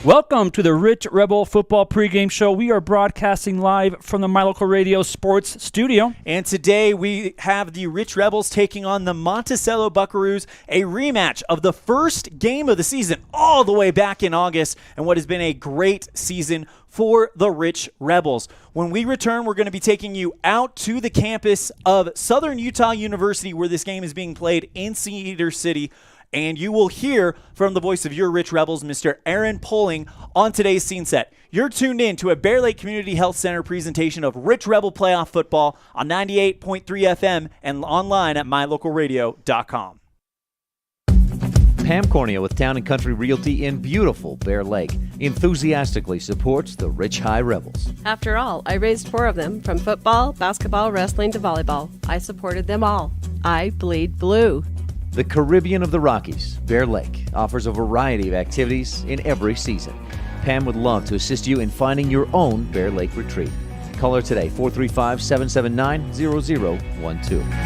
Welcome to the Rich Rebel Football Pregame Show. We are broadcasting live from the My Local Radio Sports Studio. And today we have the Rich Rebels taking on the Monticello Buckaroos, a rematch of the first game of the season all the way back in August, and what has been a great season for the Rich Rebels. When we return, we're going to be taking you out to the campus of Southern Utah University, where this game is being played in Cedar City. And you will hear from the voice of your Rich Rebels, Mr. Aaron Poling, on today's scene set. You're tuned in to a Bear Lake Community Health Center presentation of Rich Rebel Playoff Football on 98.3 FM and online at mylocalradio.com. Pam Cornea with Town & Country Realty in beautiful Bear Lake enthusiastically supports the Rich High Rebels. After all, I raised 4 of them, from football, basketball, wrestling to volleyball. I supported them all. I bleed blue. The Caribbean of the Rockies, Bear Lake, offers a variety of activities in every season. Pam would love to assist you in finding your own Bear Lake retreat. Call her today, 435-779-0012.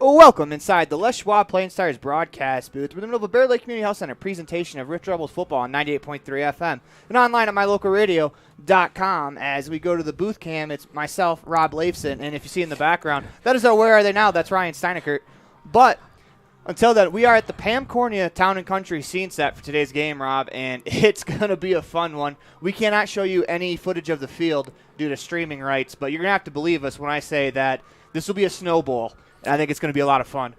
Welcome inside the Les Schwab Plain Stars broadcast booth. We're in the middle of a Bear Lake Community Health Center presentation of Rich Rebels football on 98.3 FM and online at mylocalradio.com. As we go to the booth cam, it's myself, Rob Leifson, and if you see in the background, that is our Where Are They Now? That's Ryan Steinekert. But until then, we are at the Pam Cornea Town & Country scene set for today's game, Rob, and it's going to be a fun one. We cannot show you any footage of the field due to streaming rights, but you're going to have to believe us when I say that this will be a snowball. I think it's going to be a lot of fun.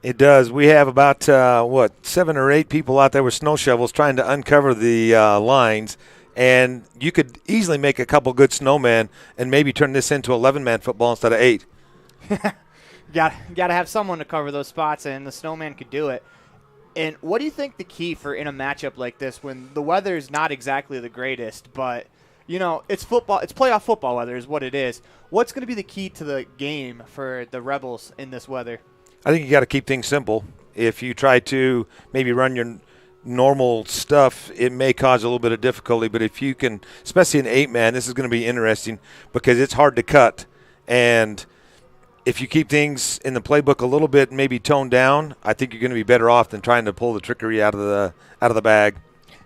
It does. We have about, 7 or 8 people out there with snow shovels trying to uncover the lines, and you could easily make a couple good snowmen and maybe turn this into 11-man football instead of 8. Got to have someone to cover those spots, and the snowman could do it. And what do you think the key for in a matchup like this when the weather is not exactly the greatest, but you know, it's football. It's playoff football weather is what it is. What's going to be the key to the game for the Rebels in this weather? I think you got to keep things simple. If you try to maybe run your normal stuff, it may cause a little bit of difficulty. But if you can, especially in 8-man, this is going to be interesting because it's hard to cut. And if you keep things in the playbook a little bit, maybe toned down, I think you're going to be better off than trying to pull the trickery out of the bag.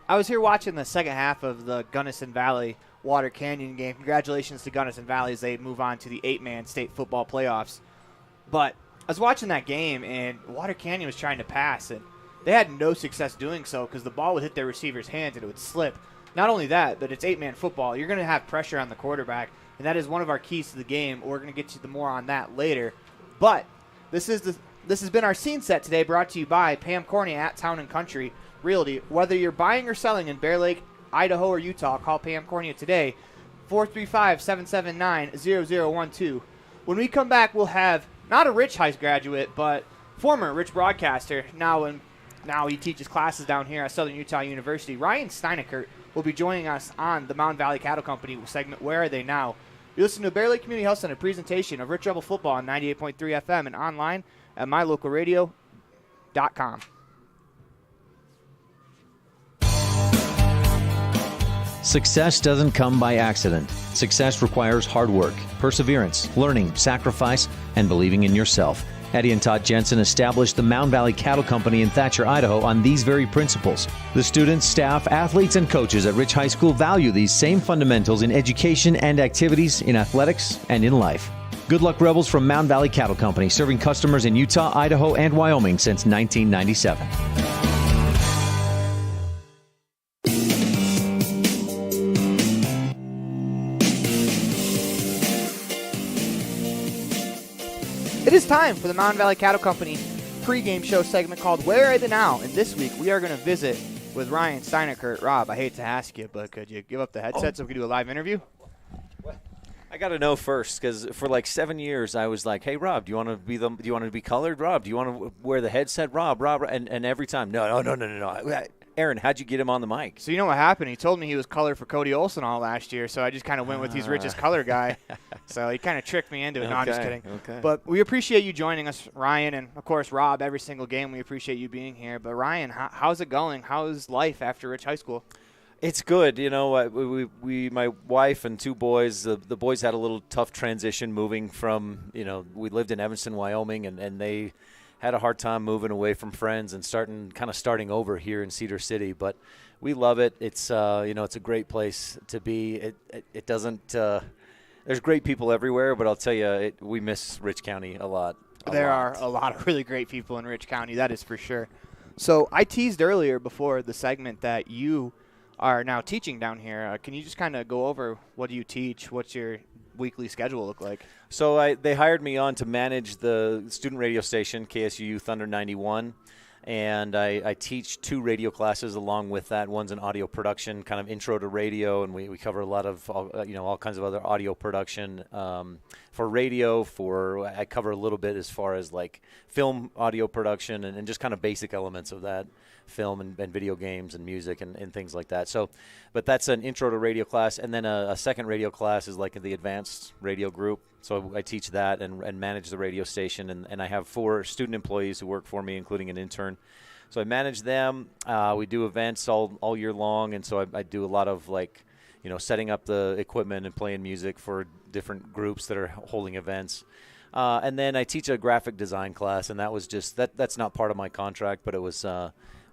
I was here watching the second half of the Gunnison Valley Water Canyon game. Congratulations to Gunnison Valley as they move on to the 8-man state football playoffs. But I was watching that game, and Water Canyon was trying to pass, and they had no success doing so because the ball would hit their receiver's hands and it would slip. Not only that, but it's 8-man football. You're going to have pressure on the quarterback, and that is one of our keys to the game. We're going to get to more on that later. But this has been our scene set today, brought to you by Pam Cornea at Town & Country Realty. Whether you're buying or selling in Bear Lake, Idaho, or Utah, call Pam Cornea today, 435-779-0012. When we come back, we'll have not a Rich High graduate, but former Rich broadcaster. Now he teaches classes down here at Southern Utah University. Ryan Steinekert will be joining us on the Mountain Valley Cattle Company segment, Where Are They Now? You listen to a Bear Lake Community Health Center presentation of Rich Rebel Football on 98.3 FM and online at mylocalradio.com. Success doesn't come by accident. Success requires hard work, perseverance, learning, sacrifice, and believing in yourself. Eddie and Todd Jensen established the Mountain Valley Cattle Company in Thatcher, Idaho on these very principles. The students, staff, athletes, and coaches at Rich High School value these same fundamentals in education and activities, in athletics, and in life. Good luck, Rebels, from Mountain Valley Cattle Company, serving customers in Utah, Idaho, and Wyoming since 1997. It is time for the Mountain Valley Cattle Company pregame show segment called Where Are They Now? And this week we are going to visit with Ryan Steinekert. Rob, I hate to ask you, but could you give up the headset so we can do a live interview? I got to know first because for like 7 years I was like, "Hey Rob, do you want to be colored? Rob, do you want to wear the headset? Rob, and every time, no. Aaron, how'd you get him on the mic? So you know what happened? He told me he was color for Cody Olson all last year, so I just kind of went with he's Rich's color guy. So he kind of tricked me into it. No, I'm just kidding. Okay. But we appreciate you joining us, Ryan, and, of course, Rob, every single game. We appreciate you being here. But, Ryan, how's it going? How's life after Rich High School? It's good. My wife and 2 boys, the boys had a little tough transition moving from, we lived in Evanston, Wyoming, and they had a hard time moving away from friends and starting over here in Cedar City. But we love it. It's, it's a great place to be. It doesn't, there's great people everywhere, but I'll tell you, we miss Rich County a lot. There are a lot of really great people in Rich County, that is for sure. So I teased earlier before the segment that you are now teaching down here. Can you just kind of go over what do you teach? What's your weekly schedule look like? So they hired me on to manage the student radio station, KSUU Thunder 91, and I teach 2 radio classes along with that. One's an audio production, kind of intro to radio, and we cover a lot of all kinds of other audio production for radio. I cover a little bit as far as like film audio production and just kind of basic elements of that. Film and video games and music and things like that. So, but that's an intro to radio class, and then a second radio class is like the advanced radio group. So I teach that and manage the radio station, and I have 4 student employees who work for me, including an intern. So I manage them. We do events all year long, and so I do a lot of setting up the equipment and playing music for different groups that are holding events. And then I teach a graphic design class, and that was just that's not part of my contract, but it was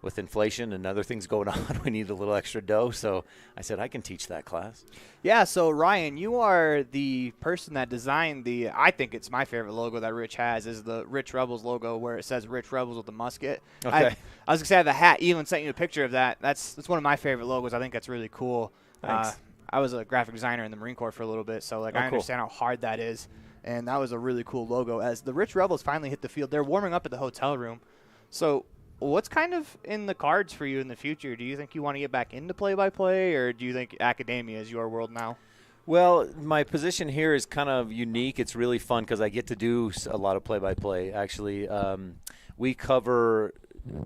with inflation and other things going on, we need a little extra dough. So I said, I can teach that class. Yeah, so Ryan, you are the person that designed I think it's my favorite logo that Rich has, is the Rich Rebels logo where it says Rich Rebels with a musket. Okay. I was going to say I have the hat. Elon sent you a picture of that. That's one of my favorite logos. I think that's really cool. Thanks. I was a graphic designer in the Marine Corps for a little bit, so I understand how hard that is. And that was a really cool logo. As the Rich Rebels finally hit the field, they're warming up at the hotel room. So what's kind of in the cards for you in the future? Do you think you want to get back into play-by-play, or do you think academia is your world now? Well, my position here is kind of unique. It's really fun because I get to do a lot of play-by-play. Actually, we cover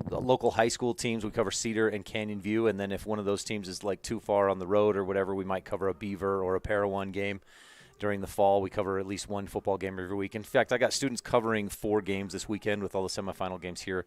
the local high school teams. We cover Cedar and Canyon View, and then if one of those teams is too far on the road or whatever, we might cover a Beaver or a Para-1 game. During the fall, we cover at least 1 football game every week. In fact, I got students covering 4 games this weekend with all the semifinal games here.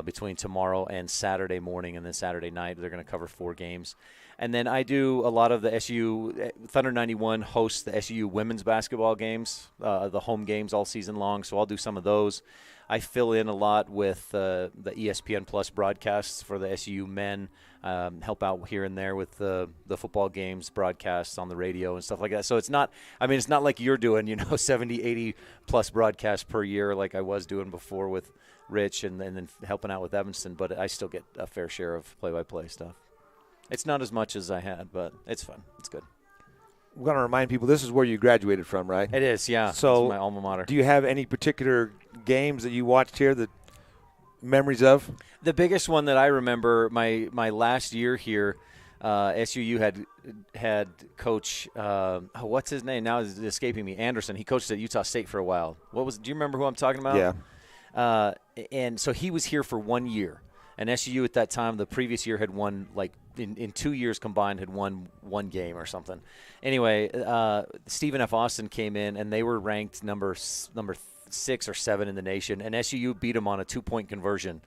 Between tomorrow and Saturday morning, and then Saturday night they're going to cover 4 games. And then I do a lot of the SU Thunder 91 hosts the SU women's basketball games, the home games all season long, so I'll do some of those. I fill in a lot with the ESPN Plus broadcasts for the SU men, help out here and there with the football games broadcasts on the radio and stuff like that. So it's not like you're doing 70, 80 plus broadcasts per year like I was doing before with Rich and then helping out with Evanston, but I still get a fair share of play-by-play stuff. It's not as much as I had, but it's fun. It's good. We're going to remind people this is where you graduated from, right? It is, yeah. So it's my alma mater. Do you have any particular games that you watched here that memories of? The biggest one that I remember, my last year here, SUU had Coach, what's his name? Now it's escaping me. Anderson. He coached at Utah State for a while. Do you remember who I'm talking about? Yeah. And so he was here for 1 year. And SUU at that time, the previous year, had won, in 2 years combined, had won 1 game or something. Anyway, Stephen F. Austin came in, and they were ranked number 6 or 7 in the nation. And SUU beat them on a 2-point conversion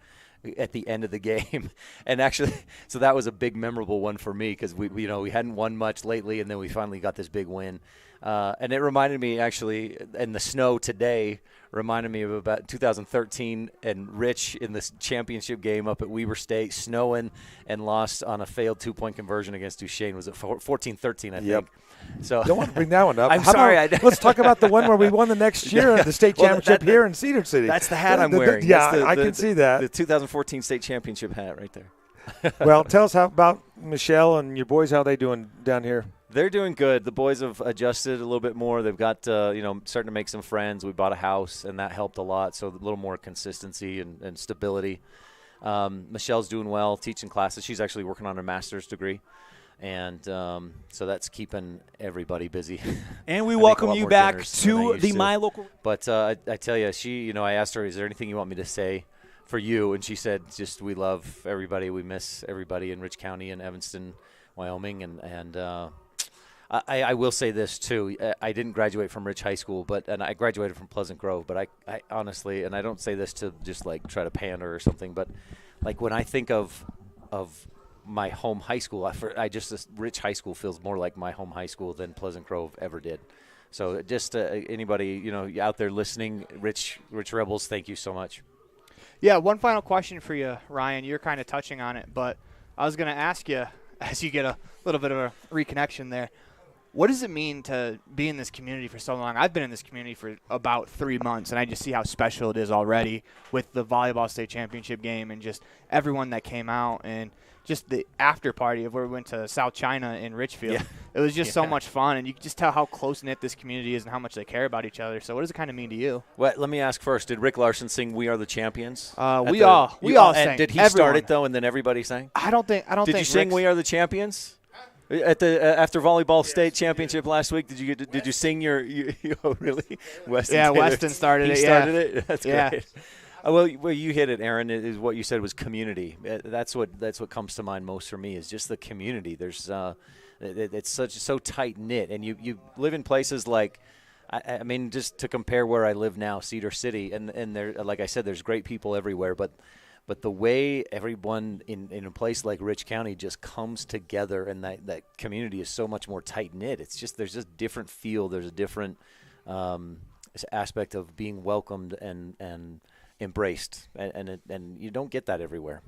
at the end of the game. And actually, so that was a big memorable one for me because we hadn't won much lately, and then we finally got this big win. And it reminded me, actually, and the snow today reminded me of about 2013 and Rich in this championship game up at Weber State, snowing and lost on a failed 2-point conversion against Duchesne. Was it 14-13, I think? Yep. So don't want to bring that one up. I'm sorry. Let's talk about the one where we won the next year, the state championship here in Cedar City. That's the hat I'm wearing. Yeah, I can see that. The 2014 state championship hat right there. Well, tell us about Michelle and your boys, how they doing down here? They're doing good. The boys have adjusted a little bit more. They've got, starting to make some friends. We bought a house, and that helped a lot, so a little more consistency and stability. Michelle's doing well, teaching classes. She's actually working on her master's degree, and so that's keeping everybody busy. And we welcome you back to the My Local. But I tell you, I asked her, is there anything you want me to say for you? And she said, just we love everybody. We miss everybody in Rich County and Evanston, Wyoming, and I will say this too. I didn't graduate from Rich High School, and I graduated from Pleasant Grove. But I honestly, and I don't say this to just try to pander or something, but when I think of my home high school. This Rich High School feels more like my home high school than Pleasant Grove ever did. So just anybody out there listening, Rich Rebels, thank you so much. Yeah, one final question for you, Ryan. You're kind of touching on it, but I was going to ask you, as you get a little bit of a reconnection there, what does it mean to be in this community for so long? I've been in this community for about 3 months, and I just see how special it is already with the volleyball state championship game and just everyone that came out and just the after party of where we went to South China in Richfield. Yeah. It was just so much fun, and you can just tell how close-knit this community is and how much they care about each other. So what does it kind of mean to you? Well, let me ask first, did Rick Larson sing "We Are the Champions"? We all sang. And did he Everyone. start it, though, and then everybody sang? I don't think Did you sing Rick's- "We Are the Champions"? At the after volleyball state championship last week, did you sing your oh really? Weston Yeah, Taylor. Weston started He it. started Yeah. it. That's Yeah. great. Well, you hit it, Aaron. Is what you said was community. That's what comes to mind most for me is just the community. There's it's so tight knit, and you live in places like. I mean, just to compare where I live now, Cedar City, and there, like I said, there's great people everywhere, but the way everyone in a place like Rich County just comes together and that community is so much more tight-knit. There's just different feel. There's a different aspect of being welcomed and embraced, and you don't get that everywhere.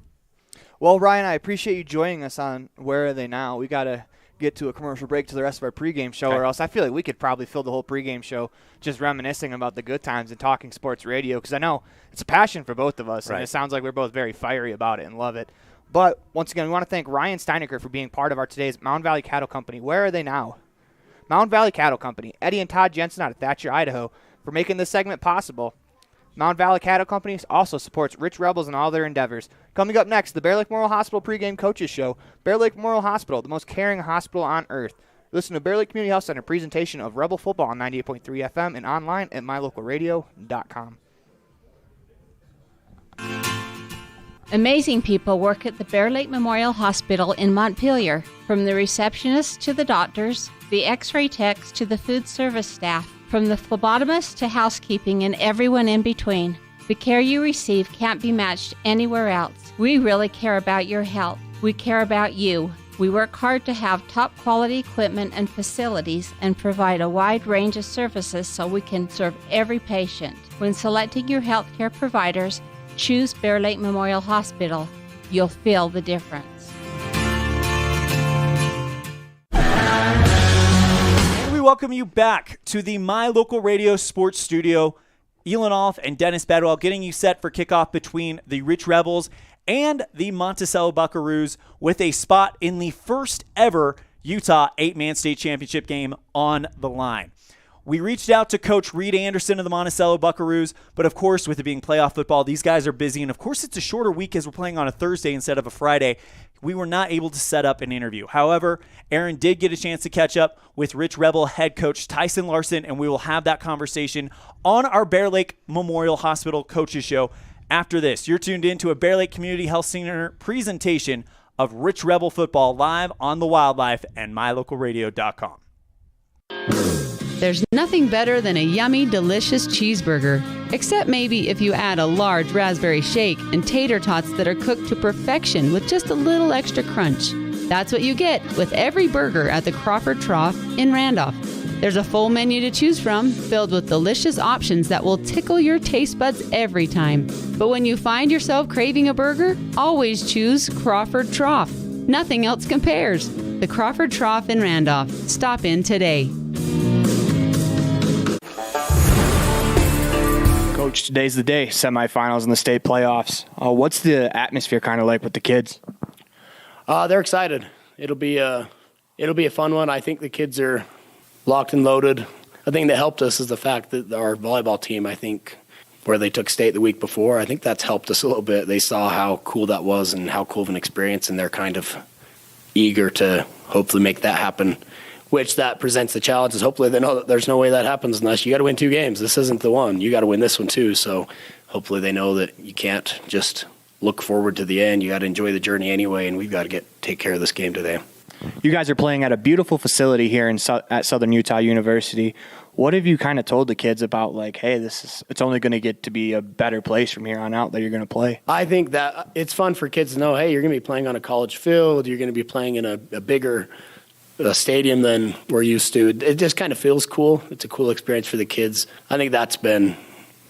Well, Ryan, I appreciate you joining us on Where Are They Now? We got to get to a commercial break to the rest of our pregame show, or else I feel like we could probably fill the whole pregame show just reminiscing about the good times and talking sports radio, because I know it's a passion for both of us, and it sounds like we're both very fiery about it and love it. But once again, we want to thank Ryan Steinecker for being part of our today's Mountain Valley Cattle Company. Where are they now? Mountain Valley Cattle Company, Eddie and Todd Jensen out of Thatcher, Idaho, for making this segment possible. Mountain Valley Cattle Company also supports Rich Rebels in all their endeavors. Coming up next, the Bear Lake Memorial Hospital pregame coaches show. Bear Lake Memorial Hospital, the most caring hospital on earth. Listen to Bear Lake Community Health Center presentation of Rebel football on 98.3 FM and online at mylocalradio.com. Amazing people work at the Bear Lake Memorial Hospital in Montpelier. From the receptionists to the doctors, the x-ray techs to the food service staff, from the phlebotomist to housekeeping and everyone in between. The care you receive can't be matched anywhere else. We really care about your health. We care about you. We work hard to have top quality equipment and facilities and provide a wide range of services so we can serve every patient. When selecting your healthcare providers, choose Bear Lake Memorial Hospital. You'll feel the difference. We welcome you back to the My Local Radio Sports Studio. Elon Olf and Dennis Bedwell getting you set for kickoff between the Rich Rebels and the Monticello Buckaroos with a spot in the first ever Utah 8-man state championship game on the line. We reached out to Coach Reed Anderson of the Monticello Buckaroos, but of course, with it being playoff football, these guys are busy, and of course, it's a shorter week as we're playing on a Thursday instead of a Friday. We were not able to set up an interview. However, Aaron did get a chance to catch up with Rich Rebel head coach Tyson Larson, and we will have that conversation on our Bear Lake Memorial Hospital Coaches Show after this. You're tuned in to a Bear Lake Community Health Center presentation of Rich Rebel football live on the Wildlife and mylocalradio.com. There's nothing better than a yummy, delicious cheeseburger. Except maybe if you add a large raspberry shake and tater tots that are cooked to perfection with just a little extra crunch. That's what you get with every burger at the Crawford Trough in Randolph. There's a full menu to choose from, filled with delicious options that will tickle your taste buds every time. But when you find yourself craving a burger, always choose Crawford Trough. Nothing else compares. The Crawford Trough in Randolph. Stop in today. Coach, today's the day, semifinals in the state playoffs. What's the atmosphere kind of like with the kids? They're excited. It'll be a fun one. I think the kids are locked and loaded. I think that helped us is the fact that our volleyball team, I think, where they took state the week before, I think that's helped us a little bit. They saw how cool that was and how cool of an experience, and they're kind of eager to hopefully make that happen, which that presents the challenge is hopefully they know that there's no way that happens unless you got to win 2 games. This isn't the one. You got to win this one too. So hopefully they know that you can't just look forward to the end. You got to enjoy the journey anyway, and we've got to take care of this game today. You guys are playing at a beautiful facility here at Southern Utah University. What have you kind of told the kids about, like, hey, it's only going to get to be a better place from here on out that you're going to play? I think that it's fun for kids to know, hey, you're going to be playing on a college field. You're going to be playing in a bigger stadium than we're used to. It just kind of feels cool. It's a cool experience for the kids. I think that's been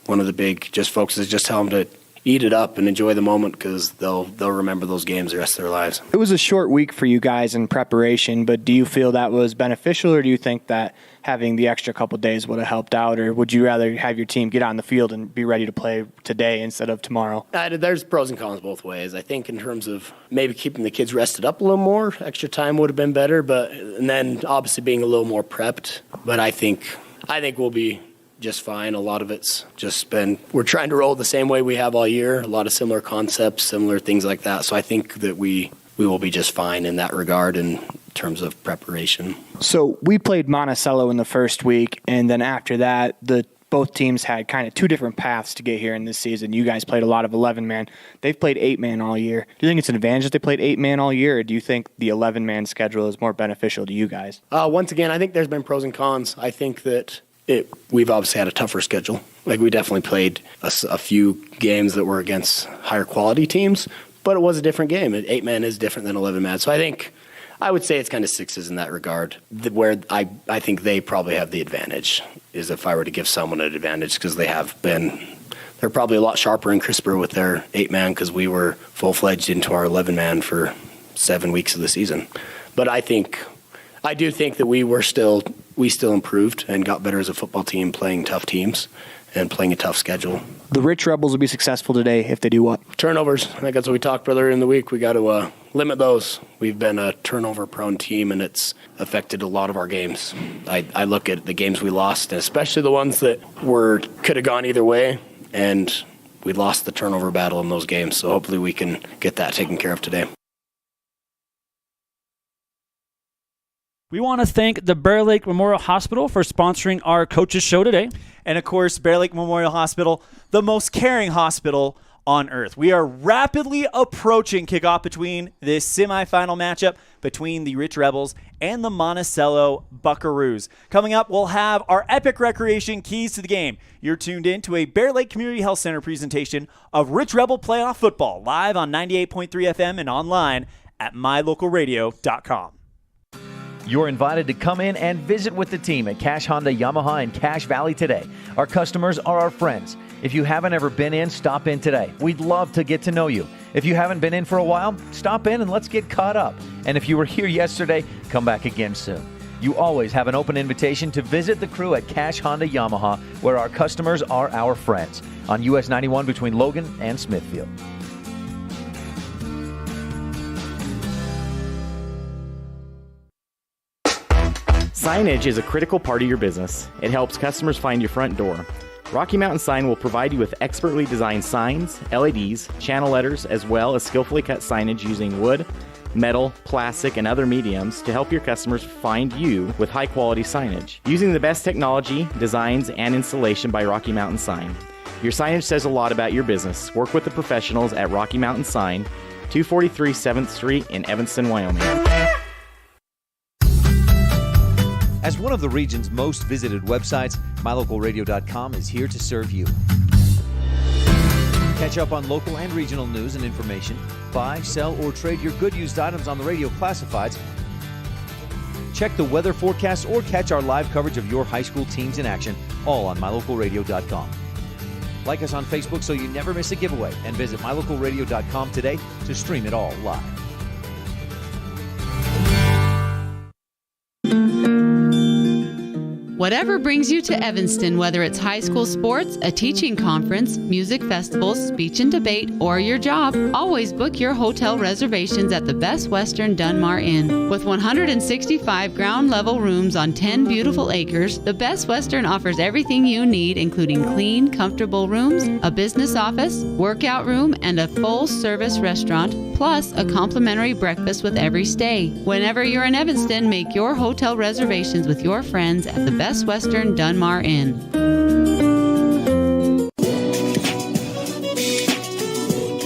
one of the big focuses, just tell them to eat it up and enjoy the moment because they'll remember those games the rest of their lives. It was a short week for you guys in preparation, but do you feel that was beneficial, or do you think that having the extra couple days would have helped out, or would you rather have your team get on the field and be ready to play today instead of tomorrow? There's pros and cons both ways. I think in terms of maybe keeping the kids rested up a little more, extra time would have been better, and then obviously being a little more prepped. But I think we'll be just fine. A lot of it's just we're trying to roll the same way we have all year, a lot of similar concepts, similar things like that. So I think that we will be just fine in that regard in terms of preparation. So we played Monticello in the first week, and then after that, both teams had kind of two different paths to get here in this season. You guys played a lot of 11-man. They've played 8-man all year. Do you think it's an advantage that they played 8-man all year, or do you think the 11-man schedule is more beneficial to you guys? Once again, I think there's been pros and cons. I think that we've obviously had a tougher schedule. Like, we definitely played a few games that were against higher quality teams, but it was a different game. 8-man is different than 11-man. So I would say it's kind of sixes in that regard, where I think they probably have the advantage, is if I were to give someone an advantage, because they're probably a lot sharper and crisper with their 8-man, because we were full-fledged into our 11-man for 7 weeks of the season. But I do think that we still improved and got better as a football team, playing tough teams and playing a tough schedule. The Rich Rebels will be successful today if they do what? Turnovers. I think that's what we talked about earlier in the week. We got to limit those. We've been a turnover-prone team, and it's affected a lot of our games. I look at the games we lost, and especially the ones that could have gone either way, and we lost the turnover battle in those games. So hopefully we can get that taken care of today. We want to thank the Bear Lake Memorial Hospital for sponsoring our coaches show today. And, of course, Bear Lake Memorial Hospital, the most caring hospital on earth. We are rapidly approaching kickoff between this semifinal matchup between the Rich Rebels and the Monticello Buckaroos. Coming up, we'll have our epic recreation keys to the game. You're tuned in to a Bear Lake Community Health Center presentation of Rich Rebel Playoff Football, live on 98.3 FM and online at mylocalradio.com. You're invited to come in and visit with the team at Cash Honda Yamaha in Cache Valley today. Our customers are our friends. If you haven't ever been in, stop in today. We'd love to get to know you. If you haven't been in for a while, stop in and let's get caught up. And if you were here yesterday, come back again soon. You always have an open invitation to visit the crew at Cash Honda Yamaha, where our customers are our friends, on US 91 between Logan and Smithfield. Signage is a critical part of your business. It helps customers find your front door. Rocky Mountain Sign will provide you with expertly designed signs, LEDs, channel letters, as well as skillfully cut signage using wood, metal, plastic, and other mediums to help your customers find you with high-quality signage. Using the best technology, designs, and installation by Rocky Mountain Sign. Your signage says a lot about your business. Work with the professionals at Rocky Mountain Sign, 243 7th Street in Evanston, Wyoming. As one of the region's most visited websites, mylocalradio.com is here to serve you. Catch up on local and regional news and information. Buy, sell, or trade your good used items on the radio classifieds. Check the weather forecast or catch our live coverage of your high school teams in action, all on mylocalradio.com. Like us on Facebook so you never miss a giveaway, and visit mylocalradio.com today to stream it all live. Whatever brings you to Evanston, whether it's high school sports, a teaching conference, music festivals, speech and debate, or your job, always book your hotel reservations at the Best Western Dunmar Inn. With 165 ground-level rooms on 10 beautiful acres, the Best Western offers everything you need, including clean, comfortable rooms, a business office, workout room, and a full-service restaurant, plus a complimentary breakfast with every stay. Whenever you're in Evanston, make your hotel reservations with your friends at the Best Western Dunmar Inn.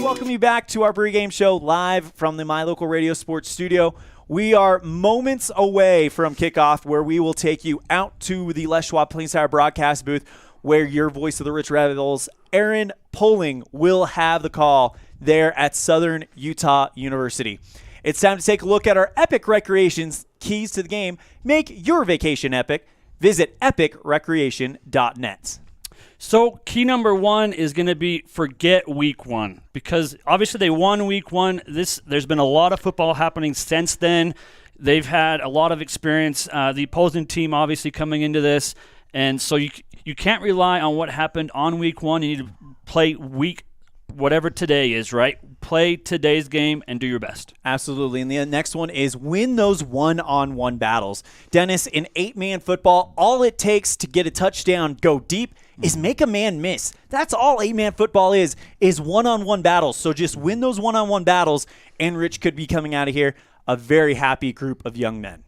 Welcome you back to our pregame show live from the My Local Radio Sports Studio. We are moments away from kickoff, where we will take you out to the Les Schwab Plain Tire broadcast booth, where your voice of the Rich Rebels, Aaron Poling, will have the call there at Southern Utah University. It's time to take a look at our Epic Recreation's keys to the game. Make your vacation epic. Visit epicrecreation.net. So key number one is going to be forget week one, because obviously they won week one. There's been a lot of football happening since then. They've had a lot of experience. The opposing team obviously coming into this, and so you can't rely on what happened on week one. You need to play week whatever today is, right? Play today's game and do your best. Absolutely. And the next one is win those one-on-one battles. Dennis, in 8-man football, all it takes to get a touchdown, go deep, is make a man miss. That's all 8-man football is one-on-one battles. So just win those one-on-one battles, and Rich could be coming out of here a very happy group of young men.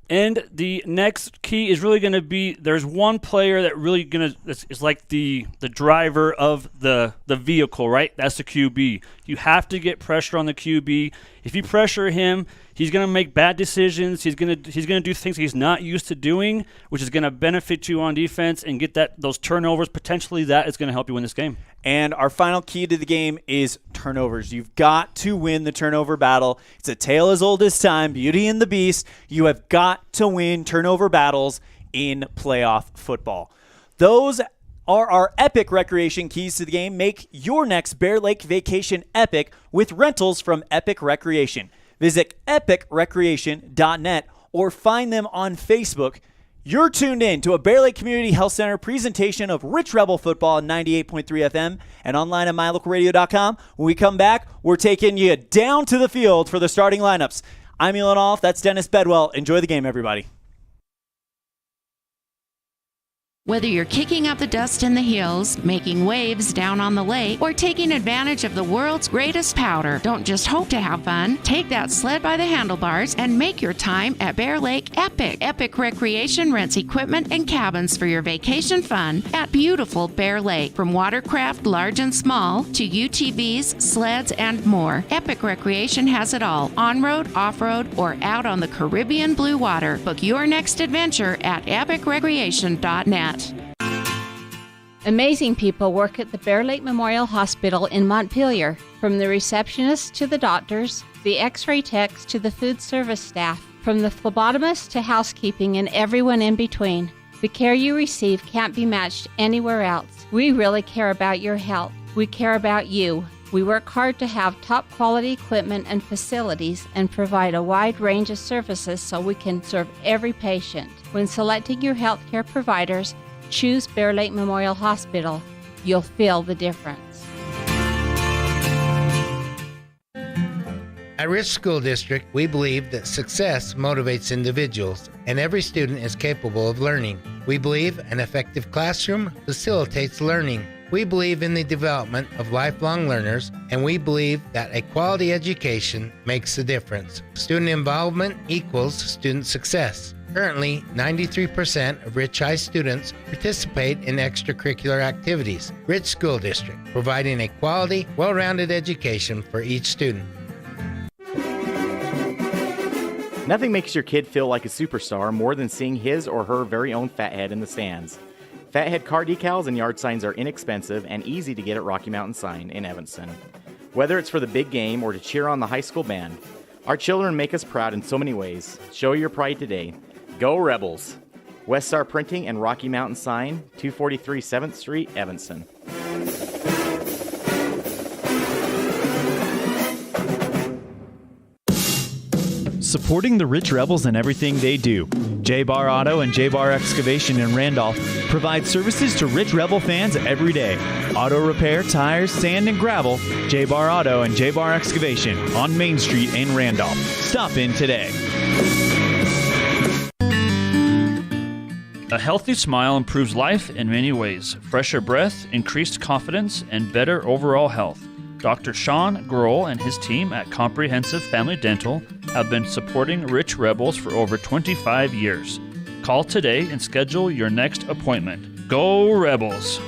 And the next key is really going to be, there's one player that really is like the driver of the vehicle, right? That's the QB. You have to get pressure on the QB. If you pressure him, he's going to make bad decisions. He's going to do things he's not used to doing, which is going to benefit you on defense and get those turnovers. Potentially that is going to help you win this game. And our final key to the game is turnovers. You've got to win the turnover battle. It's a tale as old as time, Beauty and the Beast. You have got to win turnover battles in playoff football. Those are our Epic Recreation keys to the game. Make your next Bear Lake vacation epic with rentals from Epic Recreation. Visit epicrecreation.net or find them on Facebook. You're tuned in to a Bear Lake Community Health Center presentation of Rich Rebel Football on 98.3 FM and online at mylocalradio.com. When we come back, we're taking you down to the field for the starting lineups. I'm Elon Olf. That's Dennis Bedwell. Enjoy the game, everybody. Whether you're kicking up the dust in the hills, making waves down on the lake, or taking advantage of the world's greatest powder, don't just hope to have fun. Take that sled by the handlebars and make your time at Bear Lake epic. Epic Recreation rents equipment and cabins for your vacation fun at beautiful Bear Lake. From watercraft large and small to UTVs, sleds, and more, Epic Recreation has it all. On-road, off-road, or out on the Caribbean blue water. Book your next adventure at epicrecreation.net. Amazing people work at the Bear Lake Memorial Hospital in Montpelier. From the receptionists to the doctors, the x-ray techs to the food service staff, from the phlebotomist to housekeeping and everyone in between. The care you receive can't be matched anywhere else. We really care about your health. We care about you. We work hard to have top quality equipment and facilities and provide a wide range of services so we can serve every patient. When selecting your healthcare providers, choose Bear Lake Memorial Hospital. You'll feel the difference. At Rich School District, we believe that success motivates individuals, and every student is capable of learning. We believe an effective classroom facilitates learning. We believe in the development of lifelong learners, and we believe that a quality education makes a difference. Student involvement equals student success. Currently, 93% of Rich High students participate in extracurricular activities. Rich School District, providing a quality, well-rounded education for each student. Nothing makes your kid feel like a superstar more than seeing his or her very own Fathead in the stands. Fathead car decals and yard signs are inexpensive and easy to get at Rocky Mountain Sign in Evanston. Whether it's for the big game or to cheer on the high school band, our children make us proud in so many ways. Show your pride today. Go Rebels! West Star Printing and Rocky Mountain Sign, 243 7th Street, Evanston. Supporting the Rich Rebels in everything they do. J-Bar Auto and J-Bar Excavation in Randolph provide services to Rich Rebel fans every day. Auto repair, tires, sand, and gravel. J-Bar Auto and J-Bar Excavation on Main Street in Randolph. Stop in today. A healthy smile improves life in many ways. Fresher breath, increased confidence, and better overall health. Dr. Sean Grohl and his team at Comprehensive Family Dental have been supporting Rich Rebels for over 25 years. Call today and schedule your next appointment. Go Rebels!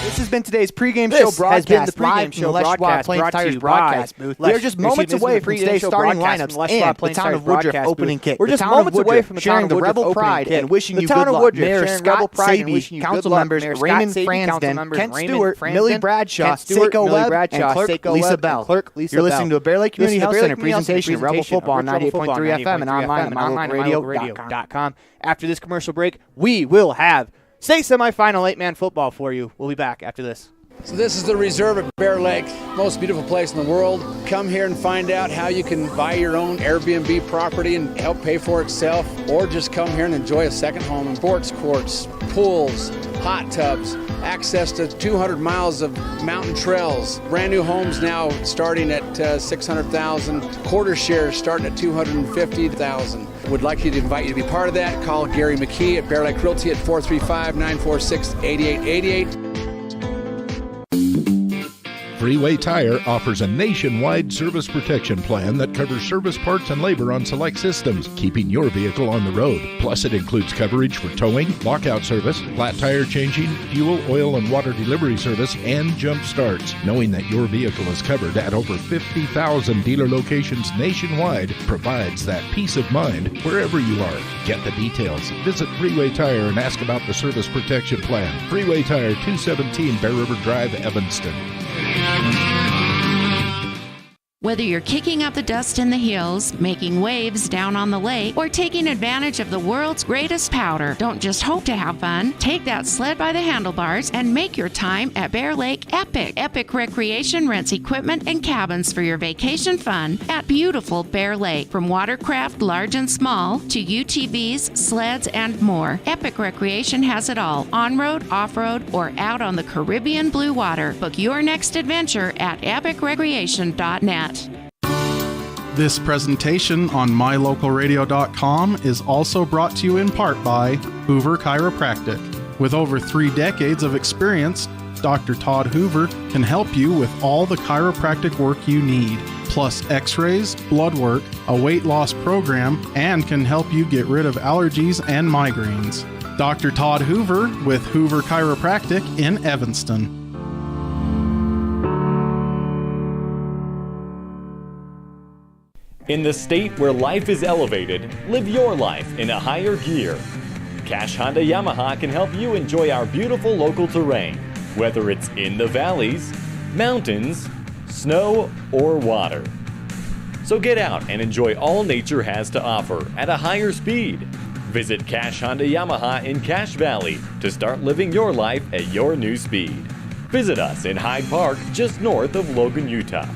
This has been today's pregame This show has broadcast been the pregame live from show the Les Schwab broadcast Plains brought to Tires you broadcast by booth. Les- We are just moments away from today's starting lineups and the Town of Woodruff opening kick. We're The just Town moments of away Woodruff from the sharing Town the of Rebel Woodruff pride opening and kick. wishing The you Town good of luck. Woodruff Mayor sharing Scott Rebel pride and Sadie, wishing you good council luck. members Mayor Raymond Scott Sadie, council Fransden, members Kent Raymond Stewart, Fransden, Millie Bradshaw, Kent Stewart, Seiko Millie Webb, Bradshaw, and clerk Seiko Lisa Webb, Bell. and clerk Lisa You're Bell. listening to a Bear Lake Community Listen to Health Bear Center Lake Community Health Center presentation of Rebel Football on 98.3 FM and online at mylocal.radio.com. After this commercial break, we will have state semifinal 8-man football for you. We'll be back after this. So this is the reserve at Bear Lake, most beautiful place in the world. Come here and find out how you can buy your own Airbnb property and help pay for itself, or just come here and enjoy a second home in sports courts, pools, hot tubs, access to 200 miles of mountain trails, brand new homes now starting at $600,000, quarter shares starting at $250,000. Would like you to invite you to be part of that. Call Gary McKee at Bear Lake Realty at 435-946-8888. Freeway Tire offers a nationwide service protection plan that covers service parts and labor on select systems, keeping your vehicle on the road. Plus, it includes coverage for towing, lockout service, flat tire changing, fuel, oil, and water delivery service, and jump starts. Knowing that your vehicle is covered at over 50,000 dealer locations nationwide provides that peace of mind wherever you are. Get the details. Visit Freeway Tire and ask about the service protection plan. Freeway Tire, 217 Bear River Drive, Evanston. Whether you're kicking up the dust in the hills, making waves down on the lake, or taking advantage of the world's greatest powder, don't just hope to have fun. Take that sled by the handlebars and make your time at Bear Lake epic. Epic Recreation rents equipment and cabins for your vacation fun at beautiful Bear Lake. From watercraft, large and small, to UTVs, sleds, and more, Epic Recreation has it all. On-road, off-road, or out on the Caribbean blue water. Book your next adventure at epicrecreation.net. This presentation on mylocalradio.com is also brought to you in part by Hoover Chiropractic. With over 3 decades of experience, Dr. Todd Hoover can help you with all the chiropractic work you need, plus x-rays, blood work, a weight loss program, and can help you get rid of allergies and migraines. Dr. Todd Hoover with Hoover Chiropractic in Evanston. In the state where life is elevated, live your life in a higher gear. Cash Honda Yamaha can help you enjoy our beautiful local terrain, whether it's in the valleys, mountains, snow, or water. So get out and enjoy all nature has to offer at a higher speed. Visit Cash Honda Yamaha in Cache Valley to start living your life at your new speed. Visit us in Hyde Park, just north of Logan, Utah.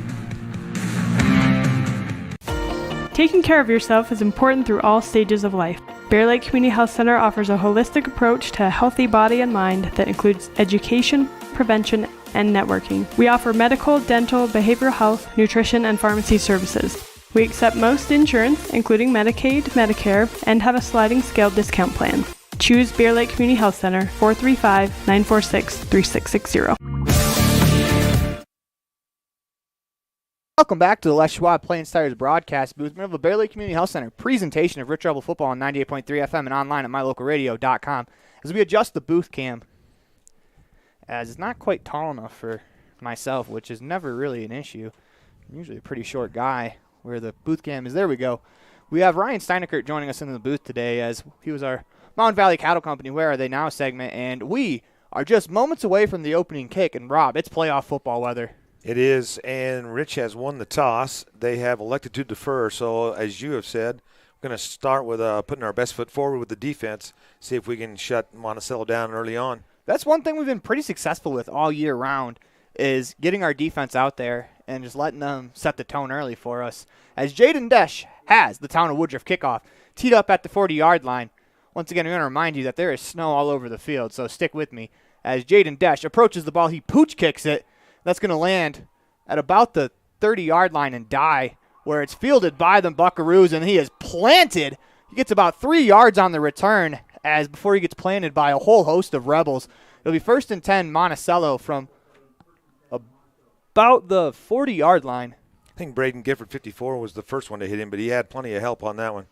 Taking care of yourself is important through all stages of life. Bear Lake Community Health Center offers a holistic approach to a healthy body and mind that includes education, prevention, and networking. We offer medical, dental, behavioral health, nutrition, and pharmacy services. We accept most insurance, including Medicaid, Medicare, and have a sliding scale discount plan. Choose Bear Lake Community Health Center, 435-946-3660. Welcome back to the Les Schwab Plains Tires broadcast booth. We have the Bear Lake Community Health Center presentation of Rich Rebel Football on 98.3 FM and online at mylocalradio.com. As we adjust the booth cam, as it's not quite tall enough for myself, which is never really an issue. I'm usually a pretty short guy where the booth cam is. There we go. We have Ryan Steinekert joining us in the booth today as he was our Mountain Valley Cattle Company Where Are They Now segment, and we are just moments away from the opening kick. And Rob, it's playoff football weather. It is, and Rich has won the toss. They have elected to defer, so as you have said, we're going to start with putting our best foot forward with the defense, see if we can shut Monticello down early on. That's one thing we've been pretty successful with all year round is getting our defense out there and just letting them set the tone early for us. As Jaden Desch has the Town of Woodruff kickoff teed up at the 40-yard line. Once again, I'm going to remind you that there is snow all over the field, so stick with me. As Jaden Desch approaches the ball, he pooch kicks it. That's going to land at about the 30-yard line and die, where it's fielded by the Buckaroos, and he is planted. He gets about 3 yards on the return as before he gets planted by a whole host of Rebels. It'll be 1st and 10 Monticello from about the 40-yard line. I think Braden Gifford, 54, was the first one to hit him, but he had plenty of help on that one.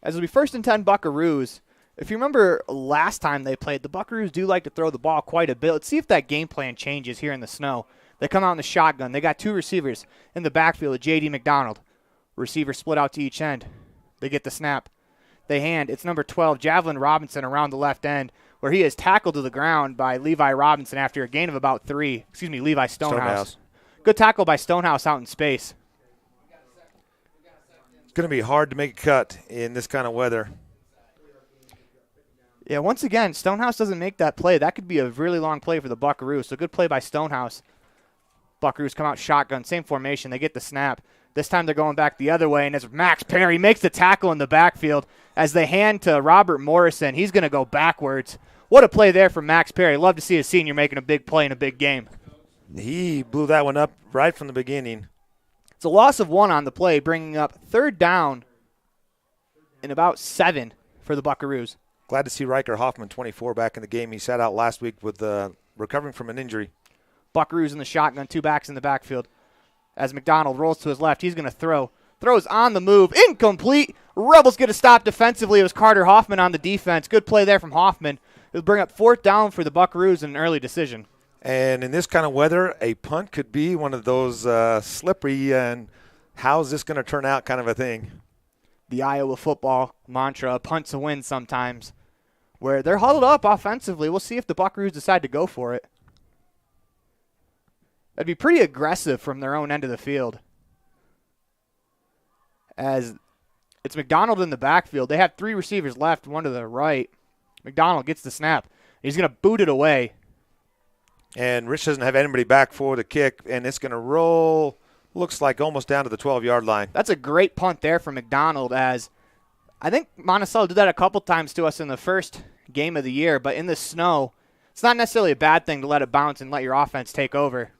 As it'll be 1st and 10 Buckaroos. If you remember last time they played, the Buckaroos do like to throw the ball quite a bit. Let's see if that game plan changes here in the snow. They come out in the shotgun. They got 2 receivers in the backfield with J.D. McDonald. Receiver split out to each end. They get the snap. They hand. It's number 12, Javelin Robinson, around the left end, where he is tackled to the ground by Levi Robinson after a gain of about 3. Levi Stonehouse. Good tackle by Stonehouse out in space. It's going to be hard to make a cut in this kind of weather. Yeah, once again, Stonehouse doesn't make that play. That could be a really long play for the Buckaroos. So good play by Stonehouse. Buckaroos come out shotgun, same formation. They get the snap. This time they're going back the other way, and as Max Perry makes the tackle in the backfield as they hand to Robert Morrison, he's going to go backwards. What a play there from Max Perry. Love to see a senior making a big play in a big game. He blew that one up right from the beginning. It's a loss of 1 on the play, bringing up 3rd down and about 7 for the Buckaroos. Glad to see Riker Hoffman, 24, back in the game. He sat out last week with recovering from an injury. Buckaroos in the shotgun, 2 backs in the backfield. As McDonald rolls to his left, he's going to throw. Throws on the move, incomplete. Rebels get a stop defensively. It was Carter Hoffman on the defense. Good play there from Hoffman. It'll bring up 4th down for the Buckaroos in an early decision. And in this kind of weather, a punt could be one of those slippery and how's this going to turn out kind of a thing. The Iowa football mantra, a punt's a win sometimes, where they're huddled up offensively. We'll see if the Buckaroos decide to go for it. That'd be pretty aggressive from their own end of the field. As it's McDonald in the backfield. They have 3 receivers left, 1 to the right. McDonald gets the snap. He's going to boot it away. And Rich doesn't have anybody back for the kick, and it's going to roll, looks like almost down to the 12-yard line. That's a great punt there from McDonald, as I think Monticello did that a couple times to us in the first game of the year, but in the snow, it's not necessarily a bad thing to let it bounce and let your offense take over.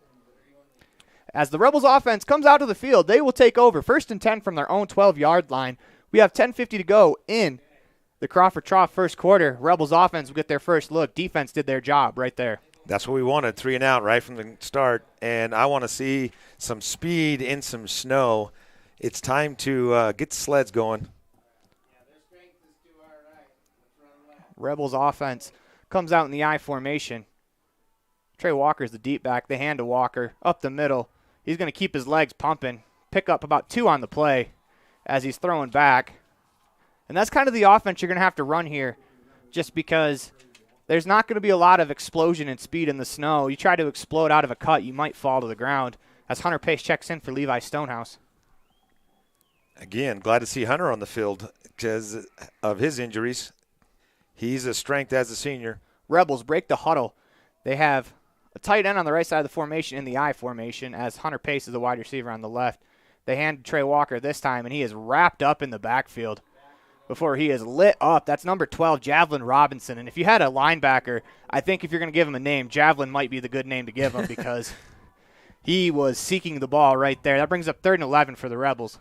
As the Rebels offense comes out to the field, they will take over. 1st and 10 from their own 12-yard line. We have 10:50 to go in the Crawford Trough first quarter. Rebels offense will get their first look. Defense did their job right there. That's what we wanted, 3 and out right from the start. And I want to see some speed in some snow. It's time to get the sleds going. Rebels offense comes out in the I formation. Trey Walker's the deep back. They hand to Walker up the middle. He's going to keep his legs pumping. Pick up about 2 on the play as he's throwing back. And that's kind of the offense you're going to have to run here, just because there's not going to be a lot of explosion and speed in the snow. You try to explode out of a cut, you might fall to the ground. As Hunter Pace checks in for Levi Stonehouse. Again, glad to see Hunter on the field because of his injuries. He's a strength as a senior. Rebels break the huddle. They have a tight end on the right side of the formation in the I formation, as Hunter Pace is the wide receiver on the left. They hand to Trey Walker this time, and he is wrapped up in the backfield before he is lit up. That's number 12, Javelin Robinson. And if you had a linebacker, I think if you're going to give him a name, Javelin might be the good name to give him because he was seeking the ball right there. That brings up 3rd and 11 for the Rebels.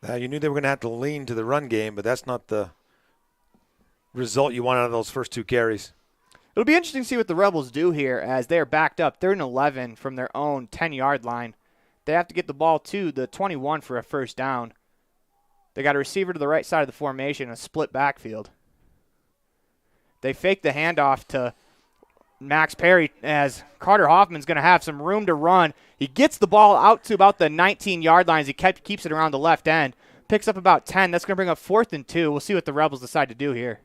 You knew they were going to have to lean to the run game, but that's not the result you want out of those first 2 carries. It'll be interesting to see what the Rebels do here as they're backed up 3rd and 11 from their own 10-yard line. They have to get the ball to the 21 for a first down. They got a receiver to the right side of the formation, a split backfield. They fake the handoff to Max Perry as Carter Hoffman's going to have some room to run. He gets the ball out to about the 19-yard line as he keeps it around the left end. Picks up about 10. That's going to bring up 4th and 2. We'll see what the Rebels decide to do here.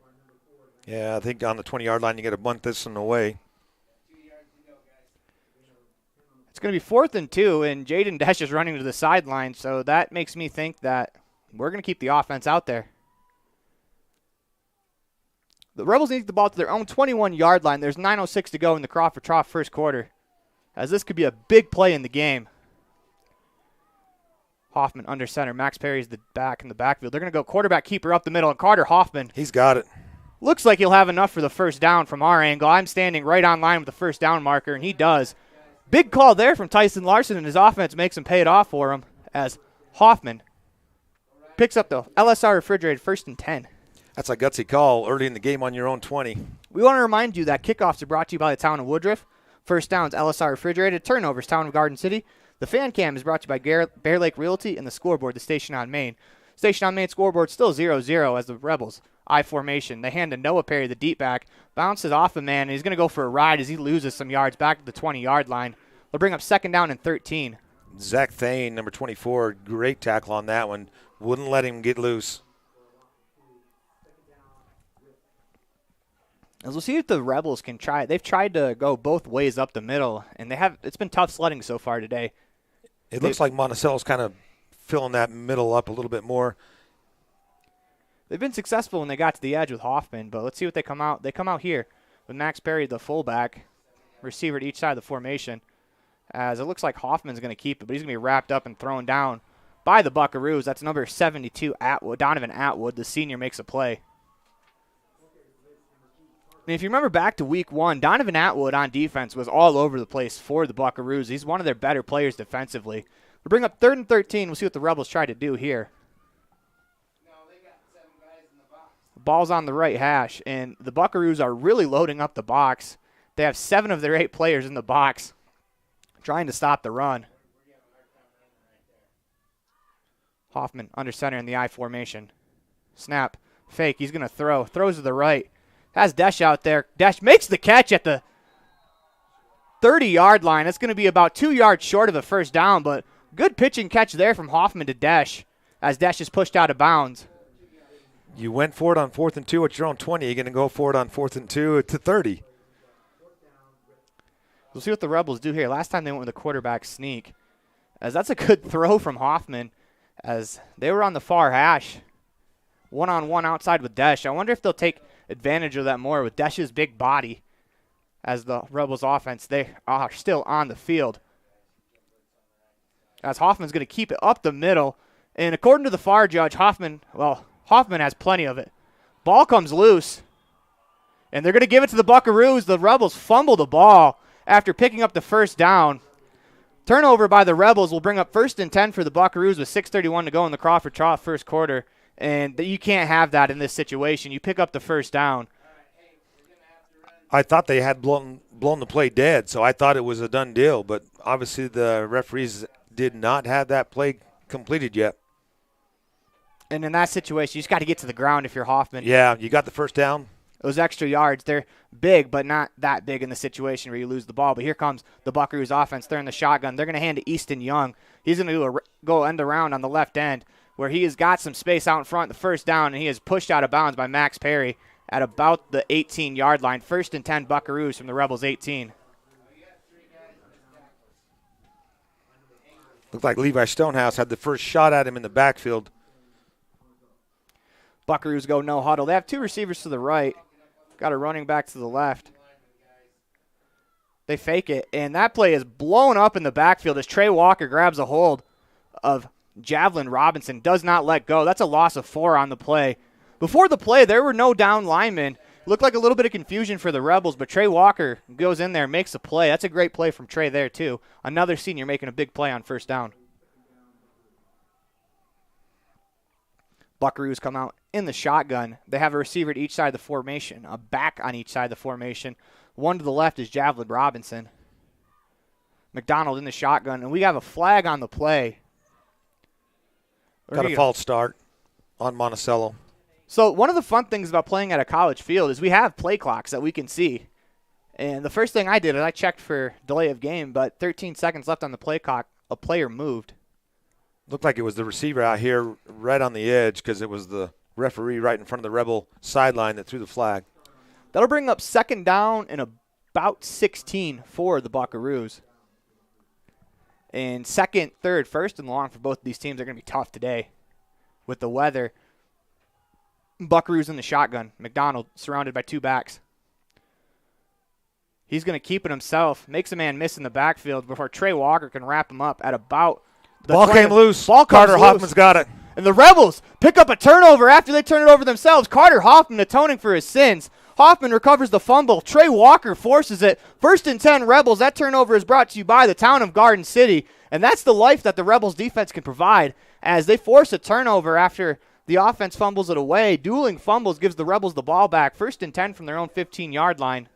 Yeah, I think on the 20-yard line you got to bunt this one away. It's going to be 4th and 2, and Jaden Desch is running to the sideline, so that makes me think that we're going to keep the offense out there. The Rebels need the ball to their own 21-yard line. There's 9:06 to go in the Crawford Trough first quarter, as this could be a big play in the game. Hoffman under center. Max Perry's the back in the backfield. They're going to go quarterback keeper up the middle, and Carter Hoffman. He's got it. Looks like he'll have enough for the first down from our angle. I'm standing right on line with the first down marker, and he does. Big call there from Tyson Larson, and his offense makes him pay it off for him as Hoffman picks up the LSR refrigerated 1st and 10. That's a gutsy call early in the game on your own 20. We want to remind you that kickoffs are brought to you by the town of Woodruff. First downs, LSR refrigerated. Turnovers, town of Garden City. The fan cam is brought to you by Bear Lake Realty and the scoreboard, the station on Main. Station on main scoreboard still 0-0 as the Rebels I formation. They hand to Noah Perry, the deep back, bounces off a man, and he's going to go for a ride as he loses some yards back to the 20-yard line. They'll bring up 2nd down and 13. Zach Thane, number 24, great tackle on that one. Wouldn't let him get loose. As we'll see if the Rebels can try. They've tried to go both ways up the middle, and it's been tough sledding so far today. It looks like Monticello's kind of filling that middle up a little bit more. They've been successful when they got to the edge with Hoffman, but let's see what they come out. They come out here with Max Perry, the fullback, receiver to each side of the formation, as it looks like Hoffman's going to keep it, but he's going to be wrapped up and thrown down by the Buckaroos. That's number 72, Donovan Atwood. The senior makes a play. And if you remember back to week 1, Donovan Atwood on defense was all over the place for the Buckaroos. He's one of their better players defensively. We'll bring up 3rd and 13. We'll see what the Rebels try to do here. The ball's on the right hash, and the Buckaroos are really loading up the box. They have 7 of their 8 players in the box trying to stop the run. Hoffman under center in the I formation. Snap, fake, he's going to throw. Throws to the right. Has Desch out there. Desch makes the catch at the 30-yard line. It's going to be about 2 yards short of a first down, but good pitching catch there from Hoffman to Desch as Desch is pushed out of bounds. You went for it on 4th and 2 at your own 20. You're going to go for it on 4th and 2 to 30. We'll see what the Rebels do here. Last time they went with a quarterback sneak, as that's a good throw from Hoffman as they were on the far hash. One-on-one outside with Desch. I wonder if they'll take advantage of that more with Desch's big body as the Rebels offense. They are still on the field. As Hoffman's going to keep it up the middle. And according to the FAR judge, Hoffman has plenty of it. Ball comes loose. And they're going to give it to the Buckaroos. The Rebels fumble the ball after picking up the first down. Turnover by the Rebels will bring up 1st and 10 for the Buckaroos with 6:31 to go in the Crawford Trough first quarter. And you can't have that in this situation. You pick up the first down. I thought they had blown the play dead, so I thought it was a done deal. But obviously the referees did not have that play completed yet. And in that situation, you just got to get to the ground if you're Hoffman. Yeah, you got the first down. Those extra yards, they're big, but not that big in the situation where you lose the ball. But here comes the Buckaroos offense. They're in the shotgun. They're going to hand to Easton Young. He's going to go end around on the left end, where he has got some space out in front, the first down, and he is pushed out of bounds by Max Perry at about the 18-yard line. 1st and 10 Buckaroos from the Rebels' 18. Looked like Levi Stonehouse had the first shot at him in the backfield. Buckaroos go no huddle. They have 2 receivers to the right. Got a running back to the left. They fake it, and that play is blown up in the backfield as Trey Walker grabs a hold of Javelin Robinson. Does not let go. That's a loss of 4 on the play. Before the play, there were no down linemen. Looked like a little bit of confusion for the Rebels, but Trey Walker goes in there, makes a play. That's a great play from Trey there, too. Another senior making a big play on first down. Buckaroos come out in the shotgun. They have a receiver to each side of the formation, a back on each side of the formation. One to the left is Javelin Robinson. McDonald in the shotgun, and we have a flag on the play. Got a false start on Monticello. So one of the fun things about playing at a college field is we have play clocks that we can see. And the first thing I did is I checked for delay of game, but 13 seconds left on the play clock, a player moved. Looked like it was the receiver out here right on the edge because it was the referee right in front of the Rebel sideline that threw the flag. That'll bring up 2nd down and about 16 for the Buckaroos. And 2nd, 3rd, 1st and long for both of these teams are going to be tough today with the weather. Buckaroos in the shotgun. McDonald surrounded by 2 backs. He's going to keep it himself. Makes a man miss in the backfield before Trey Walker can wrap him up at about the ball came loose. Carter Hoffman's got it. And the Rebels pick up a turnover after they turn it over themselves. Carter Hoffman atoning for his sins. Hoffman recovers the fumble. Trey Walker forces it. 1st and 10 Rebels. That turnover is brought to you by the town of Garden City. And that's the life that the Rebels defense can provide as they force a turnover after the offense fumbles it away. Dueling fumbles gives the Rebels the ball back. 1st and 10 from their own 15-yard line.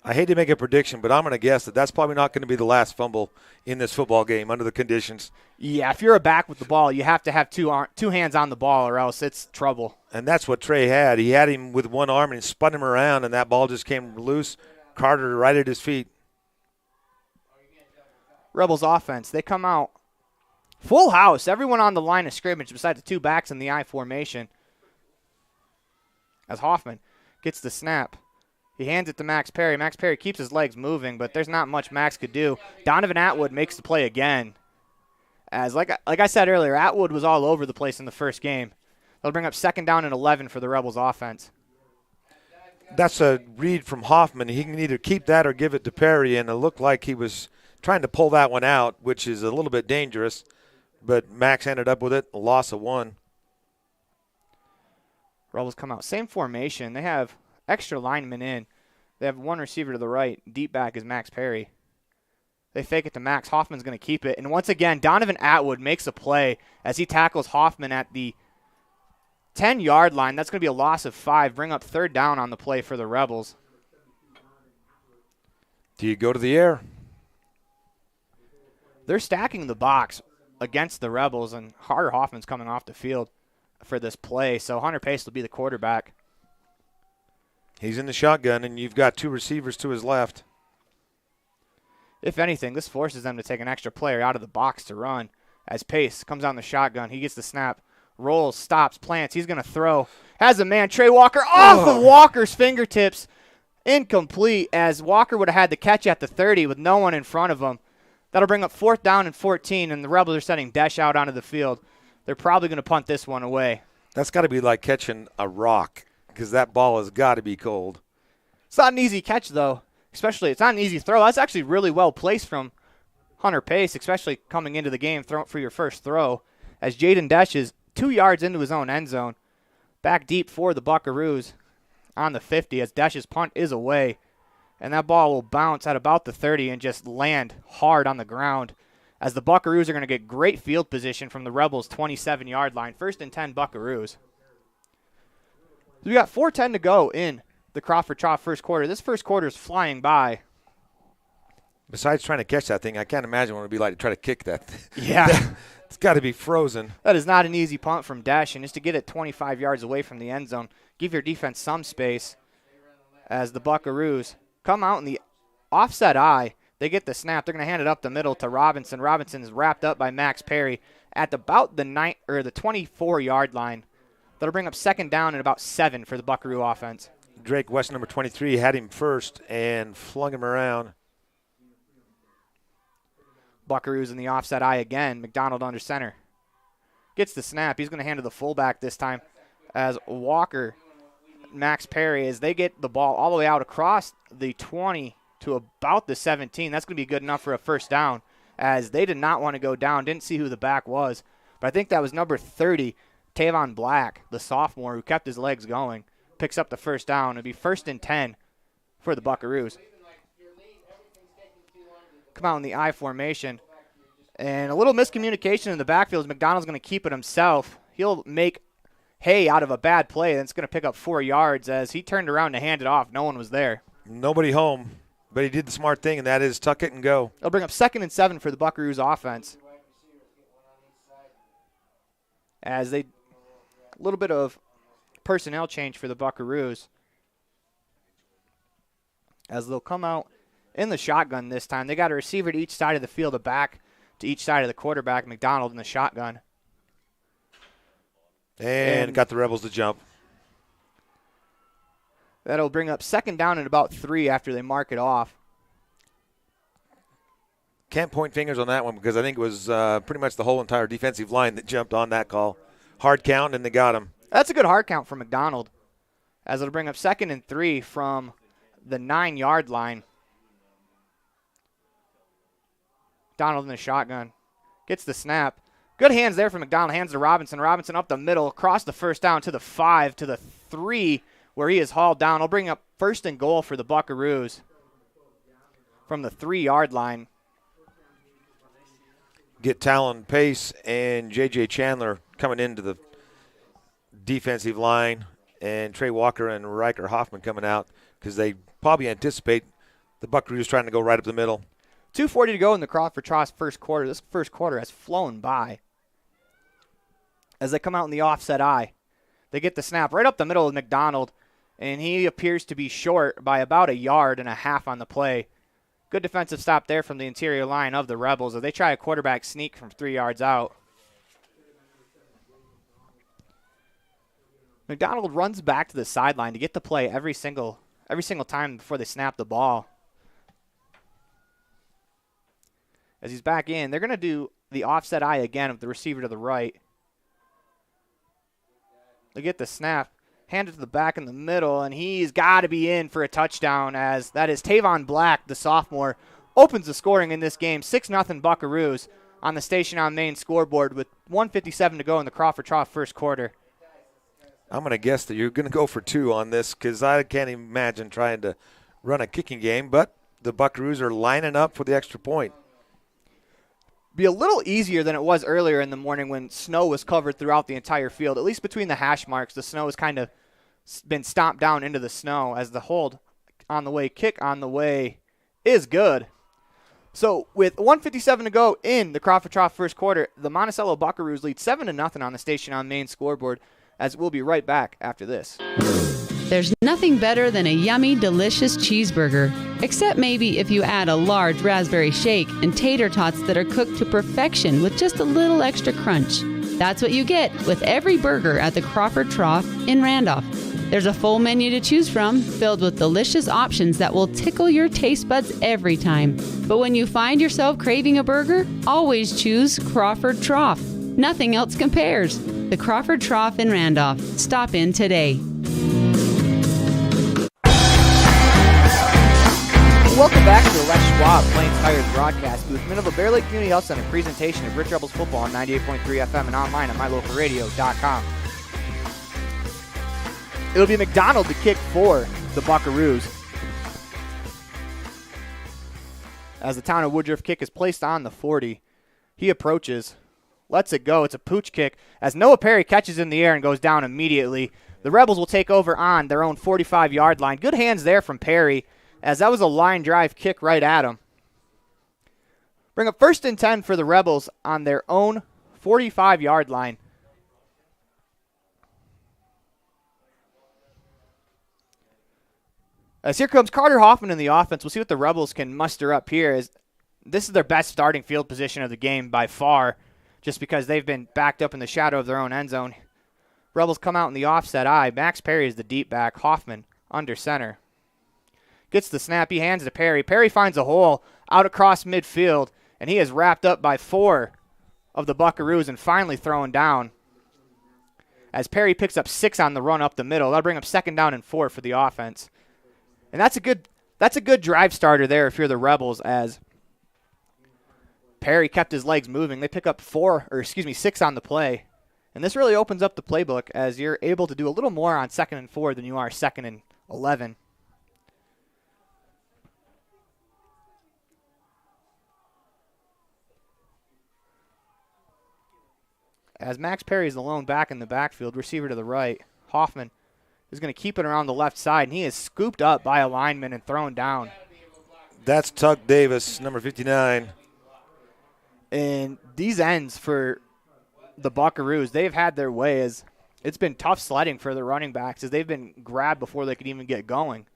I hate to make a prediction, but I'm going to guess that that's probably not going to be the last fumble in this football game under the conditions. Yeah, if you're a back with the ball, you have to have two hands on the ball or else it's trouble. And that's what Trey had. He had him with one arm and spun him around, and that ball just came loose. Carter right at his feet. Rebels offense, they come out. Full house. Everyone on the line of scrimmage besides the two backs in the I formation. As Hoffman gets the snap. He hands it to Max Perry. Max Perry keeps his legs moving, but there's not much Max could do. Donovan Atwood makes the play again. As like I said earlier, Atwood was all over the place in the first game. They'll bring up 2nd down and 11 for the Rebels offense. That's a read from Hoffman. He can either keep that or give it to Perry, and it looked like he was trying to pull that one out, which is a little bit dangerous. But Max ended up with it, a loss of 1. Rebels come out. Same formation. They have extra linemen in. They have one receiver to the right. Deep back is Max Perry. They fake it to Max. Hoffman's going to keep it. And once again, Donovan Atwood makes a play as he tackles Hoffman at the 10-yard line. That's going to be a loss of 5. Bring up 3rd down on the play for the Rebels. Do you go to the air? They're stacking the box against the Rebels, and Hunter Hoffman's coming off the field for this play. So Hunter Pace will be the quarterback. He's in the shotgun, and you've got 2 receivers to his left. If anything, this forces them to take an extra player out of the box to run. As Pace comes on the shotgun, he gets the snap, rolls, stops, plants. He's going to throw. Has a man, Trey Walker, off of Walker's fingertips. Incomplete, as Walker would have had the catch at the 30 with no one in front of him. That'll bring up 4th down and 14, and the Rebels are sending Desch out onto the field. They're probably going to punt this one away. That's got to be like catching a rock, because that ball has got to be cold. It's not an easy catch, though. Especially, it's not an easy throw. That's actually really well placed from Hunter Pace, especially coming into the game for your first throw, as Jaden Desch is 2 yards into his own end zone. Back deep for the Buckaroos on the 50 as Desch's punt is away. And that ball will bounce at about the 30 and just land hard on the ground as the Buckaroos are going to get great field position from the Rebels' 27-yard line. 1st and 10 Buckaroos. We got 4:10 to go in the Crawford Trough first quarter. This first quarter is flying by. Besides trying to catch that thing, I can't imagine what it would be like to try to kick that. Yeah. It's got to be frozen. That is not an easy punt from Desch, and just to get it 25 yards away from the end zone, give your defense some space as the Buckaroos come out in the offset eye. They get the snap. They're going to hand it up the middle to Robinson. Robinson is wrapped up by Max Perry at about the 24-yard line. That'll bring up 2nd down and about 7 for the Buckaroo offense. Drake West, number 23, had him first and flung him around. Buckaroos in the offset eye again. McDonald under center. Gets the snap. He's going to hand to the fullback this time as Walker, Max Perry, as they get the ball all the way out across the 20 to about the 17. That's going to be good enough for a 1st down as they did not want to go down. Didn't see who the back was, but I think that was number 30, Tavon Black, the sophomore who kept his legs going. Picks up the 1st down. It'll be 1st and 10 for the Buckaroos. Come out in the I formation. And a little miscommunication in the backfield. McDonald's going to keep it himself. He'll make hay out of a bad play. Then it's going to pick up 4 yards as he turned around to hand it off. No one was there. Nobody home, but he did the smart thing, and that is tuck it and go. They'll bring up 2nd and 7 for the Buckaroos offense. As a little bit of personnel change for the Buckaroos. As they'll come out in the shotgun this time. They got a receiver to each side of the field, a back to each side of the quarterback, McDonald in the shotgun. And got the Rebels to jump. That'll bring up 2nd down and about 3 after they mark it off. Can't point fingers on that one because I think it was pretty much the whole entire defensive line that jumped on that call. Hard count, and they got him. That's a good hard count for McDonald, as it'll bring up 2nd and 3 from the 9-yard line. McDonald in the shotgun. Gets the snap. Good hands there from McDonald. Hands to Robinson. Robinson up the middle, across the 1st down to the 5, to the 3, where he is hauled down. I'll bring up 1st and goal for the Buckaroos from the 3-yard line. Get Talon Pace and J.J. Chandler coming into the defensive line, and Trey Walker and Riker Hoffman coming out because they probably anticipate the Buckaroos trying to go right up the middle. 2:40 to go in the Crawford Tross first quarter. This first quarter has flown by. As they come out in the offset eye, they get the snap right up the middle of McDonald, and he appears to be short by about 1.5 yards on the play. Good defensive stop there from the interior line of the Rebels as they try a quarterback sneak from 3 yards out. McDonald runs back to the sideline to get the play every single time before they snap the ball. As he's back in, they're going to do the offset eye again of the receiver to the right. They get the snap, hand it to the back in the middle, and he's got to be in for a touchdown as that is Tavon Black, the sophomore, opens the scoring in this game. 6-0 Buckaroos on the Station on Main scoreboard with 1:57 to go in the Crawford Trough first quarter. I'm going to guess that you're going to go for 2 on this because I can't imagine trying to run a kicking game, but the Buckaroos are lining up for the extra point. Be a little easier than it was earlier in the morning when snow was covered throughout the entire field. At least between the hash marks, the snow has kind of been stomped down into the snow as the hold on the way, kick on the way is good. So with 1:57 to go in the Crawford Trough first quarter, the Monticello Buckaroos lead 7-0 on the Station on Main scoreboard, as we'll be right back after this. There's nothing better than a yummy, delicious cheeseburger. Except maybe if you add a large raspberry shake and tater tots that are cooked to perfection with just a little extra crunch. That's what you get with every burger at the Crawford Trough in Randolph. There's a full menu to choose from, filled with delicious options that will tickle your taste buds every time. But when you find yourself craving a burger, always choose Crawford Trough. Nothing else compares. The Crawford Trough in Randolph. Stop in today. Welcome back to the Les Schwab Plains Tires broadcast booth. Middle of the Bear Lake Community Health Center presentation of Rich Rebels football on 98.3 FM and online at mylocalradio.com. It'll be McDonald to kick for the Buckaroos. As the Town of Woodruff kick is placed on the 40, he approaches, lets it go. It's a pooch kick as Noah Perry catches in the air and goes down immediately. The Rebels will take over on their own 45-yard line. Good hands there from Perry, as that was a line drive kick right at him. Bring up 1st and 10 for the Rebels on their own 45-yard line. As here comes Carter Hoffman in the offense. We'll see what the Rebels can muster up here. As this is their best starting field position of the game by far, just because they've been backed up in the shadow of their own end zone. Rebels come out in the offset eye. Max Perry is the deep back. Hoffman under center. Gets the snap. He hands it to Perry. Perry finds a hole out across midfield, and he is wrapped up by 4 of the Buckaroos and finally thrown down. As Perry picks up 6 on the run up the middle. That'll bring up 2nd down and 4 for the offense. And that's a good drive starter there if you're the Rebels, as Perry kept his legs moving. They pick up 6 on the play. And this really opens up the playbook as you're able to do a little more on 2nd and 4 than you are 2nd and 11. As Max Perry is alone back in the backfield, receiver to the right, Hoffman is going to keep it around the left side, and he is scooped up by a lineman and thrown down. That's Tuck Davis, number 59. And these ends for the Buckaroos, they've had their way as it's been tough sledding for the running backs as they've been grabbed before they could even get going.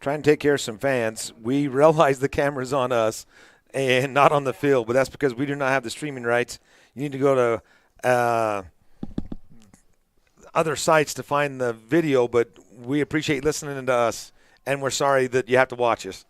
Trying to take care of some fans. We realize the camera's on us and not on the field, but that's because we do not have the streaming rights. You need to go to other sites to find the video, but we appreciate listening to us, and we're sorry that you have to watch us.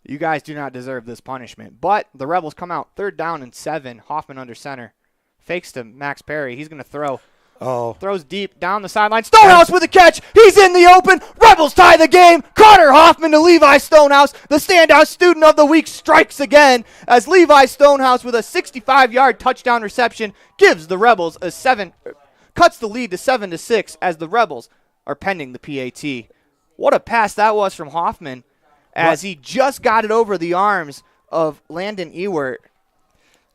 You guys do not deserve this punishment. But the Rebels come out 3rd down and 7. Hoffman under center. Fakes to Max Perry. He's going to throw. Oh. Throws deep down the sideline. Stonehouse with a catch. He's in the open. Rebels tie the game. Carter Hoffman to Levi Stonehouse. The standout student of the week strikes again as Levi Stonehouse with a 65-yard touchdown reception gives the Rebels cuts the lead to 7-6 as the Rebels are pending the PAT. What a pass that was from Hoffman as he just got it over the arms of Landon Ewert.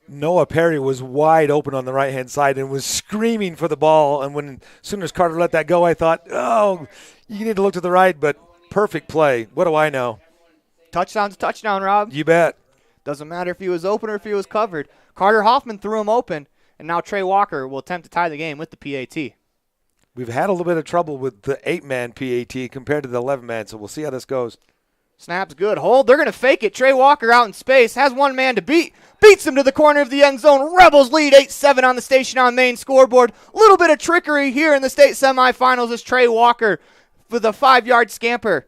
Noah Perry was wide open on the right-hand side and was screaming for the ball. And as soon as Carter let that go, I thought, oh, you need to look to the right. But perfect play. What do I know? Touchdown's a touchdown, Rob. You bet. Doesn't matter if he was open or if he was covered. Carter Hoffman threw him open, and now Trey Walker will attempt to tie the game with the PAT. We've had a little bit of trouble with the 8-man PAT compared to the 11-man, so we'll see how this goes. Snap's good. Hold. They're going to fake it. Trey Walker out in space. Has one man to beat. Beats him to the corner of the end zone. Rebels lead 8-7 on the Station on Main scoreboard. A little bit of trickery here in the state semifinals as Trey Walker with a 5-yard scamper.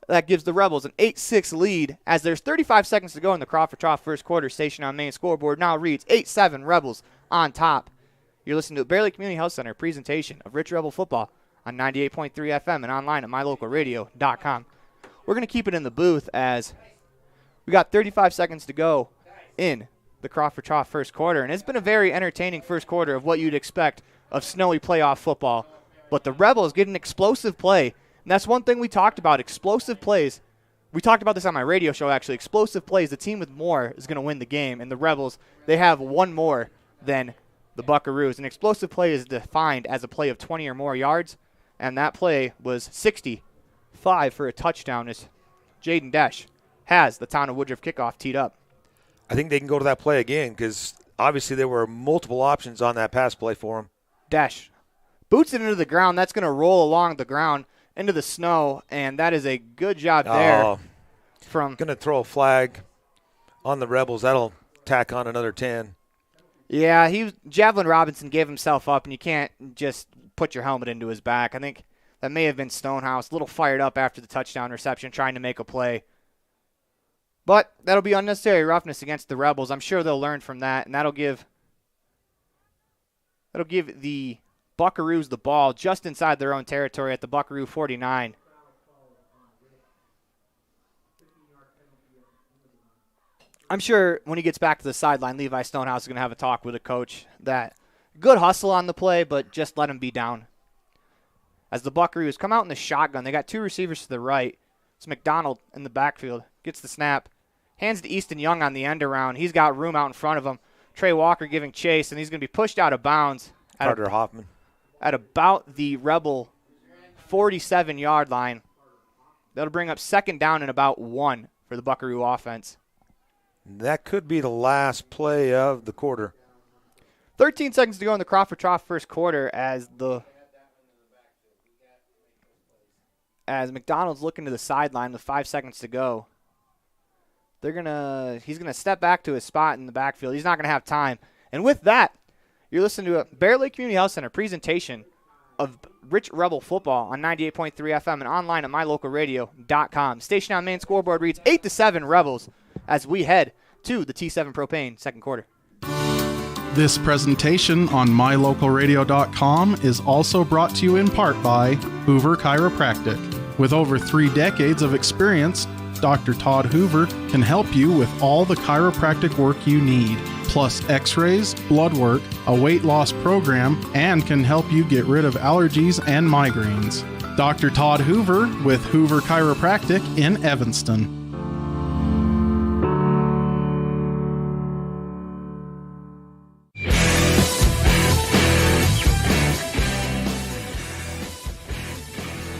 That gives the Rebels an 8-6 lead as there's 35 seconds to go in the Crawford Trough first quarter. Station on Main scoreboard now reads 8-7 Rebels on top. You're listening to the Bear Lake Community Health Center presentation of Rich Rebel football on 98.3 FM and online at mylocalradio.com. We're going to keep it in the booth as we got 35 seconds to go in the Crawford Trough first quarter. And it's been a very entertaining first quarter of what you'd expect of snowy playoff football. But the Rebels get an explosive play. And that's one thing we talked about, explosive plays. We talked about this on my radio show, actually. Explosive plays, the team with more is going to win the game. And the Rebels, they have one more than the Buckaroos. An explosive play is defined as a play of 20 or more yards. And that play was 65 for a touchdown as Jaden Desch has the town of Woodruff kickoff teed up. I think they can go to that play again because obviously there were multiple options on that pass play for him. Desch boots it into the ground. That's going to roll along the ground into the snow, and that is a good job there. Going to throw a flag on the Rebels. That'll tack on another 10. Yeah, Javelin Robinson gave himself up, and you can't just put your helmet into his back. I think that may have been Stonehouse, a little fired up after the touchdown reception, trying to make a play. But that'll be unnecessary roughness against the Rebels. I'm sure they'll learn from that, and that'll give the Buckaroos the ball just inside their own territory at the Buckaroo 49. I'm sure when he gets back to the sideline, Levi Stonehouse is going to have a talk with a coach that good hustle on the play, but just let him be down. As the Buckaroos come out in the shotgun, they got two receivers to the right. It's McDonald in the backfield. Gets the snap. Hands to Easton Young on the end around. He's got room out in front of him. Trey Walker giving chase, and he's going to be pushed out of bounds. Carter Hoffman. At about the Rebel 47-yard line. That'll bring up second down and about 1 for the Buckaroo offense. That could be the last play of the quarter. 13 seconds to go in the Crawford Trough first quarter as McDonald's looking to the sideline with 5 seconds to go. He's gonna step back to his spot in the backfield. He's not gonna have time. And with that, you're listening to a Bear Lake Community Health Center presentation of Rich Rebel football on 98.3 FM and online at mylocalradio.com. Station on Main scoreboard reads 8-7 Rebels as we head to the T7 Propane second quarter. This presentation on mylocalradio.com is also brought to you in part by Hoover Chiropractic. With over 3 decades of experience, Dr. Todd Hoover can help you with all the chiropractic work you need, plus x-rays, blood work, a weight loss program, and can help you get rid of allergies and migraines. Dr. Todd Hoover with Hoover Chiropractic in Evanston.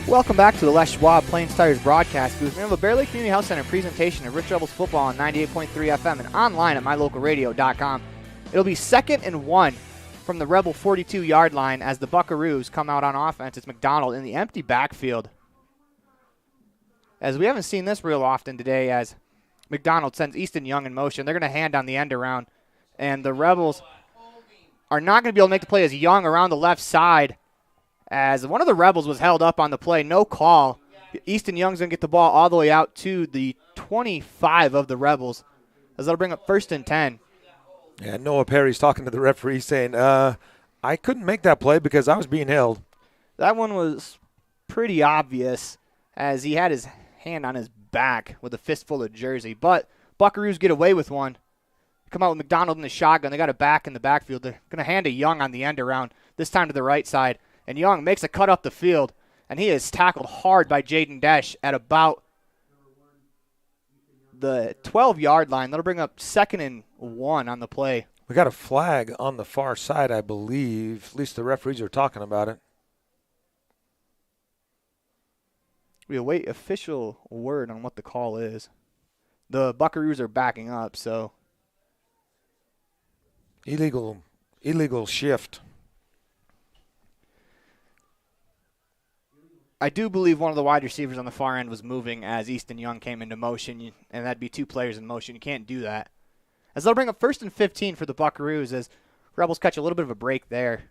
Welcome back to the Les Schwab Plains Tires broadcast booth. We have a Bear Lake Community Health Center presentation of Rich Rebels football on 98.3 FM and online at mylocalradio.com. It'll be 2nd and 1 from the Rebel 42-yard line as the Buckaroos come out on offense. It's McDonald in the empty backfield. As we haven't seen this real often today as McDonald sends Easton Young in motion. They're going to hand on the end around. And the Rebels are not going to be able to make the play as Young around the left side. As one of the Rebels was held up on the play, no call. Easton Young's going to get the ball all the way out to the 25 of the Rebels, as that'll bring up 1st and 10. Yeah, Noah Perry's talking to the referee saying, I couldn't make that play because I was being held. That one was pretty obvious as he had his hand on his back with a fistful of jersey. But Buckaroos get away with one. Come out with McDonald in the shotgun. They got a back in the backfield. They're going to hand to Young on the end around, this time to the right side. And Young makes a cut up the field, and he is tackled hard by Jaden Desch at about the 12-yard line. That'll bring up 2nd and 1 on the play. We got a flag on the far side, I believe. At least the referees are talking about it. We await official word on what the call is. The Buckaroos are backing up, so. Illegal shift. I do believe one of the wide receivers on the far end was moving as Easton Young came into motion, and that'd be 2 players in motion. You can't do that. As they'll bring up 1st and 15 for the Buckaroos as Rebels catch a little bit of a break there.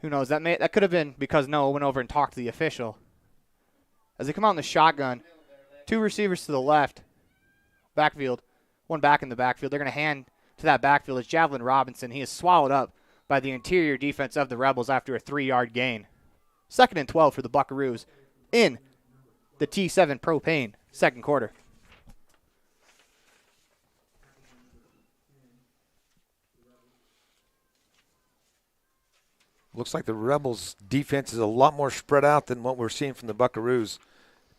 Who knows? That could have been because Noah went over and talked to the official. As they come out in the shotgun, 2 receivers to the left, backfield, 1 back in the backfield. They're going to hand to that backfield as Javelin Robinson. He is swallowed up by the interior defense of the Rebels after a 3-yard gain. 2nd and 12 for the Buckaroos in the T7 Propane second quarter. Looks like the Rebels' defense is a lot more spread out than what we're seeing from the Buckaroos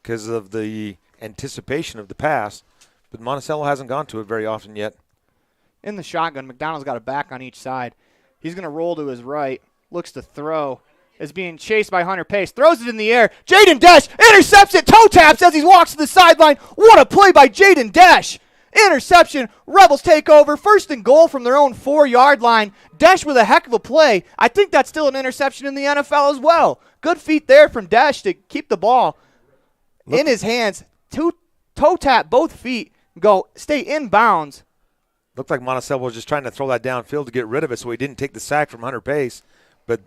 because of the anticipation of the pass. But Monticello hasn't gone to it very often yet. In the shotgun, McDonald's got a back on each side. He's going to roll to his right, looks to throw, is being chased by Hunter Pace, throws it in the air. Jaden Desch intercepts it, toe taps as he walks to the sideline. What a play by Jaden Desch. Interception, Rebels take over, 1st and goal from their own 4-yard line. Desch with a heck of a play. I think that's still an interception in the NFL as well. Good feet there from Desch to keep the ball in his hands. Toe tap both feet, stay in bounds. Looked like Monticello was just trying to throw that downfield to get rid of it so he didn't take the sack from Hunter Pace. But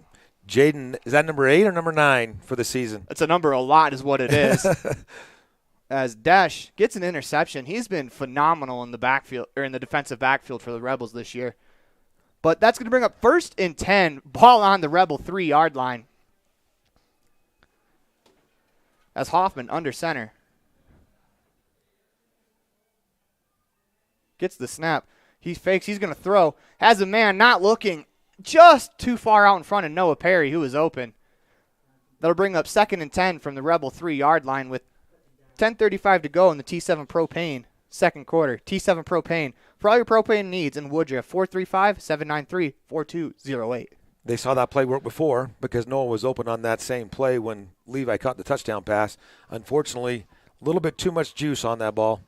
Jaden, is that number 8 or number 9 for the season? It's a number a lot is what it is. As Desch gets an interception, he's been phenomenal in the backfield or in the defensive backfield for the Rebels this year. But that's going to bring up 1st and 10, ball on the Rebel 3-yard line. As Hoffman under center. Gets the snap. He fakes. He's going to throw. Has a man not looking just too far out in front of Noah Perry, who is open. That'll bring up 2nd and 10 from the Rebel 3-yard line with 10:35 to go in the T7 Propane second quarter. T7 Propane. For all your propane needs in Woodruff, 435-793-4208. They saw that play work before because Noah was open on that same play when Levi caught the touchdown pass. Unfortunately, a little bit too much juice on that ball.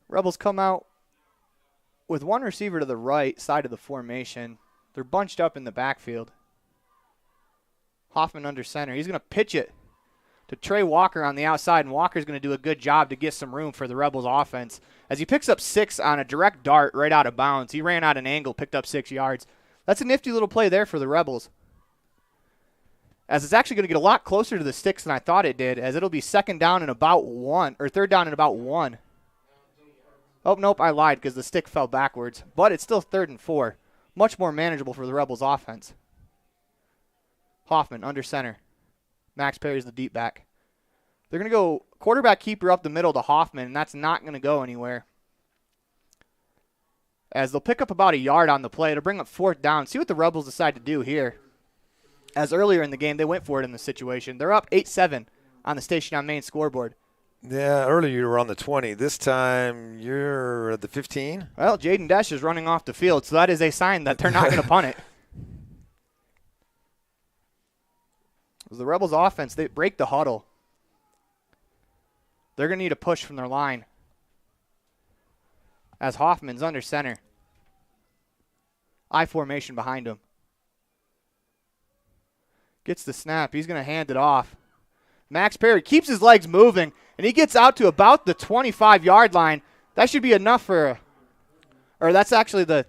Rebels come out with 1 receiver to the right side of the formation. They're bunched up in the backfield. Hoffman under center. He's going to pitch it to Trey Walker on the outside, and Walker's going to do a good job to get some room for the Rebels offense as he picks up 6 on a direct dart right out of bounds. He ran out an angle, picked up 6 yards. That's a nifty little play there for the Rebels. As it's actually going to get a lot closer to the sticks than I thought it did, as it'll be 2nd down and about 1, or 3rd down and about 1. Oh, nope, I lied because the stick fell backwards. But it's still 3rd and 4. Much more manageable for the Rebels offense. Hoffman under center. Max Perry's the deep back. They're going to go quarterback keeper up the middle to Hoffman, and that's not going to go anywhere. As they'll pick up about a yard on the play to bring up 4th down. See what the Rebels decide to do here. As earlier in the game, they went for it in this situation. They're up 8-7 on the Station on Main scoreboard. Yeah, earlier you were on the 20. This time you're at the 15. Well, Jaden Desch is running off the field, so that is a sign that they're not going to punt it. The Rebels offense, they break the huddle. They're going to need a push from their line. As Hoffman's under center. I formation behind him. Gets the snap. He's going to hand it off. Max Perry keeps his legs moving, and he gets out to about the 25-yard line. That should be enough for, or that's actually the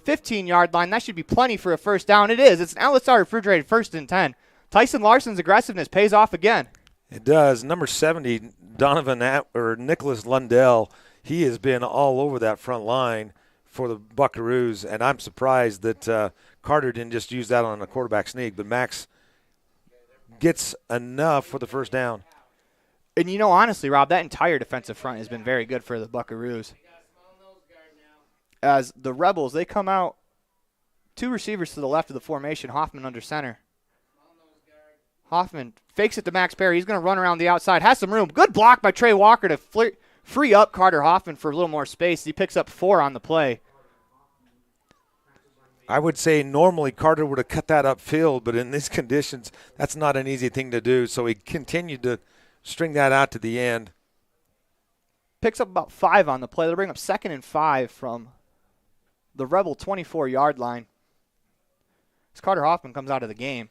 15-yard line. That should be plenty for a 1st down. It is. It's an LSR refrigerated 1st and 10. Tyson Larson's aggressiveness pays off again. It does. Number 70, Nicholas Lundell, he has been all over that front line for the Buckaroos, and I'm surprised that Carter didn't just use that on a quarterback sneak, but Max gets enough for the 1st down. And you know, honestly, Rob, that entire defensive front has been very good for the Buckaroos. As the Rebels, they come out 2 receivers to the left of the formation, Hoffman under center. Hoffman fakes it to Max Perry. He's going to run around the outside. Has some room. Good block by Trey Walker to free up Carter Hoffman for a little more space. He picks up 4 on the play. I would say normally Carter would have cut that upfield, but in these conditions, that's not an easy thing to do. So he continued to string that out to the end. Picks up about 5 on the play. They'll bring up 2nd and 5 from the Rebel 24-yard line. As Carter Hoffman comes out of the game.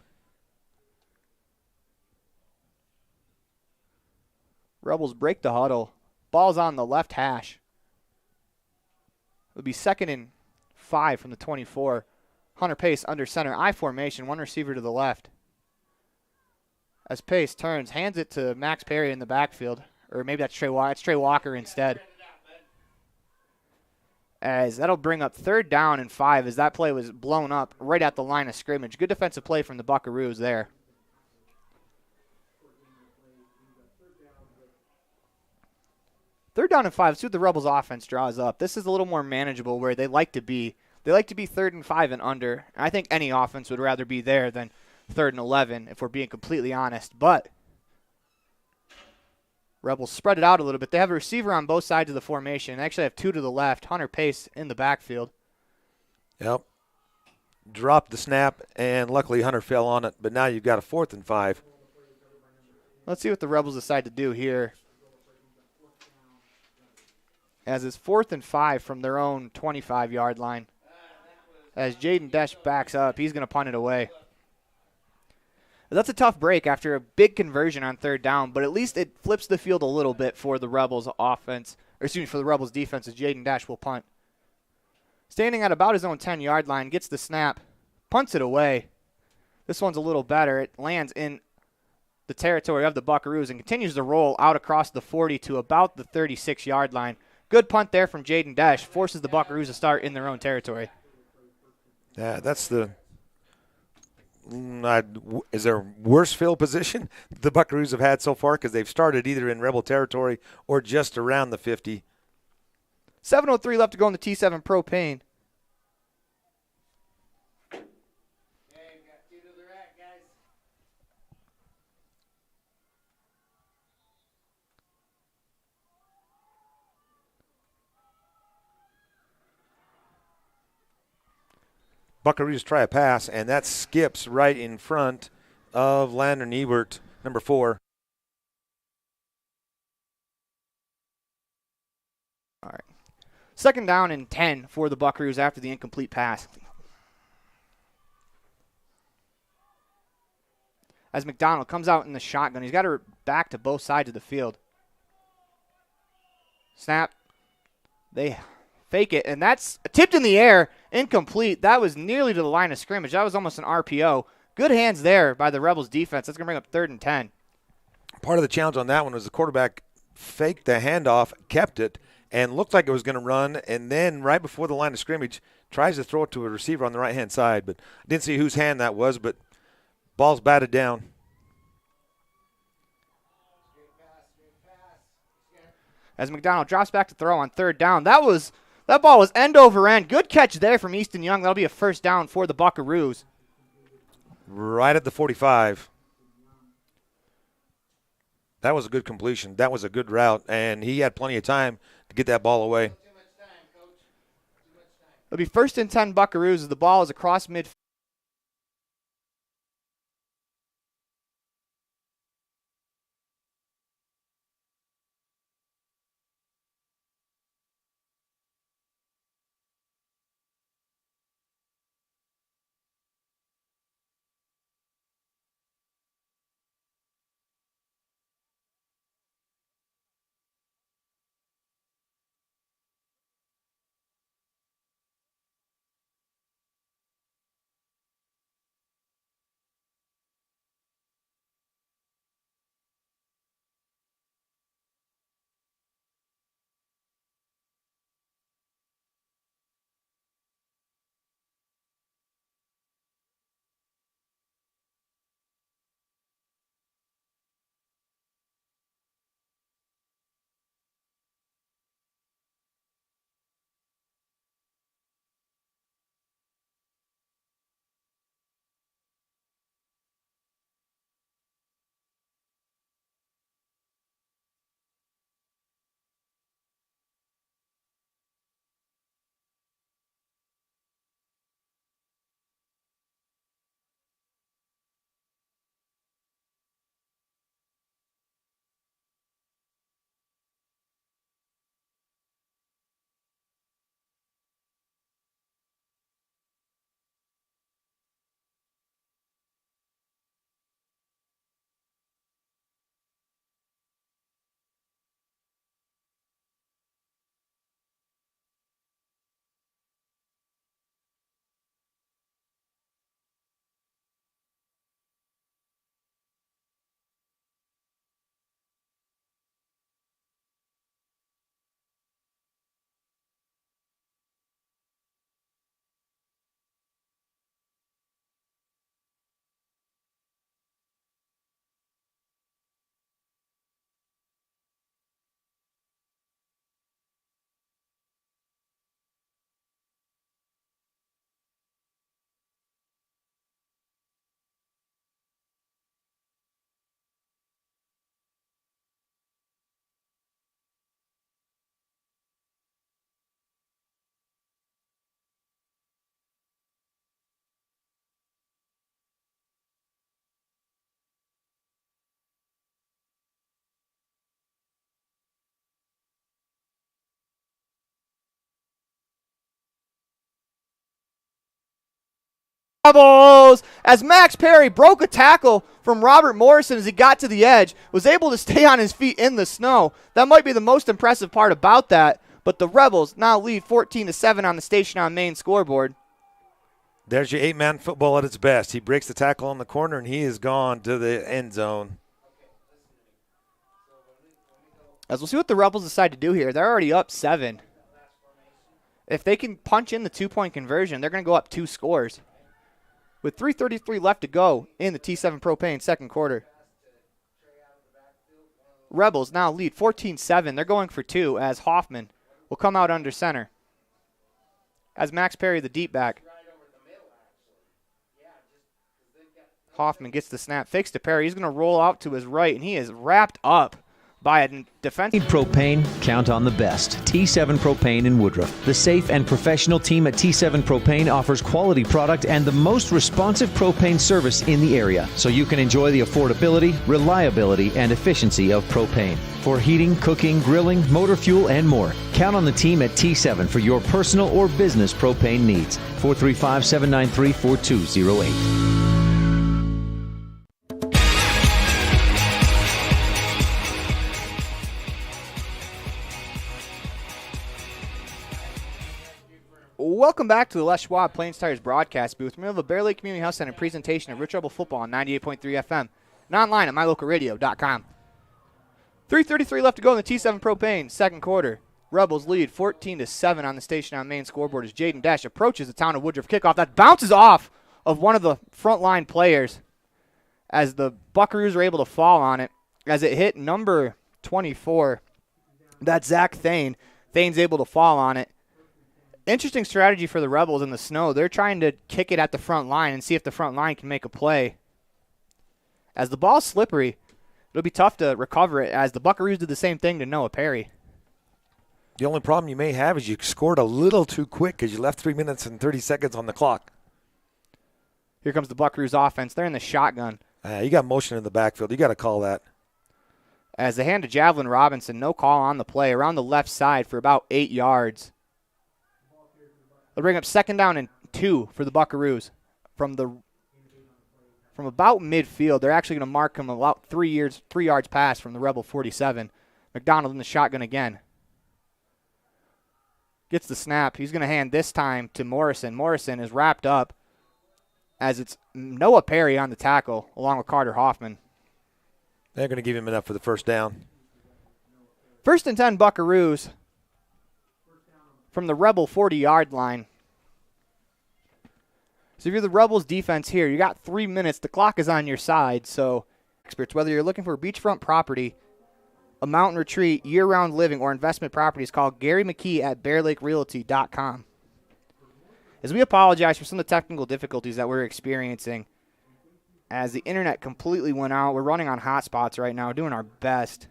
Rebels break the huddle. Ball's on the left hash. It'll be 2nd and 5 from the 24. Hunter Pace under center. I formation, one receiver to the left. As Pace turns, hands it to Max Perry in the backfield. Or maybe that's Trey Walker. It's Trey Walker instead. As that'll bring up 3rd down and 5 as that play was blown up right at the line of scrimmage. Good defensive play from the Buckaroos there. Third down and 5. Let's see what the Rebels offense draws up. This is a little more manageable where they like to be. They like to be 3rd and 5 and under. I think any offense would rather be there than 3rd and 11 if we're being completely honest. But Rebels spread it out a little bit. They have a receiver on both sides of the formation. They actually have 2 to the left. Hunter Pace in the backfield. Yep. Dropped the snap, and luckily Hunter fell on it. But now you've got a 4th and 5. Let's see what the Rebels decide to do here. As it's 4th and 5 from their own 25-yard line. As Jaden Desch backs up, he's going to punt it away. That's a tough break after a big conversion on 3rd down, but at least it flips the field a little bit for the Rebels offense, or excuse me, for the Rebels defense as Jaden Desch will punt. Standing at about his own 10-yard line, gets the snap, punts it away. This one's a little better. It lands in the territory of the Buckaroos and continues to roll out across the 40 to about the 36-yard line. Good punt there from Jaden Desch. Forces the Buckaroos to start in their own territory. Yeah, that's the is there worst field position the Buckaroos have had so far? Because they've started either in Rebel territory or just around the 50. 7:03 left to go in the T7 Propane. Buckaroos try a pass, and that skips right in front of Landon Ebert, number 4. All right. 2nd down and 10 for the Buckaroos after the incomplete pass. As McDonald comes out in the shotgun, he's got her back to both sides of the field. Snap. They fake it, and that's tipped in the air, incomplete. That was nearly to the line of scrimmage. That was almost an RPO. Good hands there by the Rebels defense. That's going to bring up 3rd and 10. Part of the challenge on that one was the quarterback faked the handoff, kept it, and looked like it was going to run, and then right before the line of scrimmage, tries to throw it to a receiver on the right-hand side. But I didn't see whose hand that was, but ball's batted down. As McDonald drops back to throw on 3rd down. That ball was end over end. Good catch there from Easton Young. That'll be a 1st down for the Buckaroos. Right at the 45. That was a good completion. That was a good route, and he had plenty of time to get that ball away. It'll be 1st and 10 Buckaroos as the ball is across midfield. Rebels! As Max Perry broke a tackle from Robert Morrison as he got to the edge, was able to stay on his feet in the snow. That might be the most impressive part about that, but the Rebels now lead 14-7 on the Station on Main scoreboard. There's your 8-man football at its best. He breaks the tackle on the corner, and he is gone to the end zone. As we'll see what the Rebels decide to do here. They're already up 7. If they can punch in the 2-point conversion, they're going to go up 2 scores. With 3:33 left to go in the T7 Propane second quarter. Rebels now lead 14-7. They're going for 2 as Hoffman will come out under center. As Max Perry, the deep back. Hoffman gets the snap, fakes to Perry. He's going to roll out to his right, and he is wrapped up by a defense. Need propane? Count on the best. T7 Propane in Woodruff. The safe and professional team at T7 Propane offers quality product and the most responsive propane service in the area, so you can enjoy the affordability, reliability, and efficiency of propane. For heating, cooking, grilling, motor fuel, and more, count on the team at T7 for your personal or business propane needs. 435-793-4208. Welcome back to the Les Schwab Plains Tires broadcast booth. We have a Bear Lake Community Health Center presentation of Rich Rebel football on 98.3 FM and online at mylocalradio.com. 3:33 left to go in the T7 Propane second quarter. Rebels lead 14-7 on the Station on Main scoreboard as Jaden Dash approaches the town of Woodruff kickoff. That bounces off of one of the frontline players as the Buckaroos are able to fall on it. As it hit number 24, that's Zach Thane. Thane's able to fall on it. Interesting strategy for the Rebels in the snow. They're trying to kick it at the front line and see if the front line can make a play. As the ball's slippery, it'll be tough to recover it, as the Buckaroos did the same thing to Noah Perry. The only problem you may have is you scored a little too quick because you left 3 minutes and 30 seconds on the clock. Here comes the Buckaroos offense. They're in the shotgun. You got motion in the backfield. You got to call that. As they hand to Javelin Robinson, no call on the play, around the left side for about 8 yards. They'll bring up 2nd down and 2 for the Buckaroos. From about midfield, they're actually going to mark him about 3 yards past from the Rebel 47. McDonald in the shotgun again. Gets the snap. He's going to hand this time to Morrison. Morrison is wrapped up as it's Noah Perry on the tackle along with Carter Hoffman. They're going to give him enough for the first down. 1st and 10 Buckaroos from the Rebel 40-yard line. So if you're the Rebels defense here, you got 3 minutes. The clock is on your side. So experts, whether you're looking for a beachfront property, a mountain retreat, year-round living, or investment properties, call Gary McKee at BearLakeRealty.com. As we apologize for some of the technical difficulties that we're experiencing, as the internet completely went out. We're running on hotspots right now, doing our best.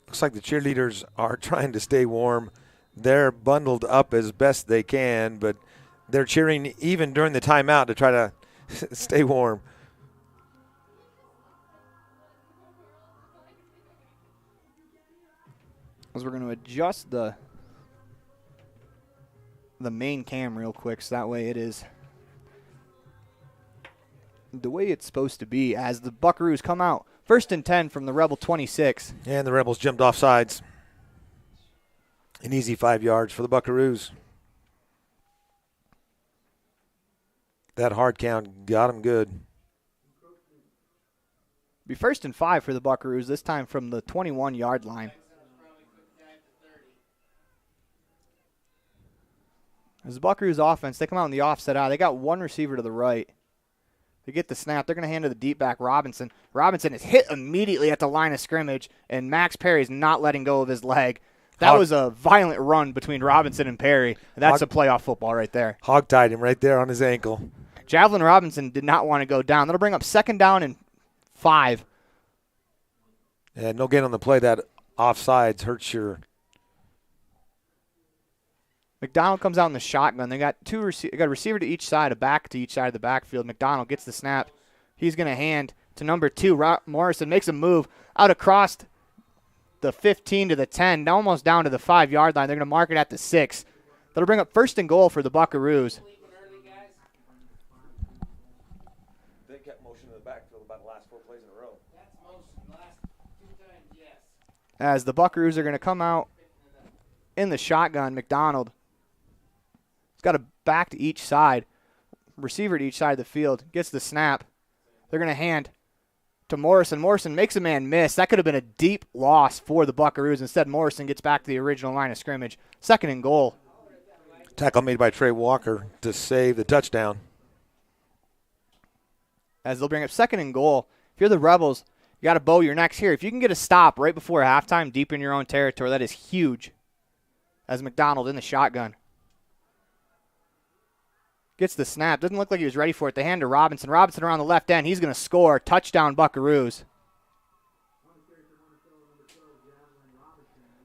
Looks like the cheerleaders are trying to stay warm. They're bundled up as best they can, but they're cheering even during the timeout to try to stay warm. As we're going to adjust the main cam real quick so that way it is the way it's supposed to be as the Buckaroos come out. 1st and 10 from the Rebel 26. And the Rebels jumped off sides. An easy 5 yards for the Buckaroos. That hard count got them good. Be 1st and 5 for the Buckaroos, this time from the 21-yard line. As the Buckaroos offense, they come out in the offset out. They got one receiver to the right. They get the snap. They're going to hand to the deep back, Robinson. Robinson is hit immediately at the line of scrimmage, and Max Perry is not letting go of his leg. That was a violent run between Robinson and Perry. That's a playoff football right there. Hog-tied him right there on his ankle. Javelin Robinson did not want to go down. That'll bring up 2nd down and 5. And no gain on the play. That offsides hurts your. McDonald comes out in the shotgun. They got got a receiver to each side, a back to each side of the backfield. McDonald gets the snap. He's going to hand to number 2. Morrison makes a move out across the 15 to the 10, almost down to the 5-yard line. They're going to mark it at the 6. That'll bring up 1st and goal for the Buckaroos. They kept motion in the backfield about the last 4 plays in a row. As the Buckaroos are going to come out in the shotgun, McDonald. He's got a back to each side, receiver to each side of the field, gets the snap. They're going to hand to Morrison. Morrison makes a man miss. That could have been a deep loss for the Buckaroos. Instead, Morrison gets back to the original line of scrimmage. 2nd and goal. Tackle made by Trey Walker to save the touchdown. As they'll bring up 2nd and goal. If you're the Rebels, you got to bow your necks here. If you can get a stop right before halftime deep in your own territory, that is huge. As McDonald in the shotgun. Gets the snap. Doesn't look like he was ready for it. They hand to Robinson. Robinson around the left end. He's going to score. Touchdown, Buckaroos.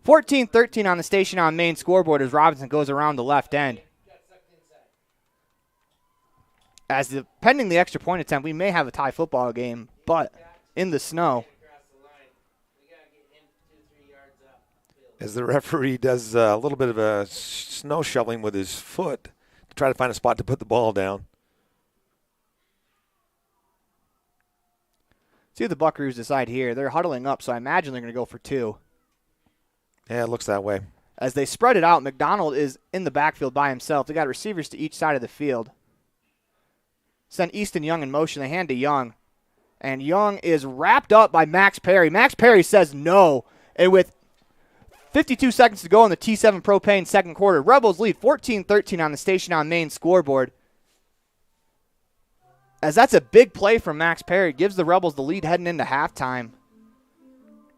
14-13 on the Station on Main scoreboard as Robinson goes around the left end. As pending the extra point attempt, we may have a tie football game, but in the snow. As the referee does a little bit of a snow shoveling with his foot to try to find a spot to put the ball down. See what the Buckaroos decide here. They're huddling up, so I imagine they're going to go for 2. Yeah, it looks that way. As they spread it out, McDonald is in the backfield by himself. They got receivers to each side of the field. Send Easton Young in motion. They hand to Young. And Young is wrapped up by Max Perry. Max Perry says no. And with 52 seconds to go in the T7 Propane 2nd quarter, Rebels lead 14-13 on the Station on Main scoreboard. As that's a big play from Max Perry. Gives the Rebels the lead heading into halftime.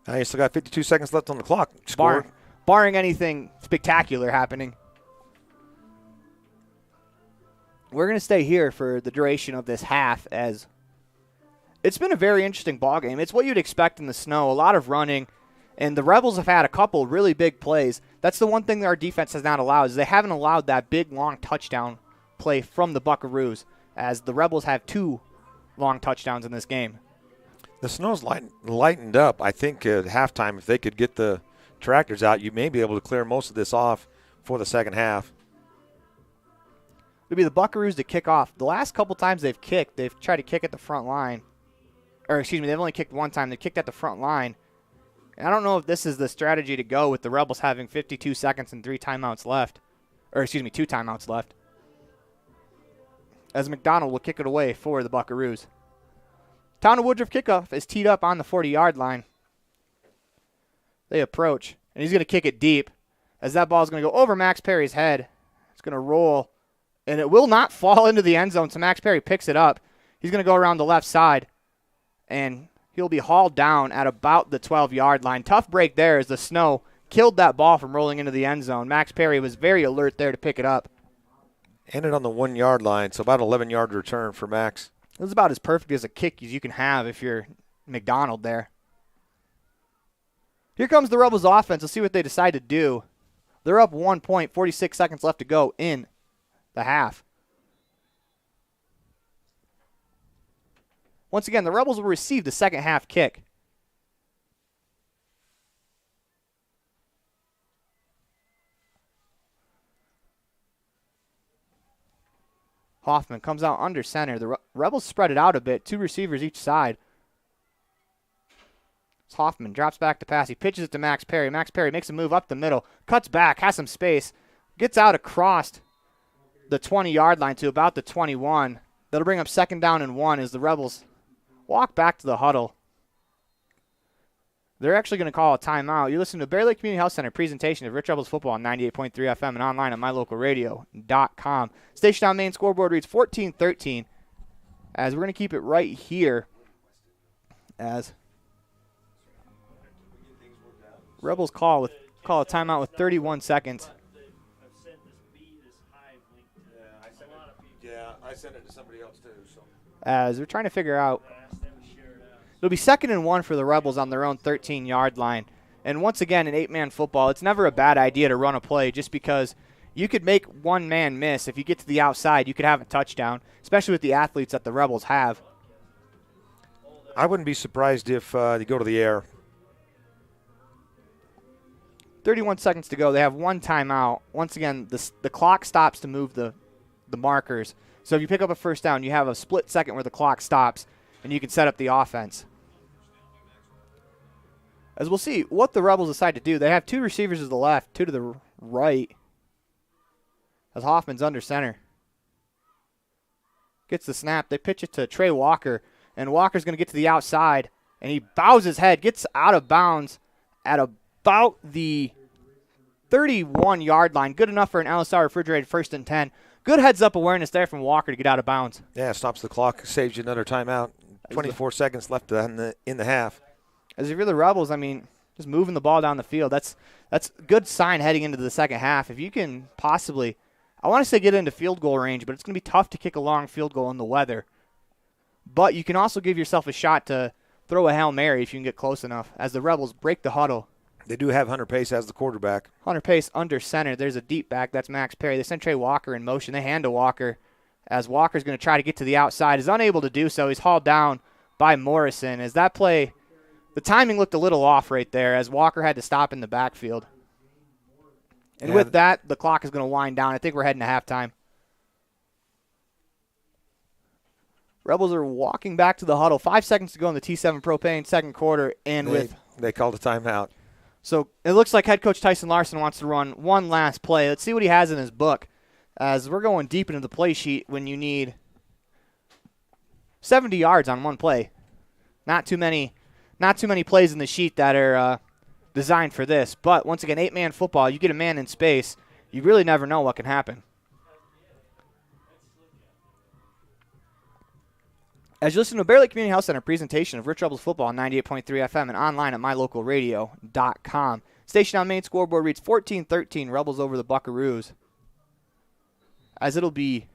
You still got 52 seconds left on the clock. Score. Barring anything spectacular happening. We're going to stay here for the duration of this half as it's been a very interesting ball game. It's what you'd expect in the snow. A lot of running, and the Rebels have had a couple really big plays. That's the one thing that our defense has not allowed is they haven't allowed that big, long touchdown play from the Buckaroos as the Rebels have 2 long touchdowns in this game. The snow's lightened up. I think at halftime, if they could get the tractors out, you may be able to clear most of this off for the second half. It'll be the Buckaroos to kick off. The last couple times they've kicked, they've tried to kick at the front line. Or, excuse me, they've only kicked one time. They kicked at the front line. And I don't know if this is the strategy to go with the Rebels having 52 seconds and 3 timeouts left. Or, excuse me, 2 timeouts left. As McDonald will kick it away for the Buckaroos. Town of Woodruff kickoff is teed up on the 40-yard line. They approach, and he's going to kick it deep as that ball is going to go over Max Perry's head. It's going to roll, and it will not fall into the end zone, so Max Perry picks it up. He's going to go around the left side, and he'll be hauled down at about the 12-yard line. Tough break there as the snow killed that ball from rolling into the end zone. Max Perry was very alert there to pick it up. Ended on the 1-yard line, so about an 11-yard return for Max. It was about as perfect as a kick as you can have if you're McDonald there. Here comes the Rebels offense. Let's see what they decide to do. They're up 1 point, 46 seconds left to go in the half. Once again, the Rebels will receive the second half kick. Hoffman comes out under center. The Rebels spread it out a bit. 2 receivers each side. Hoffman drops back to pass. He pitches it to Max Perry. Max Perry makes a move up the middle. Cuts back. Has some space. Gets out across the 20-yard line to about the 21. That'll bring up 2nd down and 1 as the Rebels walk back to the huddle. They're actually going to call a timeout. You listen to Bear Lake Community Health Center presentation of Rich Rebels football on 98.3 FM and online at mylocalradio.com. Station on Main scoreboard reads 14-13 as we're going to keep it right here as Rebels call a timeout with 31 seconds. Yeah, I sent it to somebody else too. So. As we're trying to figure out. It'll be 2nd and 1 for the Rebels on their own 13-yard line. And once again, in 8-man football, it's never a bad idea to run a play just because you could make one man miss. If you get to the outside, you could have a touchdown, especially with the athletes that the Rebels have. I wouldn't be surprised if they go to the air. 31 seconds to go. They have one timeout. Once again, the clock stops to move the markers. So if you pick up a first down, you have a split second where the clock stops, and you can set up the offense. As we'll see what the Rebels decide to do. They have 2 receivers to the left, 2 to the right. As Hoffman's under center. Gets the snap. They pitch it to Trey Walker, and Walker's going to get to the outside, and he bows his head, gets out of bounds at about the 31-yard line. Good enough for an LSR refrigerated 1st and 10. Good heads-up awareness there from Walker to get out of bounds. Yeah, stops the clock, saves you another timeout. 24 seconds left in the half. As if you're the Rebels, I mean, just moving the ball down the field, that's a good sign heading into the second half. If you can possibly, I want to say get into field goal range, but it's going to be tough to kick a long field goal in the weather. But you can also give yourself a shot to throw a Hail Mary if you can get close enough as the Rebels break the huddle. They do have Hunter Pace as the quarterback. Hunter Pace under center. There's a deep back. That's Max Perry. They send Trey Walker in motion. They hand to Walker as Walker's going to try to get to the outside. Is unable to do so. He's hauled down by Morrison. As that play, the timing looked a little off right there as Walker had to stop in the backfield. And with that, the clock is going to wind down. I think we're heading to halftime. Rebels are walking back to the huddle. 5 seconds to go in the T7 Propane second quarter. And they called a timeout. So it looks like head coach Tyson Larson wants to run one last play. Let's see what he has in his book as we're going deep into the play sheet when you need 70 yards on one play. Not too many plays in the sheet that are designed for this. But once again, 8-man football, you get a man in space, you really never know what can happen. As you listen to a Bear Lake Community Health Center presentation of Rich Rebels football on 98.3 FM and online at mylocalradio.com. Station on main scoreboard reads 14-13, Rebels over the Buckaroos. As it'll be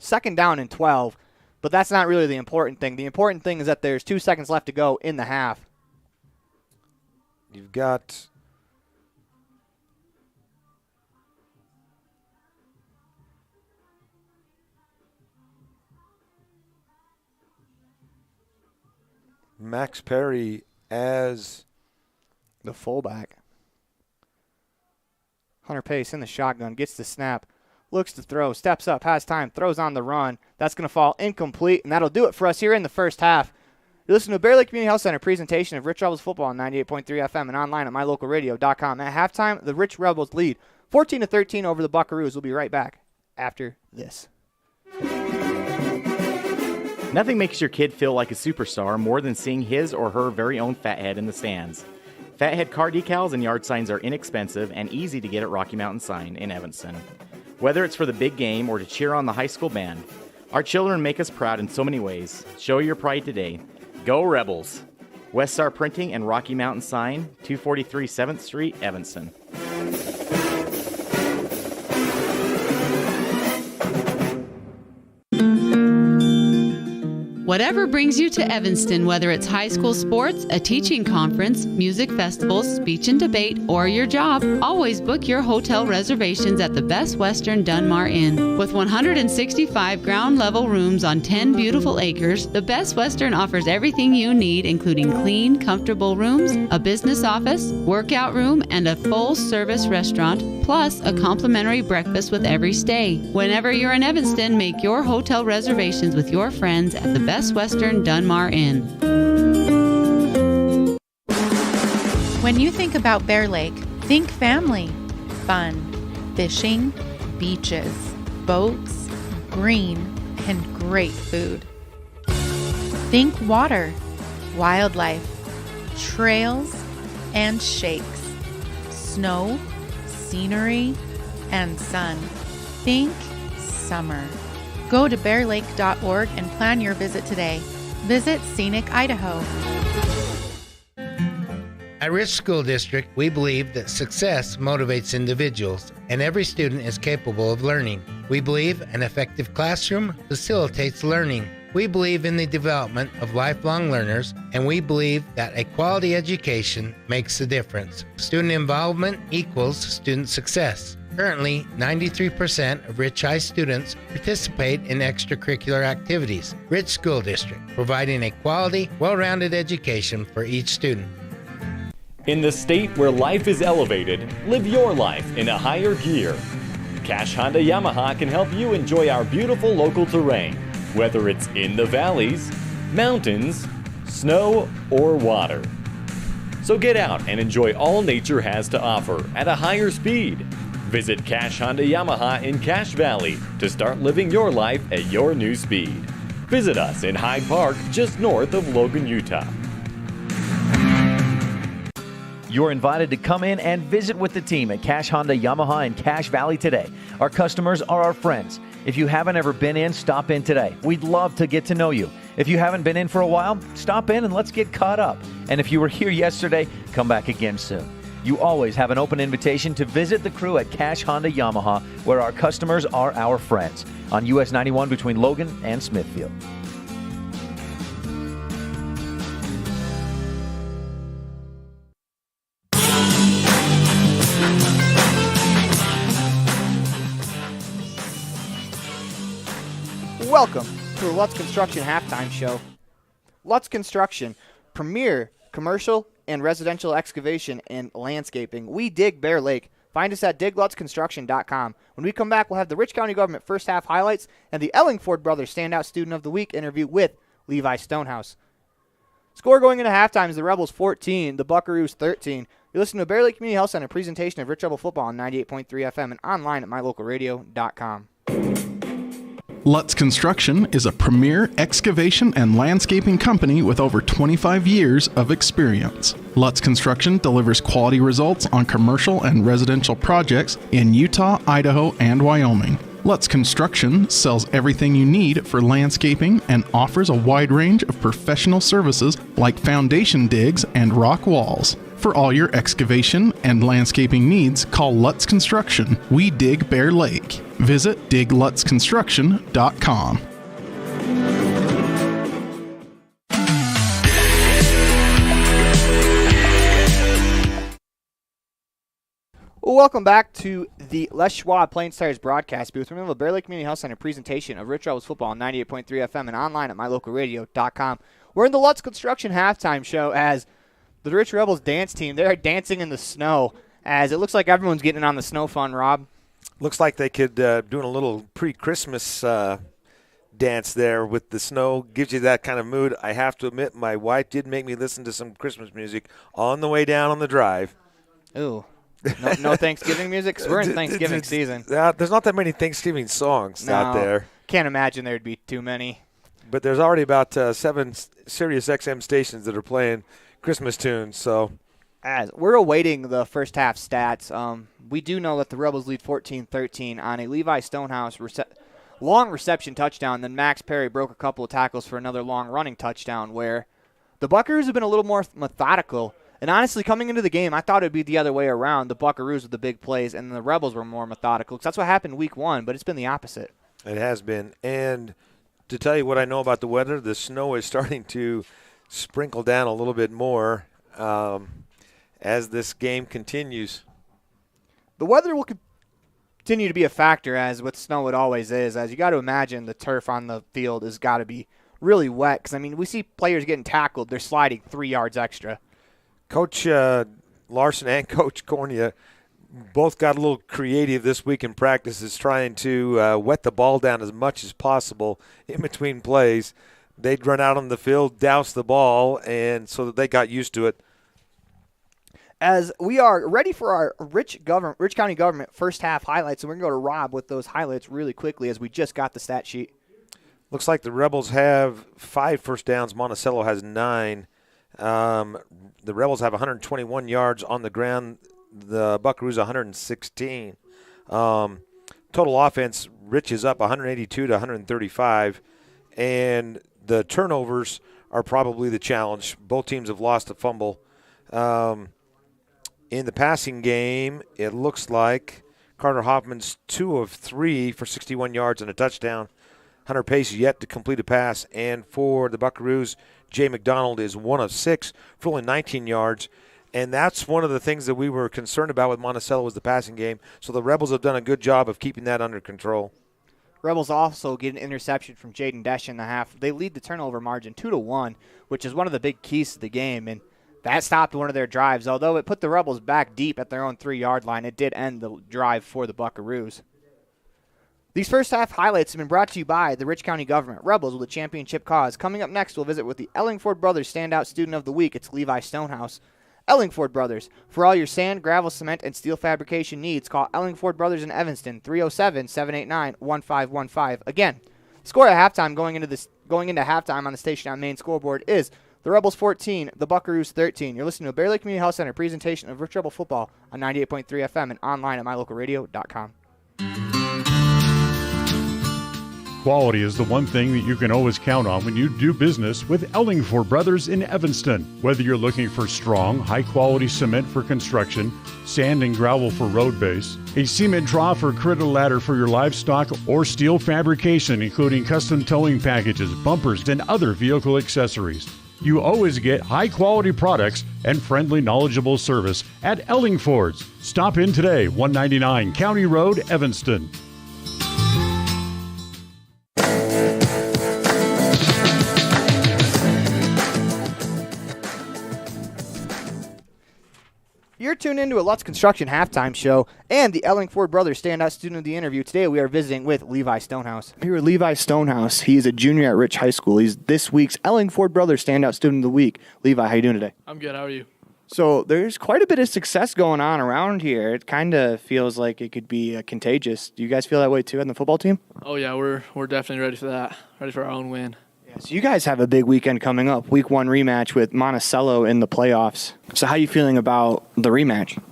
2nd down and 12, but that's not really the important thing. The important thing is that there's 2 seconds left to go in the half. You've got Max Perry as the fullback. Hunter Pace in the shotgun, gets the snap, looks to throw, steps up, has time, throws on the run. That's going to fall incomplete, and that'll do it for us here in the first half. You listen to a Bear Lake Community Health Center presentation of Rich Rebels football on 98.3 FM and online at mylocalradio.com. At halftime, the Rich Rebels lead 14-13 over the Buckaroos. We'll be right back after this. Nothing makes your kid feel like a superstar more than seeing his or her very own Fathead in the stands. Fathead car decals and yard signs are inexpensive and easy to get at Rocky Mountain Sign in Evanston. Whether it's for the big game or to cheer on the high school band, our children make us proud in so many ways. Show your pride today. Go Rebels! West Star Printing and Rocky Mountain Sign, 243 7th Street, Evanston. Whatever brings you to Evanston, whether it's high school sports, a teaching conference, music festivals, speech and debate, or your job, always book your hotel reservations at the Best Western Dunmar Inn. With 165 ground-level rooms on 10 beautiful acres, the Best Western offers everything you need, including clean, comfortable rooms, a business office, workout room, and a full-service restaurant, plus a complimentary breakfast with every stay. Whenever you're in Evanston, make your hotel reservations with your friends at the Best Western Dunmar Inn. When you think about Bear Lake, think family, fun, fishing, beaches, boats, green, and great food. Think water, wildlife, trails, and shakes, snow, scenery, and sun. Think summer. Go to bearlake.org and plan your visit today. Visit Scenic Idaho. At Rich School District, we believe that success motivates individuals, and every student is capable of learning. We believe an effective classroom facilitates learning. We believe in the development of lifelong learners, and we believe that a quality education makes a difference. Student involvement equals student success. Currently, 93% of Rich High students participate in extracurricular activities. Rich School District, providing a quality, well-rounded education for each student. In the state where life is elevated, live your life in a higher gear. Cash Honda Yamaha can help you enjoy our beautiful local terrain, whether it's in the valleys, mountains, snow, or water. So get out and enjoy all nature has to offer at a higher speed. Visit Cash Honda Yamaha in Cache Valley to start living your life at your new speed. Visit us in Hyde Park, just north of Logan, Utah. You're invited to come in and visit with the team at Cache Honda Yamaha in Cache Valley today. Our customers are our friends. If you haven't ever been in, stop in today. We'd love to get to know you. If you haven't been in for a while, stop in and let's get caught up. And if you were here yesterday, come back again soon. You always have an open invitation to visit the crew at Cache Honda Yamaha, where our customers are our friends, on US 91 between Logan and Smithfield. Welcome to the Lutz Construction Halftime Show. Lutz Construction, premier commercial and residential excavation and landscaping. We dig Bear Lake. Find us at diglutzconstruction.com. When we come back, we'll have the Rich County Government first half highlights and the Ellingford Brothers Standout Student of the Week interview with Levi Stonehouse. Score going into halftime is the Rebels 14, the Buckaroos 13. You listen to Bear Lake Community Health Center presentation of Rich Rebel Football on 98.3 FM and online at mylocalradio.com. Lutz Construction is a premier excavation and landscaping company with over 25 years of experience. Lutz Construction delivers quality results on commercial and residential projects in Utah, Idaho, and Wyoming. Lutz Construction sells everything you need for landscaping and offers a wide range of professional services like foundation digs and rock walls. For all your excavation and landscaping needs, call Lutz Construction. We dig Bear Lake. Visit diglutzconstruction.com. Well, welcome back to the Les Schwab Plain Stars broadcast booth. Remember the Bear Lake Community Health Center presentation of Rich Rebels Football on 98.3 FM and online at mylocalradio.com. We're in the Lutz Construction halftime show as the Rich Rebels dance team, they're dancing in the snow as it looks like everyone's getting on the snow fun, Rob. Looks like they could doing a little pre-Christmas dance there with the snow. Gives you that kind of mood. I have to admit, my wife did make me listen to some Christmas music on the way down on the drive. Ooh. No Thanksgiving music? 'Cause we're in Thanksgiving season. There's not that many Thanksgiving songs out there. Can't imagine there'd be too many. But there's already about 7 Sirius XM stations that are playing Christmas tunes. So, as we're awaiting the first half stats, we do know that the Rebels lead 14-13 on a Levi Stonehouse long reception touchdown. Then Max Perry broke a couple of tackles for another long running touchdown where the Buckaroos have been a little more methodical. And honestly, coming into the game, I thought it would be the other way around. The Buckaroos with the big plays, and the Rebels were more methodical. Because that's what happened week 1, but it's been the opposite. It has been. And to tell you what I know about the weather, the snow is starting to sprinkle down a little bit more as this game continues. The weather will continue to be a factor, as with snow it always is. As you got to imagine, the turf on the field has got to be really wet. Because, I mean, we see players getting tackled. They're sliding 3 yards extra. Coach Larson and Coach Cornea both got a little creative this week in practices, trying to wet the ball down as much as possible in between plays. They'd run out on the field, douse the ball, and so that they got used to it. As we are ready for our Rich County Government first half highlights, and we're going to go to Rob with those highlights really quickly as we just got the stat sheet. Looks like the Rebels have 5 first downs. Monticello has 9. The Rebels have 121 yards on the ground. The Buckaroos 116. Total offense, Rich is up 182 to 135. And the turnovers are probably the challenge. Both teams have lost a fumble. In the passing game, it looks like Carter Hoffman's 2 of 3 for 61 yards and a touchdown. Hunter Pace yet to complete a pass. And for the Buckaroos, Jay McDonald is 1 of 6 for only 19 yards. And that's one of the things that we were concerned about with Monticello was the passing game. So the Rebels have done a good job of keeping that under control. Rebels also get an interception from Jaden Desch in the half. They lead the turnover margin 2-1, which is one of the big keys to the game. And That stopped one of their drives. Although it put the Rebels back deep at their own 3-yard line, it did end the drive for the Buckaroos. These first half highlights have been brought to you by the Rich County Government. Rebels with a championship cause. Coming up next, we'll visit with the Ellingford Brothers Standout Student of the Week. It's Levi Stonehouse. Ellingford Brothers. For all your sand, gravel, cement, and steel fabrication needs, call Ellingford Brothers in Evanston, 307-789-1515. Again, score at halftime going into halftime on the Station on Main scoreboard is the Rebels 14, the Buckaroos 13. You're listening to a Bear Lake Community Health Center presentation of Rich Rebel football on 98.3 FM and online at mylocalradio.com. Quality is the one thing that you can always count on when you do business with Ellingford Brothers in Evanston. Whether you're looking for strong, high-quality cement for construction, sand and gravel for road base, a cement trough or critter ladder for your livestock, or steel fabrication including custom towing packages, bumpers, and other vehicle accessories, you always get high-quality products and friendly, knowledgeable service at Ellingford's. Stop in today, 199 County Road, Evanston. You're tuned into a Lutz Construction halftime show and the Ellingford Brothers Standout Student of the Interview. Today we are visiting with Levi Stonehouse. Here with Levi Stonehouse. He's a junior at Rich High School. He's this week's Ellingford Brothers Standout Student of the Week. Levi, how you doing today? I'm good. How are you? So there's quite a bit of success going on around here. It kind of feels like it could be contagious. Do you guys feel that way too on the football team? Oh, yeah. We're definitely ready for that. Ready for our own win. So you guys have a big weekend coming up. Week 1 rematch with Monticello in the playoffs. So how are you feeling about the rematch?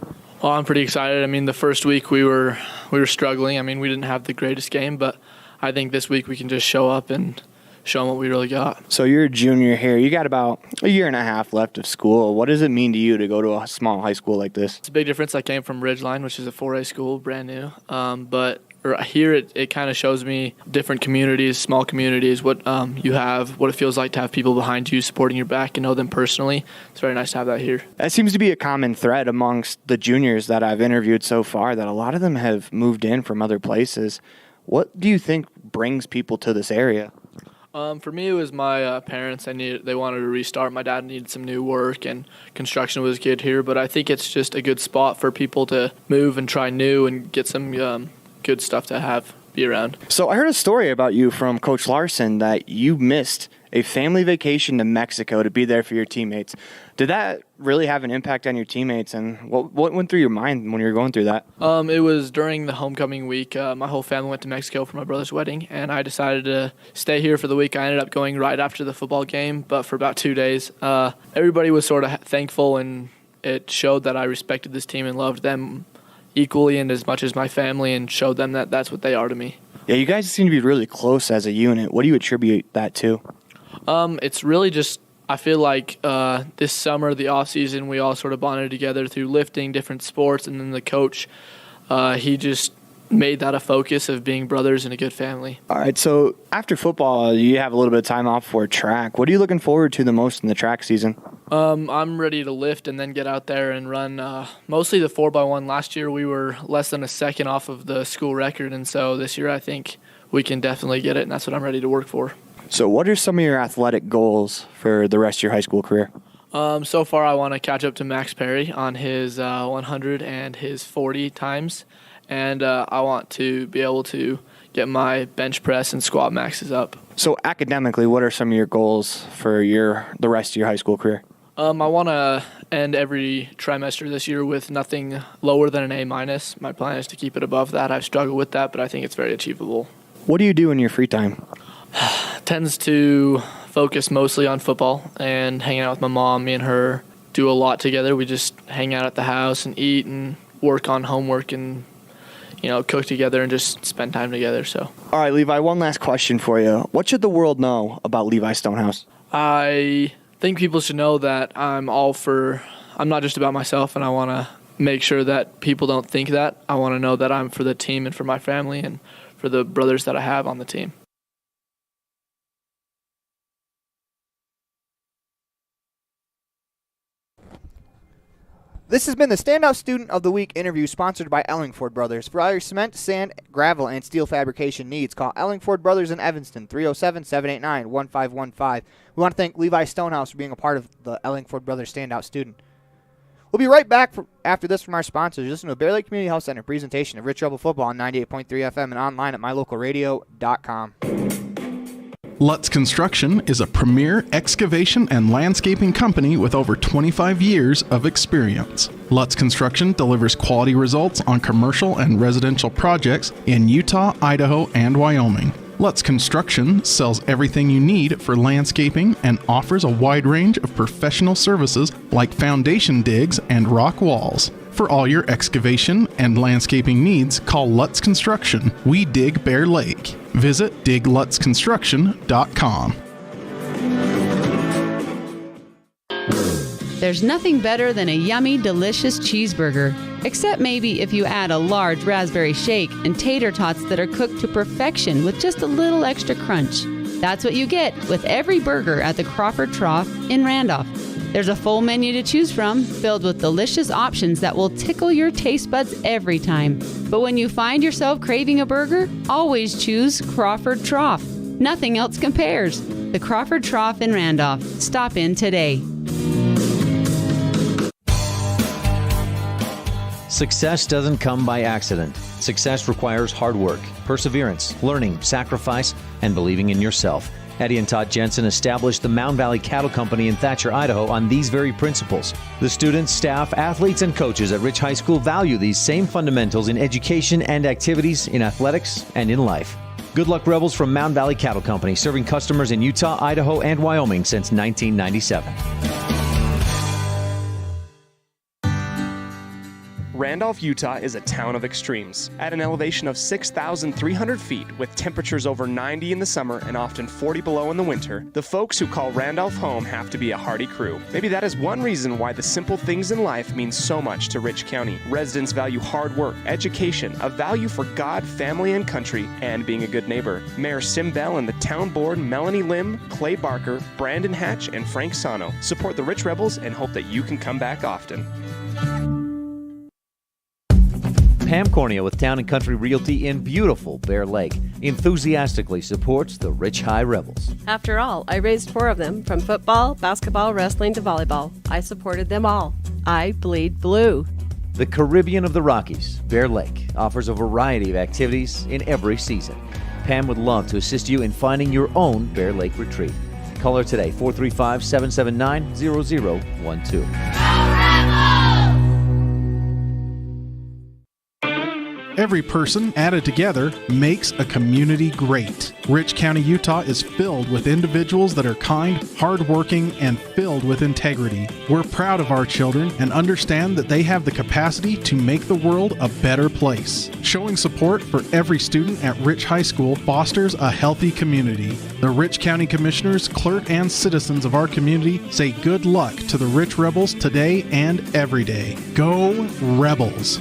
Well, I'm pretty excited. I mean, the first week we were struggling. I mean, we didn't have the greatest game, but I think this week we can just show up and show them what we really got. So you're a junior here. You got about a year and a half left of school. What does it mean to you to go to a small high school like this? It's a big difference. I came from Ridgeline, which is a 4A school, brand new. But here it kind of shows me different communities, small communities, what you have, what it feels like to have people behind you supporting your back and know them personally. It's very nice to have that here. That seems to be a common thread amongst the juniors that I've interviewed so far, that a lot of them have moved in from other places. What do you think brings people to this area? For me, it was my parents. They wanted to restart. My dad needed some new work, and construction was good here. But I think it's just a good spot for people to move and try new and get some good stuff to be around. So I heard a story about you from Coach Larson that you missed a family vacation to Mexico to be there for your teammates. Did that really have an impact on your teammates, and what went through your mind when you were going through that? It was during the homecoming week. My whole family went to Mexico for my brother's wedding, and I decided to stay here for the week. I ended up going right after the football game, but for about 2 days. Everybody was sort of thankful, and it showed that I respected this team and loved them equally and as much as my family, and showed them that that's what they are to me. Yeah, you guys seem to be really close as a unit. What do you attribute that to? It's really just, I feel like this summer, the off season, we all sort of bonded together through lifting, different sports, and then the coach, he just made that a focus of being brothers and a good family. All right, so after football, you have a little bit of time off for track. What are you looking forward to the most in the track season? I'm ready to lift and then get out there and run mostly the 4x1. Last year we were less than a second off of the school record, and so this year I think we can definitely get it, and that's what I'm ready to work for. So what are some of your athletic goals for the rest of your high school career? So far I want to catch up to Max Perry on his 100 and his 40 times, and I want to be able to get my bench press and squat maxes up. So academically, what are some of your goals for the rest of your high school career? I want to end every trimester this year with nothing lower than an A-. My plan is to keep it above that. I've struggled with that, but I think it's very achievable. What do you do in your free time? Tends to focus mostly on football and hanging out with my mom. Me and her do a lot together. We just hang out at the house and eat and work on homework and cook together and just spend time together. So. All right, Levi, one last question for you. What should the world know about Levi Stonehouse? I think people should know that I'm not just about myself, and I want to make sure that people don't think that. I want to know that I'm for the team and for my family and for the brothers that I have on the team. This has been the Standout Student of the Week interview sponsored by Ellingford Brothers. For all your cement, sand, gravel, and steel fabrication needs, call Ellingford Brothers in Evanston, 307-789-1515. We want to thank Levi Stonehouse for being a part of the Ellingford Brothers Standout Student. We'll be right back after this from our sponsors. Listen to a Bear Lake Community Health Center presentation of Rich Rebel Football on 98.3 FM and online at mylocalradio.com. Lutz Construction is a premier excavation and landscaping company with over 25 years of experience. Lutz Construction delivers quality results on commercial and residential projects in Utah, Idaho, and Wyoming. Lutz Construction sells everything you need for landscaping and offers a wide range of professional services like foundation digs and rock walls. For all your excavation and landscaping needs, call Lutz Construction. We dig Bear Lake. Visit diglutzconstruction.com. There's nothing better than a yummy, delicious cheeseburger. Except maybe if you add a large raspberry shake and tater tots that are cooked to perfection with just a little extra crunch. That's what you get with every burger at the Crawford Trough in Randolph. There's a full menu to choose from, filled with delicious options that will tickle your taste buds every time. But when you find yourself craving a burger, always choose Crawford Trough. Nothing else compares. The Crawford Trough in Randolph. Stop in today. Success doesn't come by accident. Success requires hard work, perseverance, learning, sacrifice, and believing in yourself. Eddie and Todd Jensen established the Mound Valley Cattle Company in Thatcher, Idaho on these very principles. The students, staff, athletes, and coaches at Rich High School value these same fundamentals in education and activities, in athletics, and in life. Good luck, Rebels, from Mound Valley Cattle Company, serving customers in Utah, Idaho, and Wyoming since 1997. Randolph, Utah is a town of extremes. At an elevation of 6,300 feet, with temperatures over 90 in the summer and often 40 below in the winter, the folks who call Randolph home have to be a hardy crew. Maybe that is one reason why the simple things in life mean so much to Rich County. Residents value hard work, education, a value for God, family, and country, and being a good neighbor. Mayor Sim Bell and the town board, Melanie Lim, Clay Barker, Brandon Hatch, and Frank Sano, support the Rich Rebels and hope that you can come back often. Pam Cornea with Town & Country Realty in beautiful Bear Lake enthusiastically supports the Rich High Rebels. After all, I raised 4 of them, from football, basketball, wrestling to volleyball. I supported them all. I bleed blue. The Caribbean of the Rockies, Bear Lake, offers a variety of activities in every season. Pam would love to assist you in finding your own Bear Lake retreat. Call her today, 435-779-0012. Every person added together makes a community great. Rich County, Utah is filled with individuals that are kind, hardworking, and filled with integrity. We're proud of our children and understand that they have the capacity to make the world a better place. Showing support for every student at Rich High School fosters a healthy community. The Rich County Commissioners, clerk, and citizens of our community say good luck to the Rich Rebels today and every day. Go Rebels!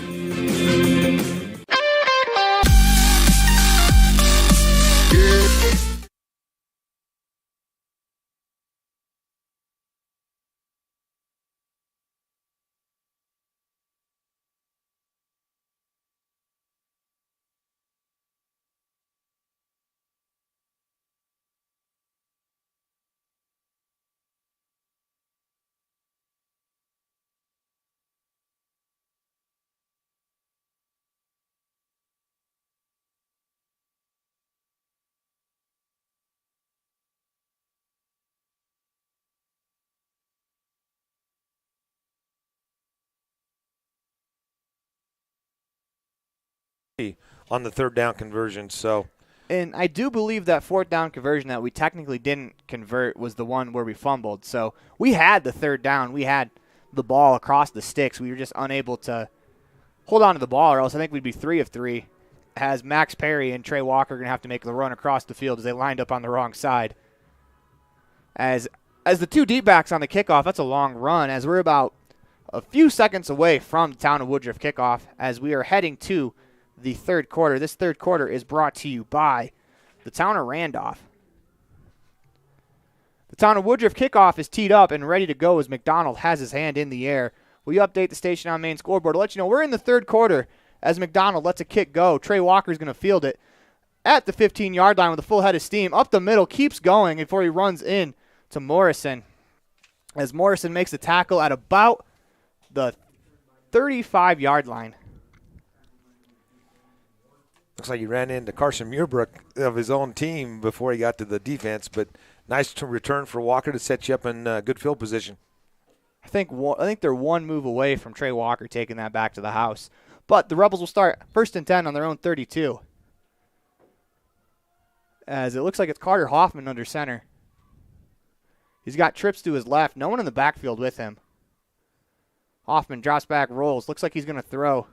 On the third down conversion, so. And I do believe that fourth down conversion that we technically didn't convert was the one where we fumbled. So we had the third down. We had the ball across the sticks. We were just unable to hold on to the ball, or else I think we'd be 3 of 3. As Max Perry and Trey Walker are going to have to make the run across the field as they lined up on the wrong side. As the 2 deep backs on the kickoff, that's a long run, as we're about a few seconds away from the Town of Woodruff kickoff as we are heading to the third quarter. This third quarter is brought to you by the Town of Randolph. The Town of Woodruff kickoff is teed up and ready to go as McDonald has his hand in the air Will you update the station on main scoreboard to let you know we're in the third quarter as McDonald lets a kick go. Trey Walker's going to field it at the 15-yard line with a full head of steam. Up the middle, keeps going before he runs in to Morrison. As Morrison makes the tackle at about the 35-yard line. Looks like he ran into Carson Muirbrook of his own team before he got to the defense, but nice to return for Walker to set you up in good field position. I think they're one move away from Trey Walker taking that back to the house. But the Rebels will start 1st and 10 on their own 32. As it looks like it's Carter Hoffman under center. He's got trips to his left. No one in the backfield with him. Hoffman drops back, rolls. Looks like he's going to throw.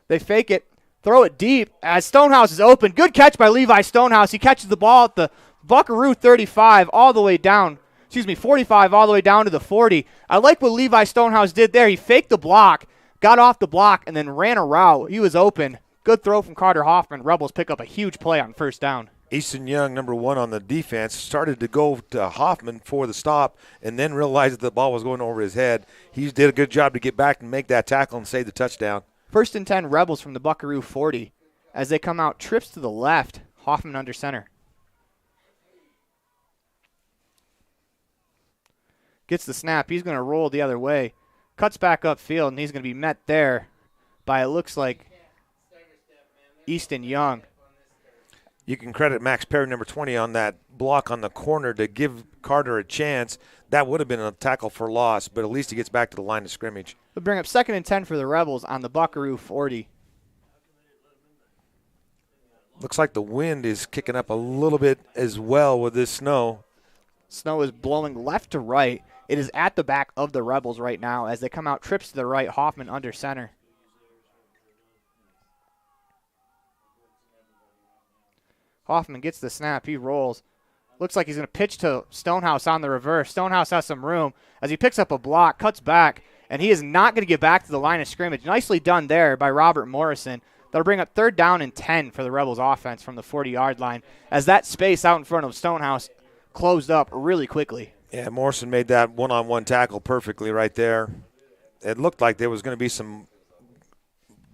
They fake it. Throw it deep as Stonehouse is open. Good catch by Levi Stonehouse. He catches the ball at the Buckaroo 35 all the way down. 45 all the way down to the 40. I like what Levi Stonehouse did there. He faked the block, got off the block, and then ran a route. He was open. Good throw from Carter Hoffman. Rebels pick up a huge play on 1st down. Easton Young, number 1 on the defense, started to go to Hoffman for the stop and then realized that the ball was going over his head. He did a good job to get back and make that tackle and save the touchdown. 1st and 10 Rebels from the Buckaroo 40. As they come out, trips to the left. Hoffman under center. Gets the snap. He's going to roll the other way. Cuts back upfield, and he's going to be met there by, it looks like, Easton Young. You can credit Max Perry, number 20, on that block on the corner to give Carter a chance. That would have been a tackle for loss, but at least he gets back to the line of scrimmage. We'll bring up 2nd and 10 for the Rebels on the Buckaroo 40. Looks like the wind is kicking up a little bit as well with this snow. Snow is blowing left to right. It is at the back of the Rebels right now as they come out, trips to the right, Hoffman under center. Hoffman gets the snap. He rolls. Looks like he's going to pitch to Stonehouse on the reverse. Stonehouse has some room as he picks up a block, cuts back, and he is not going to get back to the line of scrimmage. Nicely done there by Robert Morrison. That'll bring up 3rd down and 10 for the Rebels offense from the 40-yard line as that space out in front of Stonehouse closed up really quickly. Yeah, Morrison made that one-on-one tackle perfectly right there. It looked like there was going to be some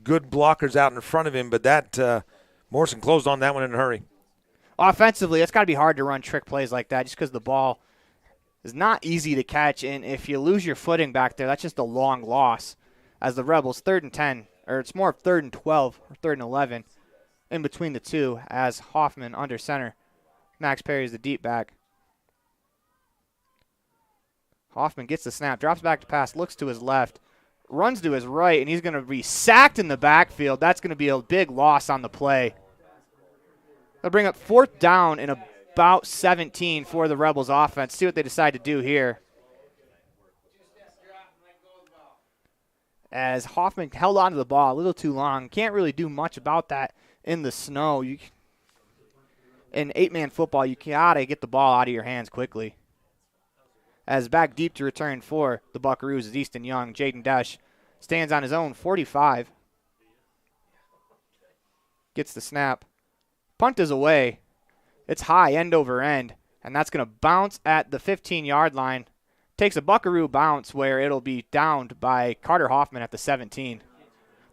good blockers out in front of him, but that Morrison closed on that one in a hurry. Offensively, it's got to be hard to run trick plays like that just because the ball is not easy to catch, and if you lose your footing back there, that's just a long loss. As the Rebels, 3rd and 10, or it's more of 3rd and 12 or 3rd and 11 in between the two as Hoffman under center. Max Perry is the deep back. Hoffman gets the snap, drops back to pass, looks to his left, runs to his right, and he's going to be sacked in the backfield. That's going to be a big loss on the play. They'll bring up 4th down and about 17 for the Rebels offense. See what they decide to do here. As Hoffman held onto the ball a little too long. Can't really do much about that in the snow. In 8-man football, you got to get the ball out of your hands quickly. As back deep to return for the Buckaroos is Easton Young. Jaden Desch stands on his own 45. Gets the snap. Punt is away. It's high, end over end, and that's going to bounce at the 15-yard line. Takes a Buckaroo bounce where it'll be downed by Carter Hoffman at the 17.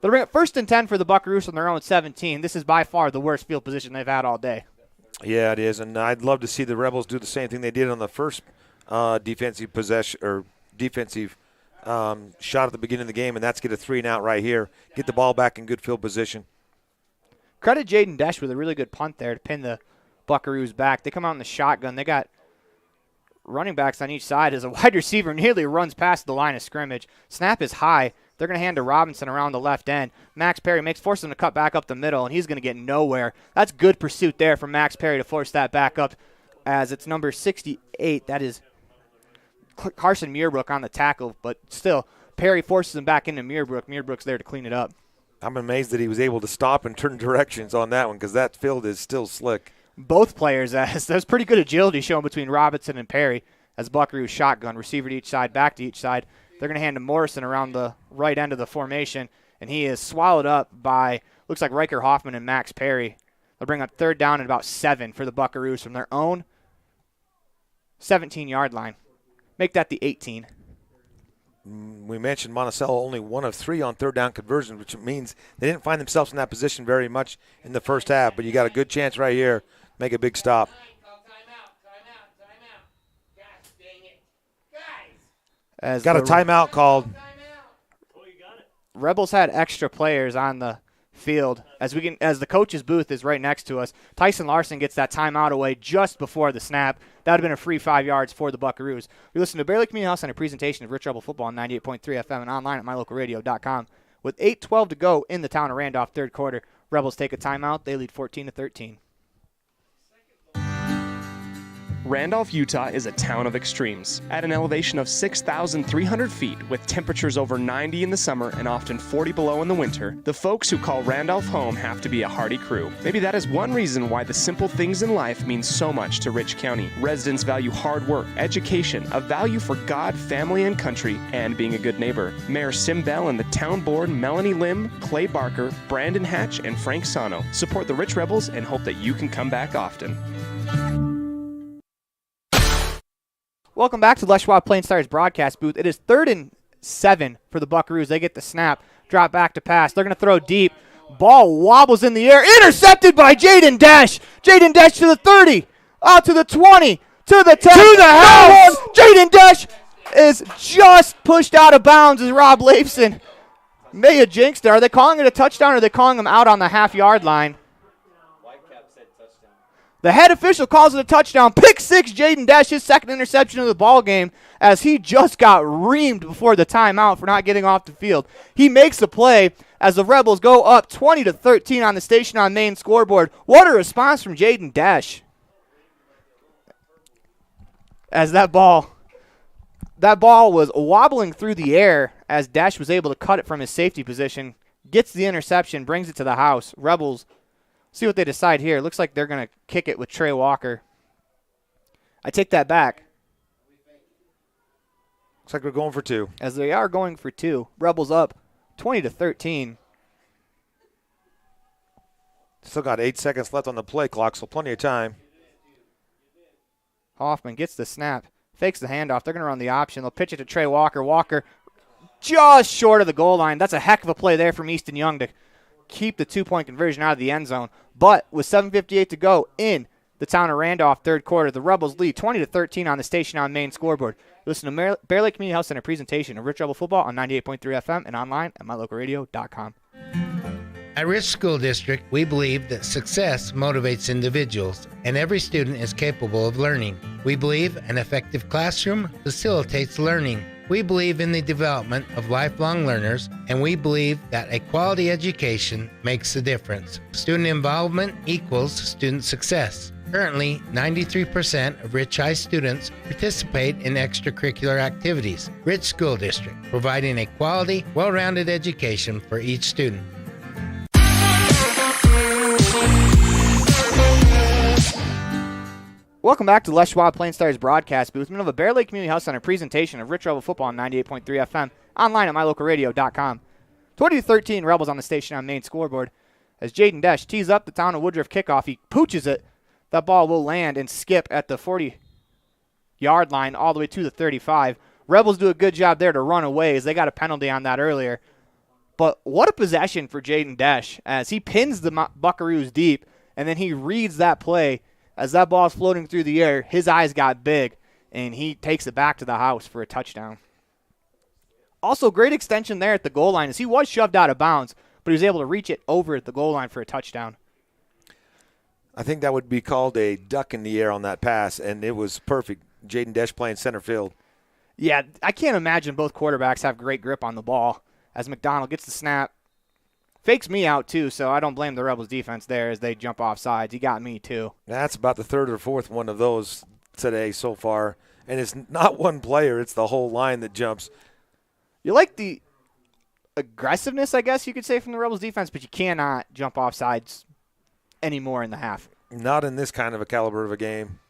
They'll bring it 1st and 10 for the Buckaroos on their own 17. This is by far the worst field position they've had all day. Yeah, it is, and I'd love to see the Rebels do the same thing they did on the first defensive possession or defensive shot at the beginning of the game, and that's get a 3-and-out right here. Get the ball back in good field position. Credit Jaden Desch with a really good punt there to pin the Buckaroos back. They come out in the shotgun. They got running backs on each side as a wide receiver nearly runs past the line of scrimmage. Snap is high. They're going to hand to Robinson around the left end. Max Perry forces him to cut back up the middle, and he's going to get nowhere. That's good pursuit there from Max Perry to force that back up as it's number 68. That is Carson Muirbrook on the tackle, but still, Perry forces him back into Muirbrook. Muirbrook's there to clean it up. I'm amazed that he was able to stop and turn directions on that one because that field is still slick. Both players, there's pretty good agility shown between Robinson and Perry as Buckaroo shotgun, receiver to each side, back to each side. They're going to hand to Morrison around the right end of the formation, and he is swallowed up by, looks like Riker Hoffman and Max Perry. They'll bring up 3rd down and about 7 for the Buckaroos from their own 17-yard line. Make that the 18. We mentioned Monticello only 1 of 3 on third down conversions, which means they didn't find themselves in that position very much in the first half. But you got a good chance right here, make a big stop. Got a timeout called. Rebels had extra players on the field. As the coach's booth is right next to us, Tyson Larson gets that timeout away just before the snap. That would have been a free 5 yards for the Buckaroos. We listen to Bear Lake Community House on a presentation of Rich Rebel Football on 98.3 FM and online at mylocalradio.com. With 8:12 to go in the town of Randolph, third quarter, Rebels take a timeout. They lead 14-13. Randolph, Utah is a town of extremes. At an elevation of 6,300 feet, with temperatures over 90 in the summer and often 40 below in the winter, the folks who call Randolph home have to be a hardy crew. Maybe that is one reason why the simple things in life mean so much to Rich County. Residents value hard work, education, a value for God, family, and country, and being a good neighbor. Mayor Sim Bell and the town board, Melanie Lim, Clay Barker, Brandon Hatch, and Frank Sano, support the Rich Rebels and hope that you can come back often. Welcome back to the Les Schwab Plain Stars broadcast booth. It is 3rd and 7 for the Buckaroos. They get the snap, drop back to pass. They're going to throw deep. Ball wobbles in the air. Intercepted by Jaden Dash. Jaden Dash to the 30, out to the 20, to the 10. To the house. Jaden Dash is just pushed out of bounds as Rob Leifson may have jinxed it. Are they calling it a touchdown or are they calling him out on the half-yard line? The head official calls it a touchdown. Pick 6, Jaden Dash, his second interception of the ball game, as he just got reamed before the timeout for not getting off the field. He makes the play as the Rebels go up 20-13 on the Station on Main scoreboard. What a response from Jaden Dash. As that ball was wobbling through the air as Dash was able to cut it from his safety position, gets the interception, brings it to the house. Rebels see what they decide here. Looks like they're going to kick it with Trey Walker. I take that back. Looks like we're going for 2. As they are going for 2. Rebels up 20-13. Still got 8 seconds left on the play clock, so plenty of time. Hoffman gets the snap. Fakes the handoff. They're going to run the option. They'll pitch it to Trey Walker. Walker just short of the goal line. That's a heck of a play there from Easton Young to keep the 2-point conversion out of the end zone. But with 7:58 to go in the town of Randolph, third quarter, the Rebels lead 20-13 on the Station on Main scoreboard. Listen to Bear Lake Community House Center presentation of Rich Rebel Football on 98.3 FM and online at mylocalradio.com. At Rich School District, we believe that success motivates individuals, and every student is capable of learning. We believe an effective classroom facilitates learning. We believe in the development of lifelong learners, and we believe that a quality education makes a difference. Student involvement equals student success. Currently, 93% of Rich High students participate in extracurricular activities. Rich School District, providing a quality, well-rounded education for each student. Welcome back to Les Schwab Plain Stars broadcast booth. Of a Bear Lake Community House Center presentation of Rich Rebel Football on 98.3 FM, online at mylocalradio.com. 20-13 Rebels on the Station on Main scoreboard. As Jaden Dash tees up the town of Woodruff kickoff, he pooches it. That ball will land and skip at the 40-yard line all the way to the 35. Rebels do a good job there to run away as they got a penalty on that earlier. But what a possession for Jaden Dash as he pins the Buckaroos deep, and then he reads that play. As that ball is floating through the air, his eyes got big, and he takes it back to the house for a touchdown. Also, great extension there at the goal line as he was shoved out of bounds, but he was able to reach it over at the goal line for a touchdown. I think that would be called a duck in the air on that pass, and it was perfect. Jaden Dash playing center field. Yeah, I can't imagine both quarterbacks have great grip on the ball as McDonald gets the snap. Fakes me out, too, so I don't blame the Rebels' defense there as they jump off sides. He got me, too. That's about the third or fourth one of those today so far. And it's not one player. It's the whole line that jumps. You like the aggressiveness, I guess you could say, from the Rebels' defense, but you cannot jump off sides anymore in the half. Not in this kind of a caliber of a game.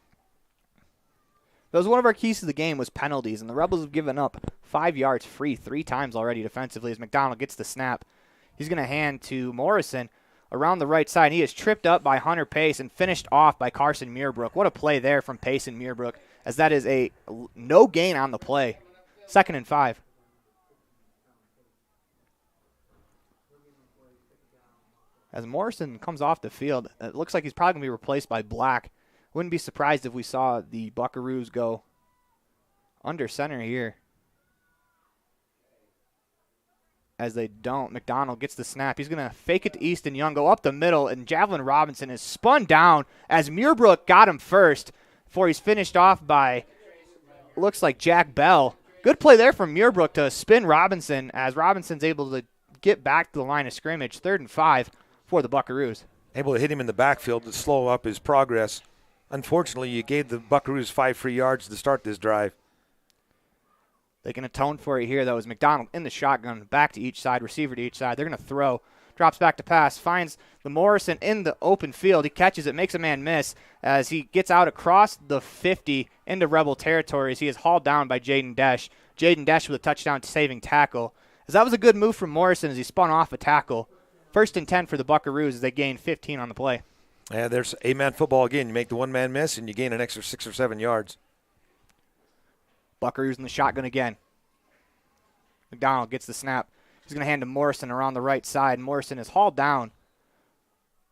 That was one of our keys to the game was penalties, and the Rebels have given up 5 yards free 3 times already defensively as McDonald gets the snap. He's going to hand to Morrison around the right side. He is tripped up by Hunter Pace and finished off by Carson Muirbrook. What a play there from Pace and Muirbrook, as that is a no gain on the play. 2nd and 5. As Morrison comes off the field, it looks like he's probably going to be replaced by Black. Wouldn't be surprised if we saw the Buckaroos go under center here. As they don't, McDonald gets the snap. He's going to fake it to Easton Young, go up the middle, and Javelin Robinson is spun down as Muirbrook got him first before he's finished off by, looks like Jack Bell. Good play there from Muirbrook to spin Robinson as Robinson's able to get back to the line of scrimmage. 3rd and 5 for the Buckaroos. Able to hit him in the backfield to slow up his progress. Unfortunately, you gave the Buckaroos 5 free yards to start this drive. They can atone for it here, though, as McDonald in the shotgun, back to each side, receiver to each side. They're going to throw. Drops back to pass, finds the Morrison in the open field. He catches it, makes a man miss as he gets out across the 50 into Rebel territory as he is hauled down by Jaden Desch. Jaden Desch with a touchdown-saving tackle. As that was a good move from Morrison as he spun off a tackle. 1st and 10 for the Buckaroos as they gain 15 on the play. Yeah, there's A-man football again. You make the one-man miss, and you gain an extra 6 or 7 yards. Buckaroos in the shotgun again. McDonald gets the snap. He's going to hand to Morrison around the right side. Morrison is hauled down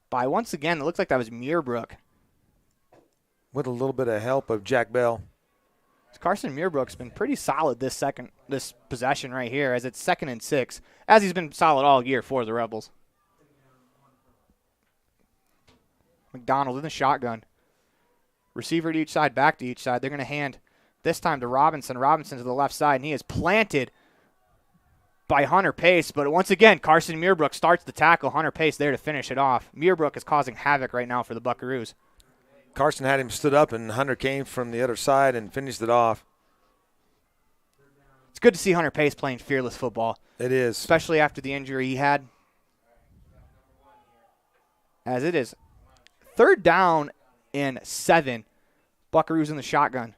by, once again, it looks like that was Muirbrook. With a little bit of help of Jack Bell. Carson Muirbrook's been pretty solid this possession right here as it's 2nd and 6, as he's been solid all year for the Rebels. McDonald in the shotgun. Receiver to each side, back to each side. They're going to hand this time to Robinson. Robinson to the left side, and he is planted by Hunter Pace. But once again, Carson Muirbrook starts the tackle. Hunter Pace there to finish it off. Muirbrook is causing havoc right now for the Buckaroos. Carson had him stood up, and Hunter came from the other side and finished it off. It's good to see Hunter Pace playing fearless football. It is. Especially after the injury he had. As it is 3rd down and 7. Buckaroos in the shotgun.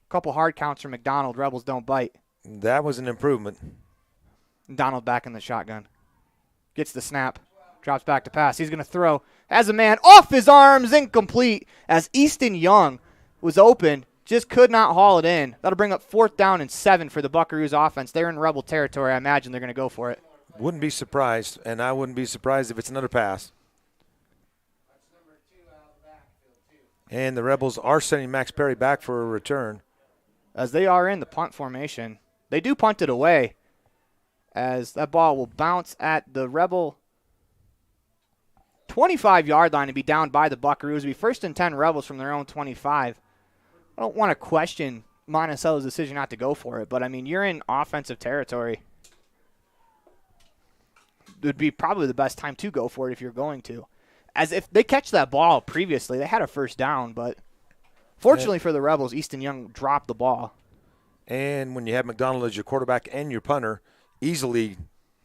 Couple hard counts from McDonald. Rebels don't bite. That was an improvement. Donald back in the shotgun. Gets the snap. Drops back to pass. He's going to throw. Has a man off his arms. Incomplete. As Easton Young was open. Just could not haul it in. That'll bring up 4th down and 7 for the Buckaroos offense. They're in Rebel territory. I imagine they're going to go for it. Wouldn't be surprised, and I wouldn't be surprised if it's another pass. And the Rebels are sending Max Perry back for a return. As they are in the punt formation. They do punt it away. As that ball will bounce at the Rebel 25-yard line and be down by the Buckaroos. It'll be 1st and 10 Rebels from their own 25. I don't want to question Monticello's decision not to go for it, but, I mean, you're in offensive territory. It would be probably the best time to go for it if you're going to. As if they catch that ball previously, they had a 1st down, but fortunately for the Rebels, Easton Young dropped the ball. And when you have McDonald as your quarterback and your punter, easily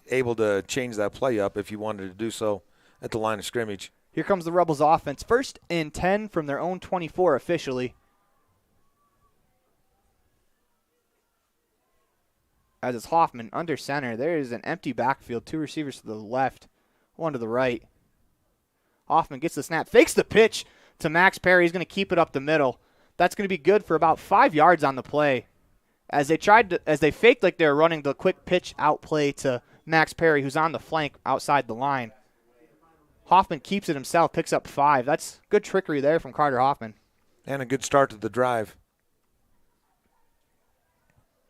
able to change that play up if you wanted to do so at the line of scrimmage. Here comes the Rebels offense. 1st and 10 from their own 24 officially. As it's Hoffman under center. There is an empty backfield. 2 receivers to the left, 1 to the right. Hoffman gets the snap, fakes the pitch to Max Perry. He's going to keep it up the middle. That's going to be good for about 5 yards on the play. As they faked like they were running the quick pitch out play to Max Perry, who's on the flank outside the line. Hoffman keeps it himself, picks up 5. That's good trickery there from Carter Hoffman. And a good start to the drive.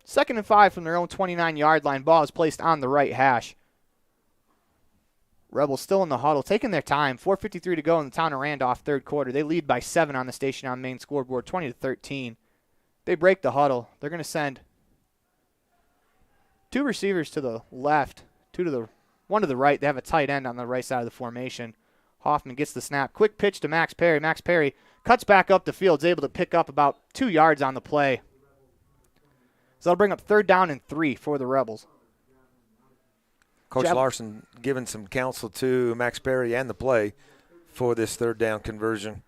2nd and 5 from their own 29-yard line. Ball is placed on the right hash. Rebels still in the huddle, taking their time. 4:53 to go in the town of Randolph, 3rd quarter. They lead by 7 on the station on main scoreboard, 20-13. They break the huddle. They're going to send 2 receivers to the left, 1 to the right. They have a tight end on the right side of the formation. Hoffman gets the snap. Quick pitch to Max Perry. Max Perry cuts back up the field, is able to pick up about 2 yards on the play. So that'll bring up 3rd down and 3 for the Rebels. Coach Larson giving some counsel to Max Perry and the play for this 3rd down conversion.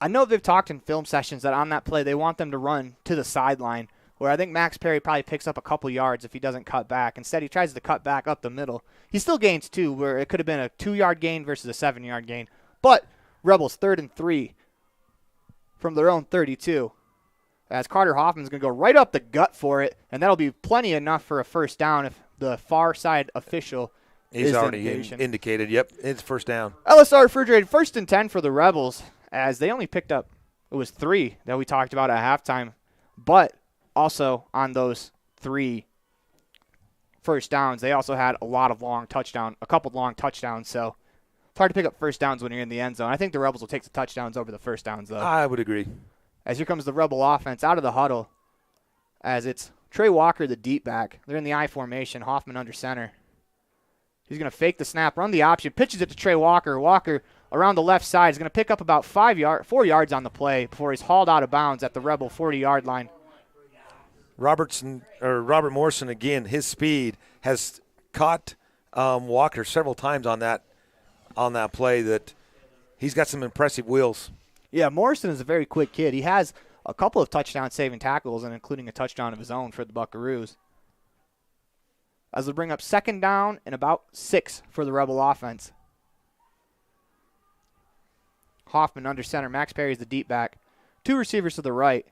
I know they've talked in film sessions that on that play they want them to run to the sideline, where I think Max Perry probably picks up a couple yards if he doesn't cut back. Instead, he tries to cut back up the middle. He still gains 2, where it could have been a 2-yard gain versus a 7-yard gain. But Rebels 3rd and 3 from their own 32. As Carter Hoffman's going to go right up the gut for it, and that'll be plenty enough for a 1st down if the far side official He's already indicated. Yep, it's first down. LSR Refrigerated, 1st and 10 for the Rebels, as they only picked up, it was 3 that we talked about at halftime. But also on those 3 first downs, they also had a couple long touchdowns. So it's hard to pick up first downs when you're in the end zone. I think the Rebels will take the touchdowns over the first downs, though. I would agree. As here comes the Rebel offense out of the huddle, as it's Trey Walker, the deep back. They're in the I formation, Hoffman under center. He's going to fake the snap, run the option, pitches it to Trey Walker. Walker around the left side is going to pick up about 4 yards on the play before he's hauled out of bounds at the Rebel 40-yard line. Robert Morrison, again, his speed has caught Walker several times on that play. That he's got some impressive wheels. Yeah, Morrison is a very quick kid. He has a couple of touchdown-saving tackles, and including a touchdown of his own for the Buckaroos. As they bring up 2nd down and about 6 for the Rebel offense. Hoffman under center. Max Perry is the deep back. 2 receivers to the right.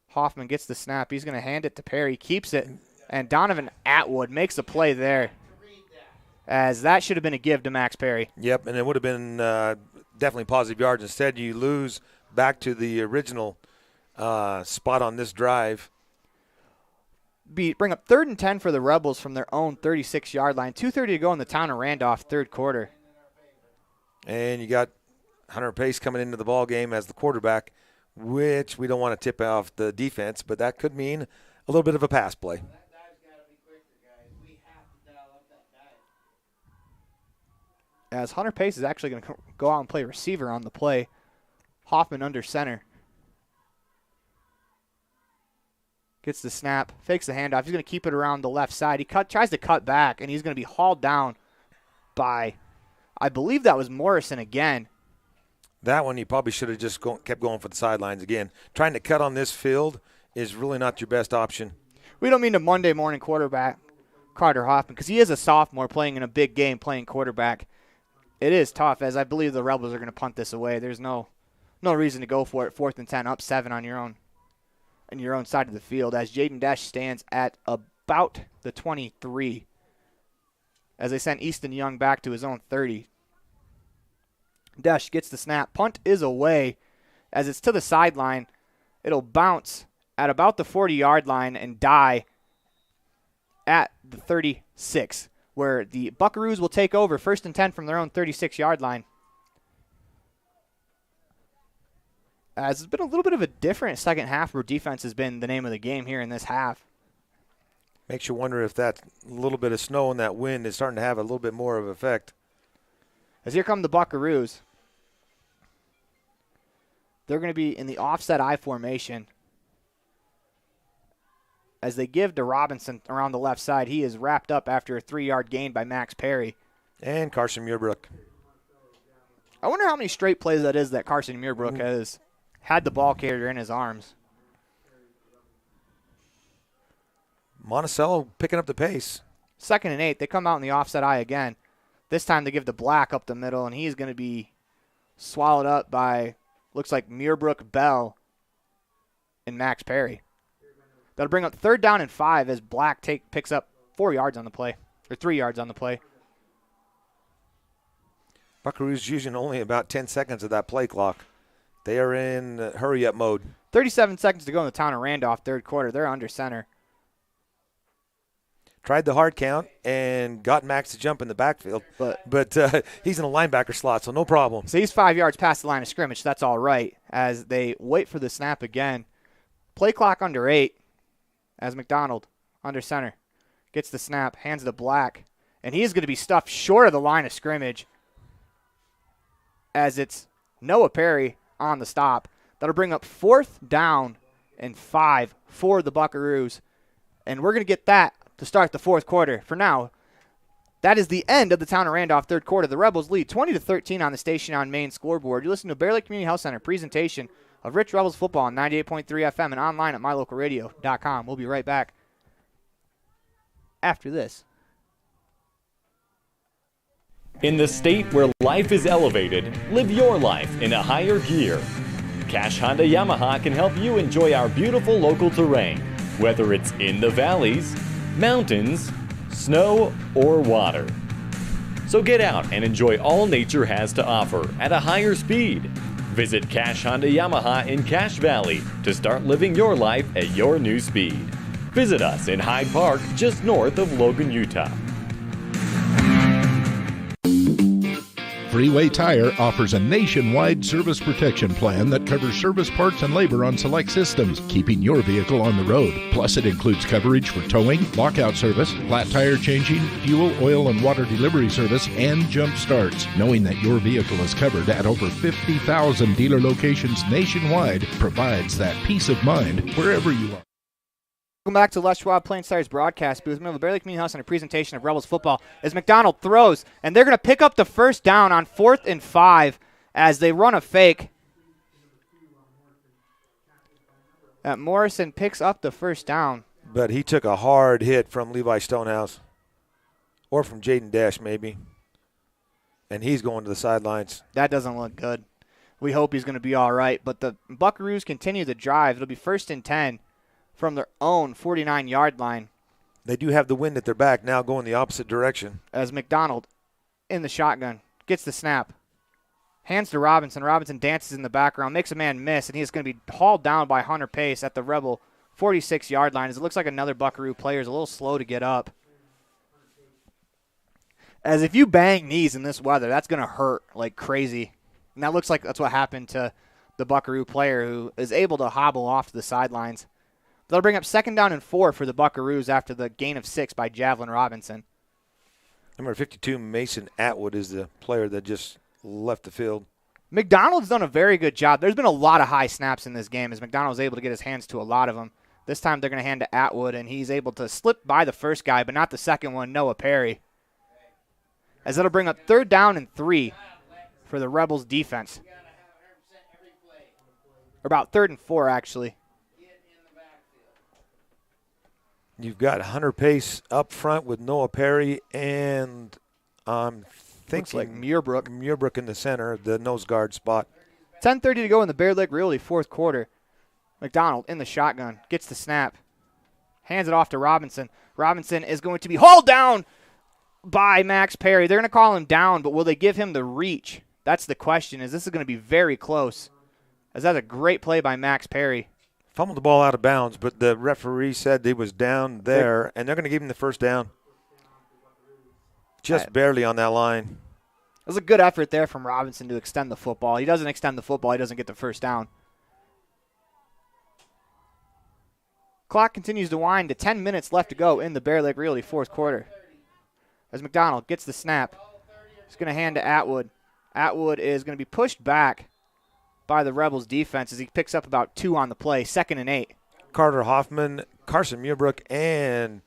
Hoffman gets the snap. He's going to hand it to Perry. Keeps it. And Donovan Atwood makes a play there. As that should have been a give to Max Perry. Yep, and it would have been definitely positive yards. Instead, you lose back to the original spot on this drive. Bring up 3rd and 10 for the Rebels from their own 36-yard line. 2:30 to go in the town of Randolph, 3rd quarter. And you got Hunter Pace coming into the ball game as the quarterback, which we don't want to tip off the defense, but that could mean a little bit of a pass play. As Hunter Pace is actually going to go out and play receiver on the play. Hoffman under center. Gets the snap, fakes the handoff. He's going to keep it around the left side. He tries to cut back, and he's going to be hauled down by, I believe that was Morrison again. That one you probably should have just kept going for the sidelines again. Trying to cut on this field is really not your best option. We don't mean to Monday morning quarterback Carter Hoffman, because he is a sophomore playing in a big game, playing quarterback. It is tough, as I believe the Rebels are going to punt this away. There's no reason to go for it. 4th and 10, up 7 on your own side of the field, as Jaden Dash stands at about the 23 as they send Easton Young back to his own 30. Dash gets the snap. Punt is away as it's to the sideline. It'll bounce at about the 40-yard line and die at the 36, where the Buckaroos will take over 1st and 10 from their own 36-yard line. As it's been a little bit of a different second half where defense has been the name of the game here in this half. Makes you wonder if that little bit of snow and that wind is starting to have a little bit more of an effect. As here come the Buckaroos. They're going to be in the offset I formation. As they give to Robinson around the left side. He is wrapped up after a 3-yard gain by Max Perry. And Carson Muirbrook. I wonder how many straight plays that is that Carson Muirbrook has had the ball carrier in his arms. Monticello picking up the pace. 2nd and 8. They come out in the offset I again. This time they give to Black up the middle, and he's going to be swallowed up by, looks like Muirbrook, Bell, and Max Perry. That'll bring up 3rd down and 5 as Black picks up 4 yards on the play, or 3 yards on the play. Buckaroos using only about 10 seconds of that play clock. They are in hurry-up mode. 37 seconds to go in the town of Randolph, 3rd quarter. They're under center. Tried the hard count and got Max to jump in the backfield, but he's in a linebacker slot, so no problem. So he's 5 yards past the line of scrimmage. That's all right as they wait for the snap again. Play clock under 8 as McDonald under center gets the snap, hands it to Black, and he is going to be stuffed short of the line of scrimmage as it's Noah Perry on the stop. That'll bring up 4th down and 5 for the Buckaroos, and we're going to get that to start the 4th quarter. For now, that is the end of the town of Randolph 3rd quarter. The Rebels lead 20-13 on the Station on Main scoreboard. You listen to Bear Lake Community Health Center presentation of Rich Rebels football on 98.3 FM and online at mylocalradio.com. We'll be right back after this. In the state where life is elevated, live your life in a higher gear. Cash Honda Yamaha can help you enjoy our beautiful local terrain, whether it's in the valleys, mountains, snow, or water. So get out and enjoy all nature has to offer at a higher speed. Visit Cash Honda Yamaha in Cache Valley to start living your life at your new speed. Visit us in Hyde Park, just north of Logan, Utah. Freeway Tire offers a nationwide service protection plan that covers service parts and labor on select systems, keeping your vehicle on the road. Plus, it includes coverage for towing, lockout service, flat tire changing, fuel, oil, and water delivery service, and jump starts. Knowing that your vehicle is covered at over 50,000 dealer locations nationwide provides that peace of mind wherever you are. Welcome back to Les Schwab Plain Stars broadcast booth. We have the Bear Lake Community House and a presentation of Rebels football as McDonald throws, and they're going to pick up the first down on 4th and 5 as they run a fake. Morrison picks up the first down. But he took a hard hit from Levi Stonehouse or from Jaden Dash maybe, and he's going to the sidelines. That doesn't look good. We hope he's going to be all right, but the Buckaroos continue the drive. It'll be 1st and 10. From their own 49-yard line. They do have the wind at their back now going the opposite direction. As McDonald in the shotgun gets the snap. Hands to Robinson. Robinson dances in the background, makes a man miss, and he is going to be hauled down by Hunter Pace at the Rebel 46-yard line. As it looks like another Buckaroo player is a little slow to get up. As if you bang knees in this weather, that's going to hurt like crazy. And that looks like that's what happened to the Buckaroo player who is able to hobble off to the sidelines. They'll bring up 2nd down and 4 for the Buckaroos after the gain of 6 by Javelin Robinson. Number 52, Mason Atwood, is the player that just left the field. McDonald's done a very good job. There's been a lot of high snaps in this game as McDonald was able to get his hands to a lot of them. This time they're going to hand to Atwood, and he's able to slip by the first guy, but not the second one, Noah Perry. As that'll bring up 3rd down and 3 for the Rebels defense. Or about 3rd and 4, actually. You've got Hunter Pace up front with Noah Perry and I'm thinking like Muirbrook in the center, the nose guard spot. 10:30 to go in the Bear Lake Realty 4th quarter. McDonald in the shotgun, gets the snap, hands it off to Robinson. Robinson is going to be hauled down by Max Perry. They're going to call him down, but will they give him the reach? That's the question, as this is going to be very close. As that's a great play by Max Perry. Fumbled the ball out of bounds, but the referee said he was down there, and they're going to give him the first down. Just barely on that line. It was a good effort there from Robinson to extend the football. He doesn't extend the football. He doesn't get the first down. Clock continues to wind to 10 minutes left to go in the Bear Lake Realty 4th quarter. As McDonald gets the snap, he's going to hand to Atwood. Atwood is going to be pushed back by the Rebels defense as he picks up about 2 on the play, 2nd and 8. Carter Hoffman, Carson Muirbrook, and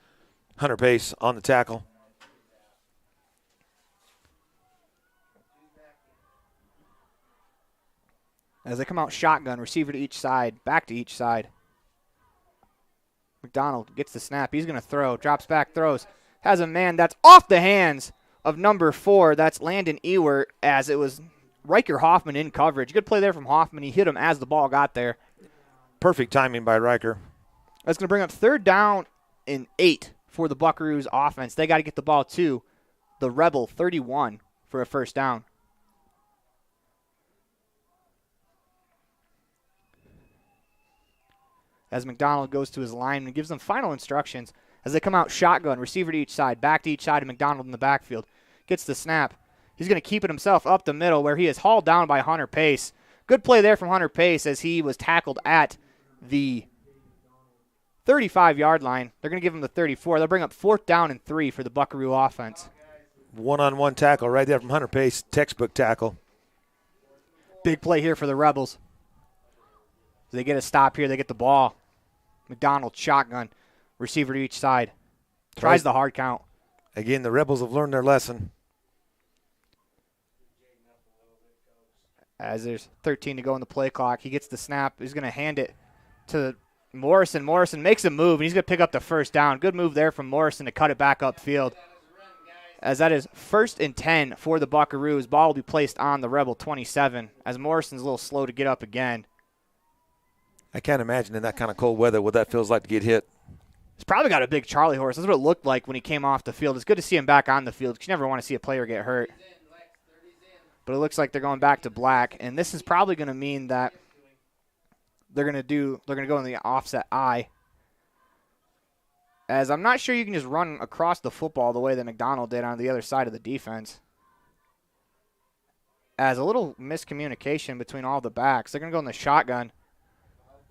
Hunter Pace on the tackle. As they come out shotgun, receiver to each side, back to each side. McDonald gets the snap. He's going to throw, drops back, throws. Has a man that's off the hands of number 4. That's Landon Ewert, as it was Riker Hoffman in coverage. Good play there from Hoffman. He hit him as the ball got there. Perfect timing by Riker. That's going to bring up 3rd down and 8 for the Buckaroos offense. They got to get the ball to the Rebel 31 for a first down. As McDonald goes to his line and gives them final instructions as they come out shotgun, receiver to each side, back to each side of McDonald in the backfield. Gets the snap. He's going to keep it himself up the middle where he is hauled down by Hunter Pace. Good play there from Hunter Pace as he was tackled at the 35-yard line. They're going to give him the 34. They'll bring up 4th down and 3 for the Buckaroo offense. One-on-one tackle right there from Hunter Pace, textbook tackle. Big play here for the Rebels. They get a stop here. They get the ball. McDonald, shotgun, receiver to each side. Tries the hard count. Again, the Rebels have learned their lesson. As there's 13 to go in the play clock, he gets the snap. He's going to hand it to Morrison. Morrison makes a move, and he's going to pick up the first down. Good move there from Morrison to cut it back upfield. As that is 1st and 10 for the Buckaroos. Ball will be placed on the Rebel 27 as Morrison's a little slow to get up again. I can't imagine in that kind of cold weather what that feels like to get hit. He's probably got a big Charlie horse. That's what it looked like when he came off the field. It's good to see him back on the field because you never want to see a player get hurt. But it looks like they're going back to black, and this is probably going to mean that they're going to go in the offset I. As I'm not sure you can just run across the football the way that McDonald did on the other side of the defense. As a little miscommunication between all the backs. They're going to go in the shotgun.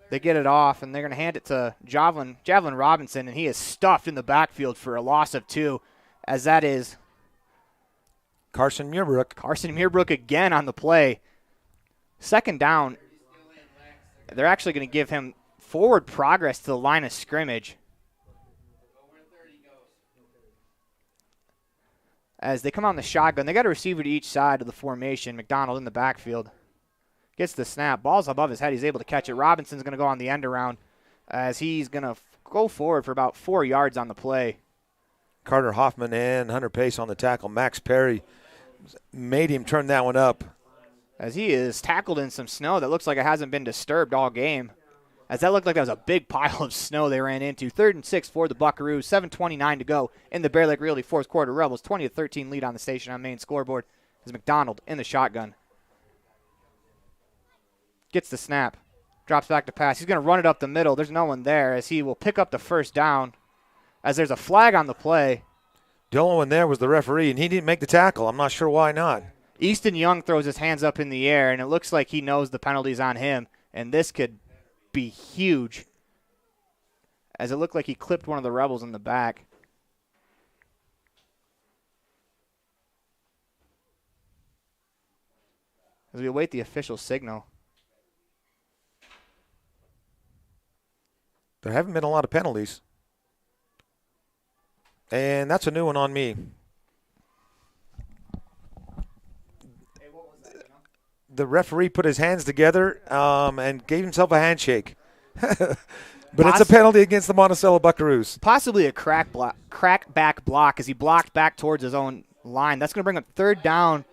They get it off, and they're going to hand it to Javelin Robinson, and he is stuffed in the backfield for a loss of 2, as that is Carson Muirbrook. Carson Muirbrook again on the play. Second down. They're actually going to give him forward progress to the line of scrimmage. As they come on the shotgun, they got a receiver to each side of the formation. McDonald in the backfield. Gets the snap. Ball's above his head. He's able to catch it. Robinson's going to go on the end around as he's going to go forward for about 4 yards on the play. Carter Hoffman and Hunter Pace on the tackle. Max Perry made him turn that one up. As he is tackled in some snow that looks like it hasn't been disturbed all game. As that looked like that was a big pile of snow they ran into. 3rd and 6 for the Buckaroos. 7:29 to go in the Bear Lake Realty fourth quarter. Rebels 20-13 lead on the station on main scoreboard. As McDonald in the shotgun. Gets the snap. Drops back to pass. He's going to run it up the middle. There's no one there as he will pick up the first down. As there's a flag on the play. The only one there was the referee, and he didn't make the tackle. I'm not sure why not. Easton Young throws his hands up in the air, and it looks like he knows the penalty's on him, and this could be huge. As it looked like he clipped one of the Rebels in the back. As we await the official signal. There haven't been a lot of penalties. And that's a new one on me. The referee put his hands together and gave himself a handshake. But it's a penalty against the Monticello Buckaroos. Possibly a crack back block as he blocked back towards his own line. That's going to bring up 3rd down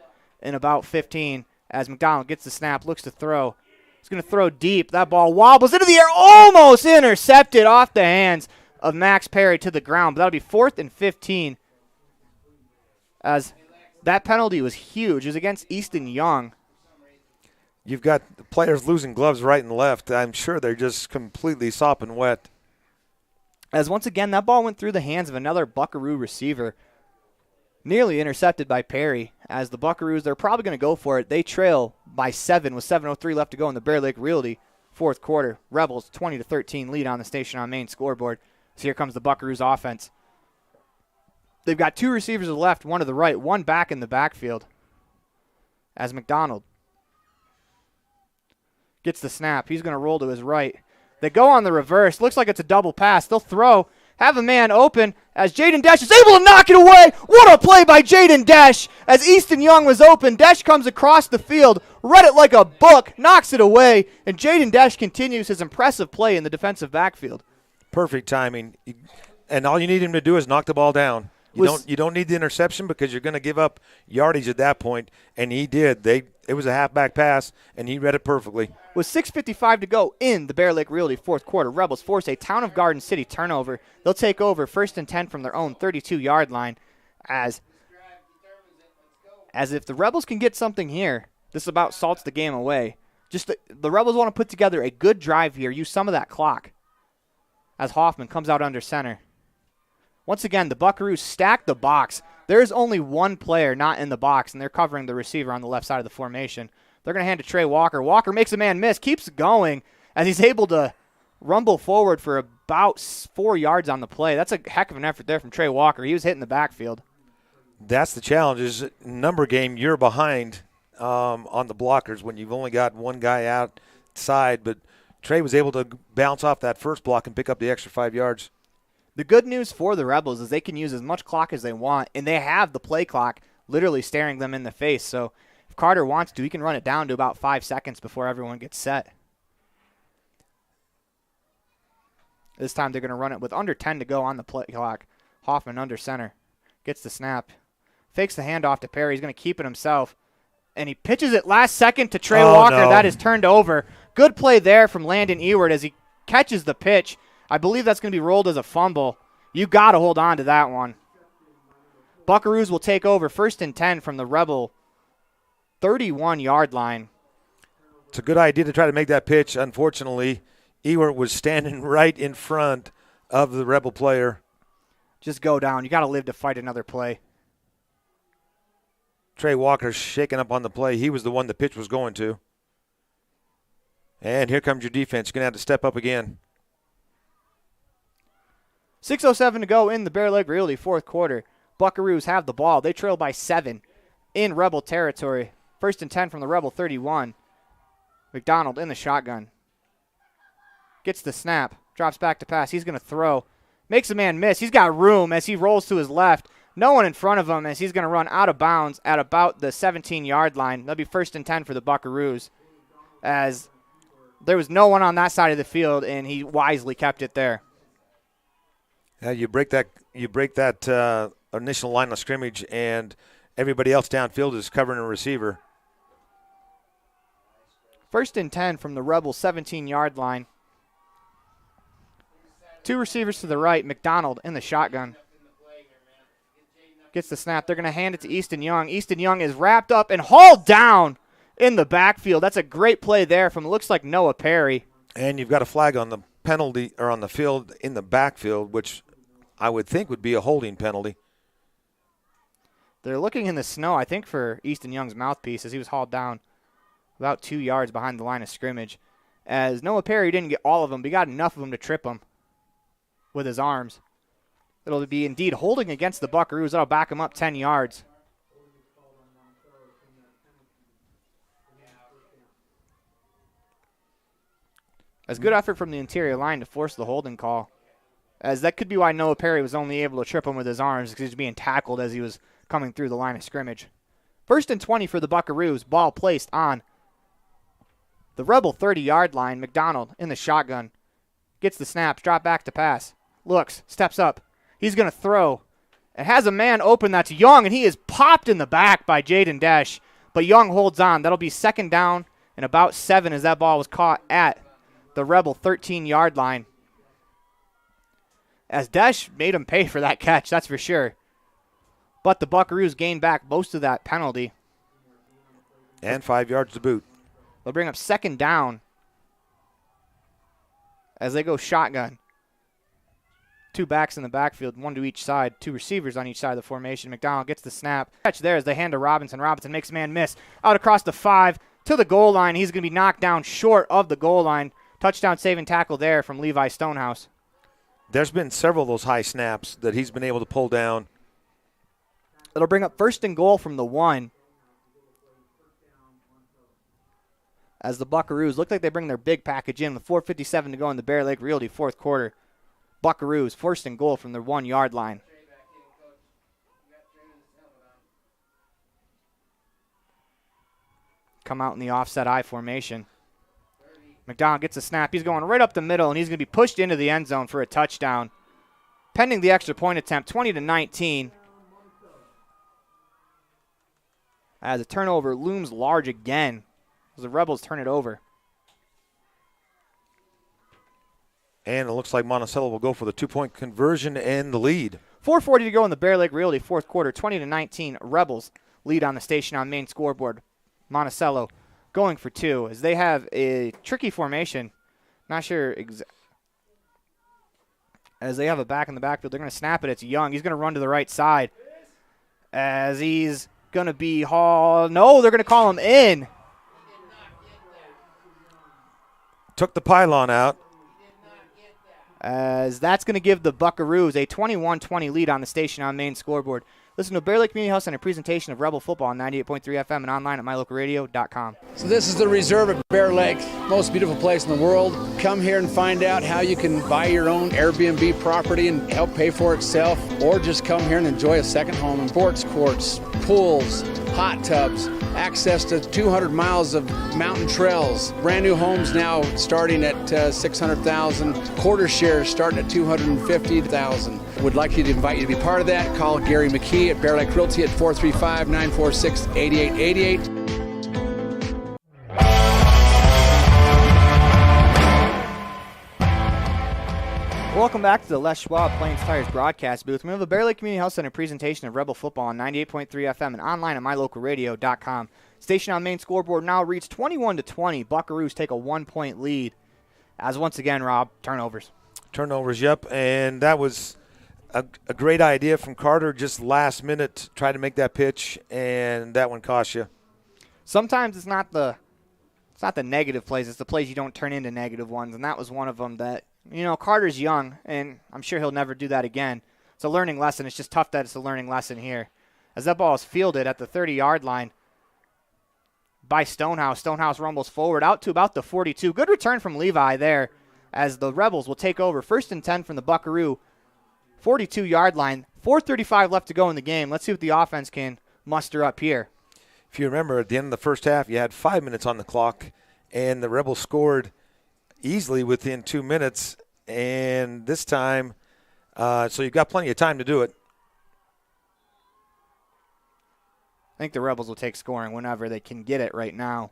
in about 15 as McDonald gets the snap, looks to throw. He's going to throw deep. That ball wobbles into the air, almost intercepted off the hands of Max Perry to the ground. But that'll be 4th and 15 as that penalty was huge. It was against Easton Young. You've got players losing gloves right and left. I'm sure they're just completely sopping wet. As once again, that ball went through the hands of another Buckaroo receiver. Nearly intercepted by Perry. As the Buckaroos, they're probably going to go for it. They trail by 7 with 7:03 left to go in the Bear Lake Realty fourth quarter. Rebels 20-13 lead on the station on main scoreboard. So here comes the Buckaroos offense. They've got 2 receivers to the left, 1 to the right, 1 back in the backfield. As McDonald gets the snap. He's going to roll to his right. They go on the reverse. Looks like it's a double pass. They'll throw. Have a man open as Jaden Desch is able to knock it away. What a play by Jaden Desch as Easton Young was open. Desch comes across the field, read it like a book, knocks it away, and Jaden Desch continues his impressive play in the defensive backfield. Perfect timing. And all you need him to do is knock the ball down. You don't need the interception because you're going to give up yardage at that point, and he did. It was a halfback pass, and he read it perfectly. With 6:55 to go in the Bear Lake Realty fourth quarter, Rebels force a Town of Garden City turnover. They'll take over 1st and 10 from their own 32-yard line as if the Rebels can get something here, this about salts the game away. Just the Rebels want to put together a good drive here, use some of that clock as Hoffman comes out under center. Once again, the Buckaroos stack the box. There's only one player not in the box, and they're covering the receiver on the left side of the formation. They're going to hand to Trey Walker. Walker makes a man miss, keeps going as he's able to rumble forward for about 4 yards on the play. That's a heck of an effort there from Trey Walker. He was hitting the backfield. That's the challenge is number game, you're behind on the blockers when you've only got one guy outside, but Trey was able to bounce off that first block and pick up the extra 5 yards. The good news for the Rebels is they can use as much clock as they want, and they have the play clock literally staring them in the face. So if Carter wants to, he can run it down to about 5 seconds before everyone gets set. This time they're going to run it with under 10 to go on the play clock. Hoffman under center. Gets the snap. Fakes the handoff to Perry. He's going to keep it himself. And he pitches it last second to Trey Walker. No. That is turned over. Good play there from Landon Ewert as he catches the pitch. I believe that's going to be rolled as a fumble. You got to hold on to that one. Buckaroos will take over 1st and 10 from the Rebel 31-yard line. It's a good idea to try to make that pitch. Unfortunately, Ewert was standing right in front of the Rebel player. Just go down. You got to live to fight another play. Trey Walker shaking up on the play. He was the one the pitch was going to. And here comes your defense. You're going to have to step up again. 6:07 to go in the Bear Lake Realty fourth quarter. Buckaroos have the ball. They trail by 7 in Rebel territory. 1st and 10 from the Rebel 31. McDonald in the shotgun. Gets the snap. Drops back to pass. He's going to throw. Makes a man miss. He's got room as he rolls to his left. No one in front of him as he's going to run out of bounds at about the 17-yard line. That'll be 1st and 10 for the Buckaroos, as there was no one on that side of the field, and he wisely kept it there. Yeah, you break that initial line of scrimmage, and everybody else downfield is covering a receiver. 1st and 10 from the Rebel 17-yard line. 2 receivers to the right. McDonald in the shotgun. Gets the snap. They're going to hand it to Easton Young. Easton Young is wrapped up and hauled down in the backfield. That's a great play there from, it looks like, Noah Perry. And you've got a flag on the penalty, or on the field in the backfield, which I would think would be a holding penalty. They're looking in the snow, I think, for Easton Young's mouthpiece, as he was hauled down about 2 yards behind the line of scrimmage. As Noah Perry didn't get all of them, but he got enough of them to trip him with his arms. It'll be indeed holding against the Buckaroos. That'll back him up 10 yards. As good effort from the interior line to force the holding call. As that could be why Noah Perry was only able to trip him with his arms, because he was being tackled as he was coming through the line of scrimmage. 1st and 20 for the Buckaroos. Ball placed on the Rebel 30-yard line. McDonald in the shotgun. Gets the snaps. Drop back to pass. Looks. Steps up. He's going to throw. And has a man open. That's Young, and he is popped in the back by Jaden Desch. But Young holds on. That'll be 2nd down and about 7 as that ball was caught at the Rebel 13-yard line. As Desch made him pay for that catch, that's for sure. But the Buckaroos gained back most of that penalty. And 5 yards to boot. They'll bring up 2nd down as they go shotgun. 2 backs in the backfield, 1 to each side, 2 receivers on each side of the formation. McDonald gets the snap. Catch there as they hand to Robinson. Robinson makes a man miss. Out across the 5 to the goal line. He's going to be knocked down short of the goal line. Touchdown saving tackle there from Levi Stonehouse. There's been several of those high snaps that he's been able to pull down. It'll bring up 1st and goal from the 1. As the Buckaroos look like they bring their big package in with 4:57 to go in the Bear Lake Realty fourth quarter. Buckaroos 1st and goal from their 1-yard line. Come out in the offset I formation. McDonald gets a snap. He's going right up the middle, and he's going to be pushed into the end zone for a touchdown. Pending the extra point attempt, 20-19. As a turnover looms large again as the Rebels turn it over. And it looks like Monticello will go for the 2-point conversion and the lead. 4:40 to go in the Bear Lake Realty fourth quarter. 20-19. Rebels lead on the station on main scoreboard. Monticello going for 2 as they have a tricky formation. Not sure as they have a back in the backfield. They're going to snap it. It's Young. He's going to run to the right side as he's going to be hauled. No, they're going to call him in. Took the pylon out. As that's going to give the Buckaroos a 21-20 lead on the station on main scoreboard. Listen to Bear Lake Community House and a presentation of Rebel Football on 98.3 FM and online at mylocalradio.com. So this is the reserve at Bear Lake, most beautiful place in the world. Come here and find out how you can buy your own Airbnb property and help pay for itself, or just come here and enjoy a second home in sports courts, pools, hot tubs, access to 200 miles of mountain trails, brand new homes now starting at $600,000, quarter shares starting at $250,000. Would like to invite you to be part of that. Call Gary McKee at Bear Lake Realty at 435-946-8888. Welcome back to the Les Schwab Plains Tires broadcast booth. We have a Bear Lake Community Health Center presentation of Rebel football on 98.3 FM and online at mylocalradio.com. Station on main scoreboard now reads 21-20. Buckaroos take a 1-point lead. As once again, Rob, turnovers. Turnovers, yep. And that was a great idea from Carter, just last minute, try to make that pitch, and that one cost you. Sometimes it's not the negative plays, it's the plays you don't turn into negative ones, and that was one of them that, Carter's young, and I'm sure he'll never do that again. It's a learning lesson. It's just tough that it's a learning lesson here. As that ball is fielded at the 30-yard line by Stonehouse. Stonehouse rumbles forward out to about the 42. Good return from Levi there as the Rebels will take over. 1st and 10 from the Buckaroo 42-yard line. 4:35 left to go in the game. Let's see what the offense can muster up here. If you remember, at the end of the first half, you had 5 minutes on the clock, and the Rebels scored easily within 2 minutes, and this time, so you've got plenty of time to do it. I think the Rebels will take scoring whenever they can get it right now.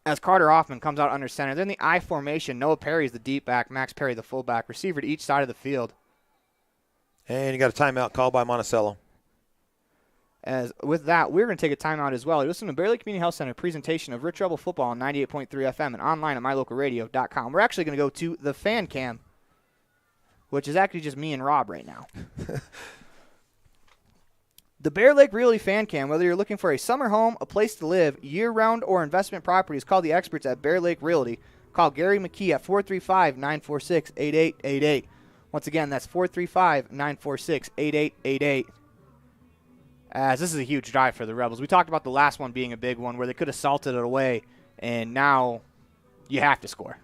As Carter Hoffman comes out under center, then the I formation. Noah Perry is the deep back, Max Perry the fullback, receiver to each side of the field. And you got a timeout called by Monticello. As with that, we're going to take a timeout as well. You listen to Bear Lake Community Health Center presentation of Rich Rebel football on 98.3 FM and online at mylocalradio.com. We're actually going to go to the fan cam, which is actually just me and Rob right now. The Bear Lake Realty fan cam, whether you're looking for a summer home, a place to live, year-round, or investment properties, call the experts at Bear Lake Realty. Call Gary McKee at 435-946-8888. Once again, that's 435-946-8888. As this is a huge drive for the Rebels. We talked about the last one being a big one where they could have salted it away, and now you have to score.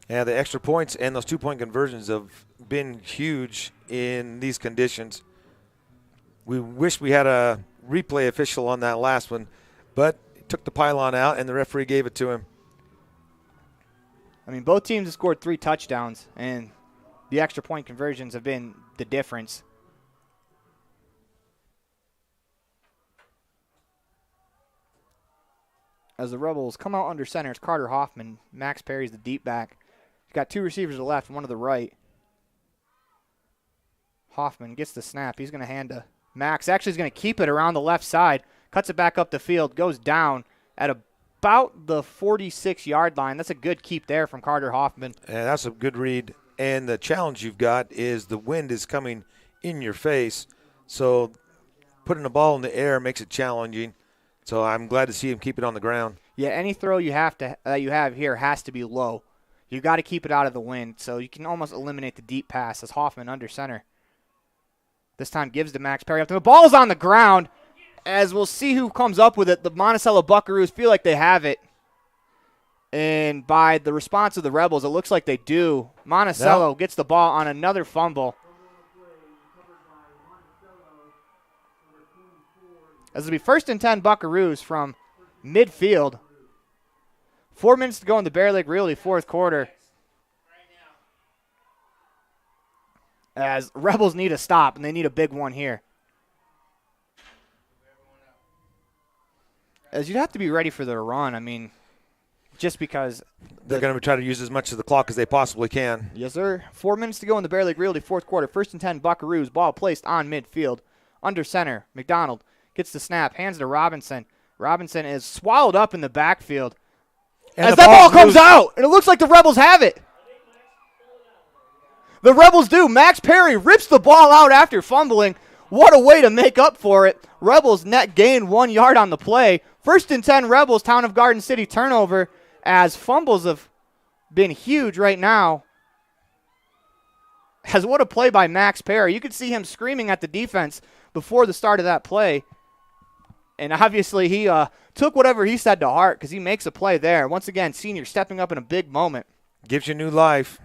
Yeah, the extra points and those 2-point conversions have been huge in these conditions. We wish we had a replay official on that last one, but he took the pylon out and the referee gave it to him. I mean, both teams have scored 3 touchdowns, and the extra point conversions have been the difference. As the Rebels come out under center, it's Carter Hoffman. Max Perry's the deep back. He's got 2 receivers to the left and 1 to the right. Hoffman gets the snap. He's going to hand to Max. Actually, he's going to keep it around the left side. Cuts it back up the field. Goes down at about the 46-yard line. That's a good keep there from Carter Hoffman. Yeah, that's a good read. And the challenge you've got is the wind is coming in your face. So putting the ball in the air makes it challenging. So I'm glad to see him keep it on the ground. Yeah, any throw you have here has to be low. You got to keep it out of the wind, so you can almost eliminate the deep pass as Hoffman under center. This time gives to Max Perry. The ball's on the ground, as we'll see who comes up with it. The Monticello Buckaroos feel like they have it. And by the response of the Rebels, it looks like they do. Monticello gets the ball on another fumble. As it'll be 1st and 10 Buckaroos from midfield. 4 minutes to go in the Bear Lake Realty 4th quarter. As Rebels need a stop, and they need a big one here. As you'd have to be ready for the run. I mean, just because they're going to try to use as much of the clock as they possibly can. Yes, sir. 4 minutes to go in the Bear Lake Realty 4th quarter. 1st and 10 Buckaroos. Ball placed on midfield. Under center, McDonald gets the snap, hands to Robinson. Robinson is swallowed up in the backfield. And as that ball comes out, and it looks like the Rebels have it. The Rebels do. Max Perry rips the ball out after fumbling. What a way to make up for it. Rebels net gain 1 yard on the play. 1st and 10 Rebels, Town of Garden City turnover, as fumbles have been huge right now. As what a play by Max Perry. You could see him screaming at the defense before the start of that play. And obviously he took whatever he said to heart because he makes a play there. Once again, senior stepping up in a big moment. Gives you new life.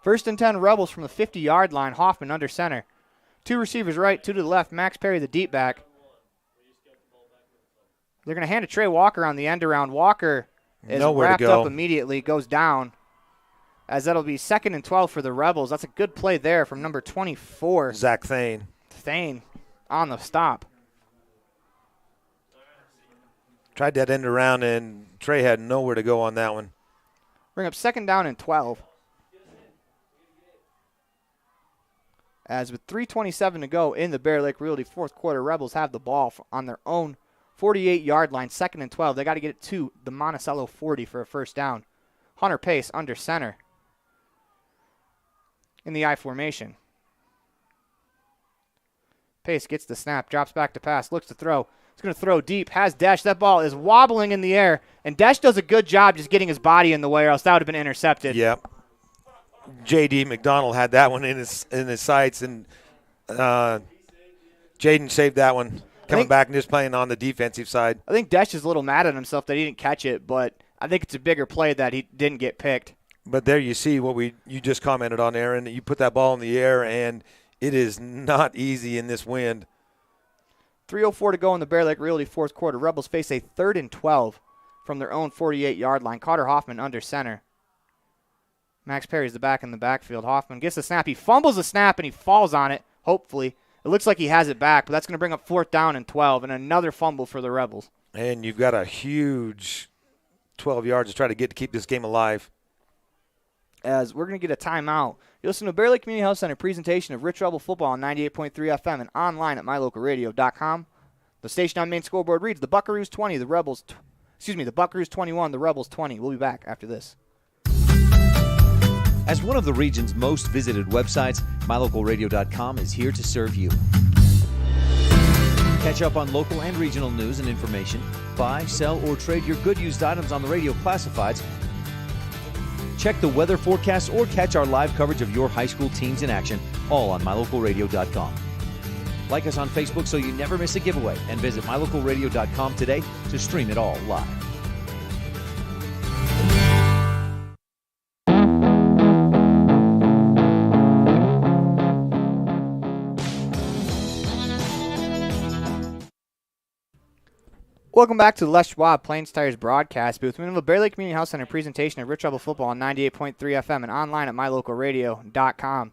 1st and 10 Rebels from the 50-yard line. Hoffman under center. 2 receivers right, 2 to the left. Max Perry, the deep back. They're going to hand to Trey Walker on the end around. Walker is wrapped up immediately, goes down. As that'll be 2nd and 12 for the Rebels. That's a good play there from number 24. Zach Thane. Thane on the stop. Tried that end around, and Trey had nowhere to go on that one. Bring up 2nd down and 12. As with 3:27 to go in the Bear Lake Realty fourth quarter, Rebels have the ball on their own 48-yard line, 2nd and 12. They got to get it to the Monticello 40 for a first down. Hunter Pace under center in the I formation. Pace gets the snap, drops back to pass, looks to throw. He's going to throw deep, has Desch. That ball is wobbling in the air, and Desch does a good job just getting his body in the way, or else that would have been intercepted. Yep. J.D. McDonald had that one in his sights, and Jaden saved that one, coming back and just playing on the defensive side. I think Desch is a little mad at himself that he didn't catch it, but I think it's a bigger play that he didn't get picked. But there you see what you just commented on, Aaron. You put that ball in the air, and it is not easy in this wind. 3:04 to go in the Bear Lake Realty fourth quarter. Rebels face a 3rd and 12 from their own 48-yard line. Carter Hoffman under center. Max Perry's the back in the backfield. Hoffman gets the snap. He fumbles the snap, and he falls on it, hopefully. It looks like he has it back, but that's going to bring up 4th down and 12, and another fumble for the Rebels. And you've got a huge 12 yards to try to get to keep this game alive. As we're going to get a timeout. You listen to Bear Lake Community Health Center presentation of Rich Rebel football on 98.3 FM and online at mylocalradio.com. The station on main scoreboard reads the Buckaroos 20, the Buckaroos 21, the Rebels 20. We'll be back after this. As one of the region's most visited websites, mylocalradio.com is here to serve you. Catch up on local and regional news and information. Buy, sell, or trade your good used items on the radio classifieds. Check the weather forecast or catch our live coverage of your high school teams in action, all on mylocalradio.com. Like us on Facebook so you never miss a giveaway, and visit mylocalradio.com today to stream it all live. Welcome back to the Les Schwab Plains Tires broadcast booth. We have a Bear Lake Community Health Center presentation of Rich Rebel football on 98.3 FM and online at mylocalradio.com.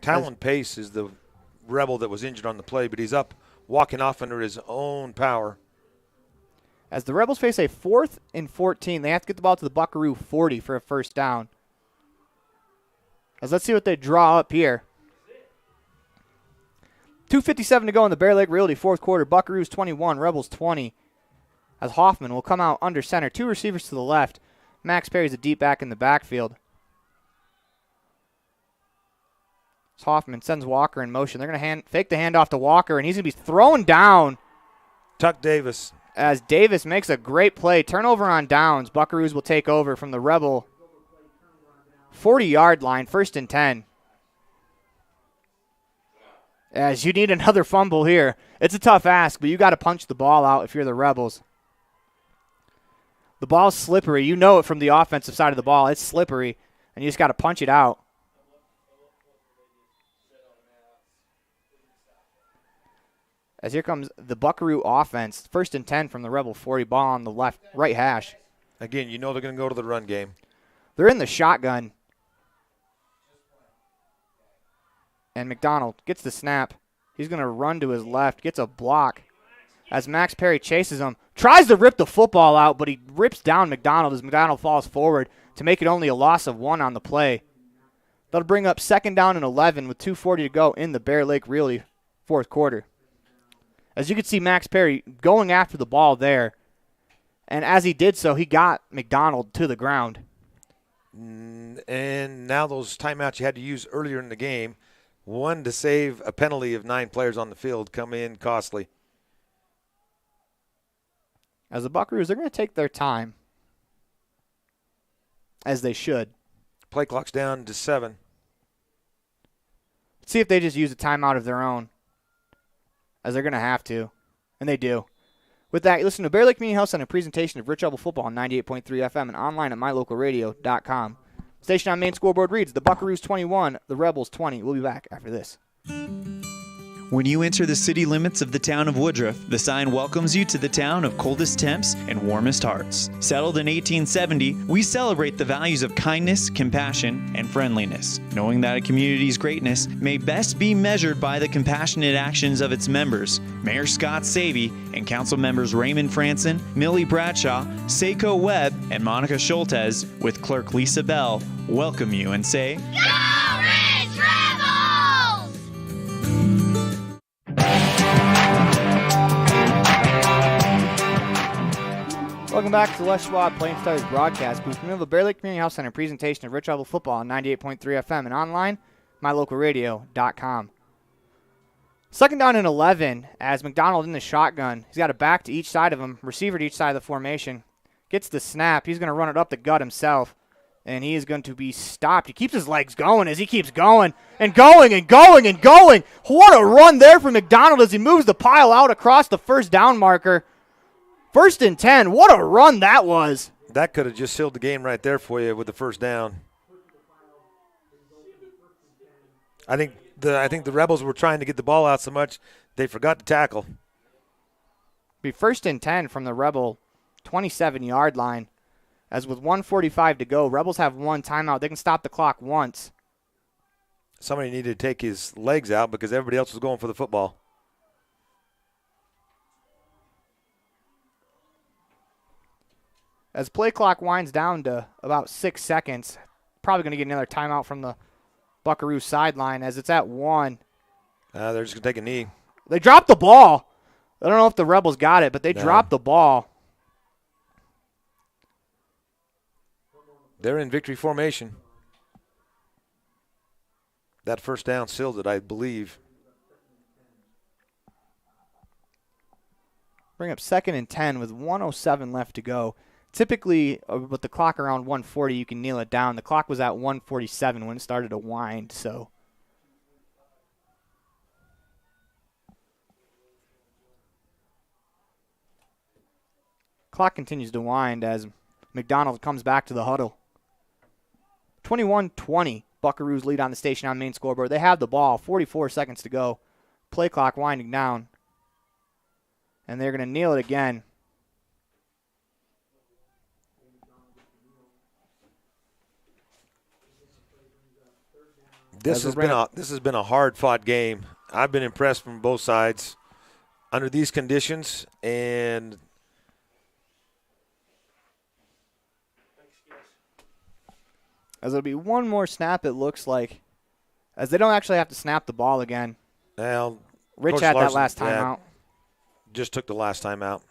Talon Pace is the Rebel that was injured on the play, but he's up walking off under his own power. As the Rebels face a 4th and 14, they have to get the ball to the Buckaroo 40 for a first down. As let's see what they draw up here. 2:57 to go in the Bear Lake Realty fourth quarter. Buckaroos 21, Rebels 20. As Hoffman will come out under center. 2 receivers to the left. Max Perry's a deep back in the backfield. As Hoffman sends Walker in motion. They're going to fake the handoff to Walker, and he's going to be thrown down. Tuck Davis. As Davis makes a great play. Turnover on downs. Buckaroos will take over from the Rebel 40-yard line, 1st and 10. As you need another fumble here. It's a tough ask, but you got to punch the ball out if you're the Rebels. The ball's slippery. You know it from the offensive side of the ball. It's slippery, and you just got to punch it out. As here comes the Buckaroo offense. 1st and 10 from the Rebel 40. Ball on the right hash. Again, you know they're going to go to the run game. They're in the shotgun. And McDonald gets the snap. He's going to run to his left, gets a block. As Max Perry chases him, tries to rip the football out, but he rips down McDonald as McDonald falls forward to make it only a loss of 1 on the play. That'll bring up 2nd down and 11 with 2:40 to go in the Bear Lake Realty fourth quarter. As you can see, Max Perry going after the ball there. And as he did so, he got McDonald to the ground. And now those timeouts you had to use earlier in the game, one to save a penalty of 9 players on the field, come in costly. As the Buckaroos, they're going to take their time, as they should. Play clock's down to 7. Let's see if they just use a timeout of their own, as they're going to have to, and they do. With that, listen to Bear Lake Community Health Center presentation of Rich Rebel football on 98.3 FM and online at mylocalradio.com. Station on main scoreboard reads the Buckaroos 21, the Rebels 20. We'll be back after this. When you enter the city limits of the town of Woodruff, the sign welcomes you to the town of coldest temps and warmest hearts. Settled in 1870, we celebrate the values of kindness, compassion, and friendliness, knowing that a community's greatness may best be measured by the compassionate actions of its members. Mayor Scott Savey and council members Raymond Franson, Millie Bradshaw, Seiko Webb, and Monica Schultes, with clerk Lisa Bell, welcome you and say, Go Ridge Rebels! Welcome back to the Les Schwab Plain Stars broadcast booth. We have the Bear Lake Community Health Center presentation of Rich Rebel Football on 98.3 FM and online, mylocalradio.com. Second down and 11 as McDonald in the shotgun. He's got a back to each side of him, receiver to each side of the formation. Gets the snap. He's going to run it up the gut himself, and he is going to be stopped. He keeps his legs going as he keeps going and going and going and going. What a run there from McDonald as he moves the pile out across the first down marker. 1st and 10. What a run that was. That could have just sealed the game right there for you with the first down. I think the Rebels were trying to get the ball out so much they forgot to tackle. Be 1st and 10 from the Rebel 27-yard line. As with 1:45 to go, Rebels have one timeout. They can stop the clock once. Somebody needed to take his legs out because everybody else was going for the football. As play clock winds down to about 6 seconds, probably going to get another timeout from the Buckaroo sideline as it's at 1. They're just going to take a knee. They dropped the ball. I don't know if the Rebels got it, but they dropped the ball. They're in victory formation. That first down sealed it, I believe. Bring up 2nd and 10 with 1:07 left to go. Typically, with the clock around 1:40, you can kneel it down. The clock was at 1:47 when it started to wind, so. Clock continues to wind as McDonald comes back to the huddle. 21-20, Buckaroos lead on the station on main scoreboard. They have the ball, 44 seconds to go. Play clock winding down. And they're going to kneel it again. This has been a hard-fought game. I've been impressed from both sides under these conditions, and as it'll be one more snap, it looks like, as they don't actually have to snap the ball again. Well, Rich Coach had Larson, that last time out. Just took the last time out.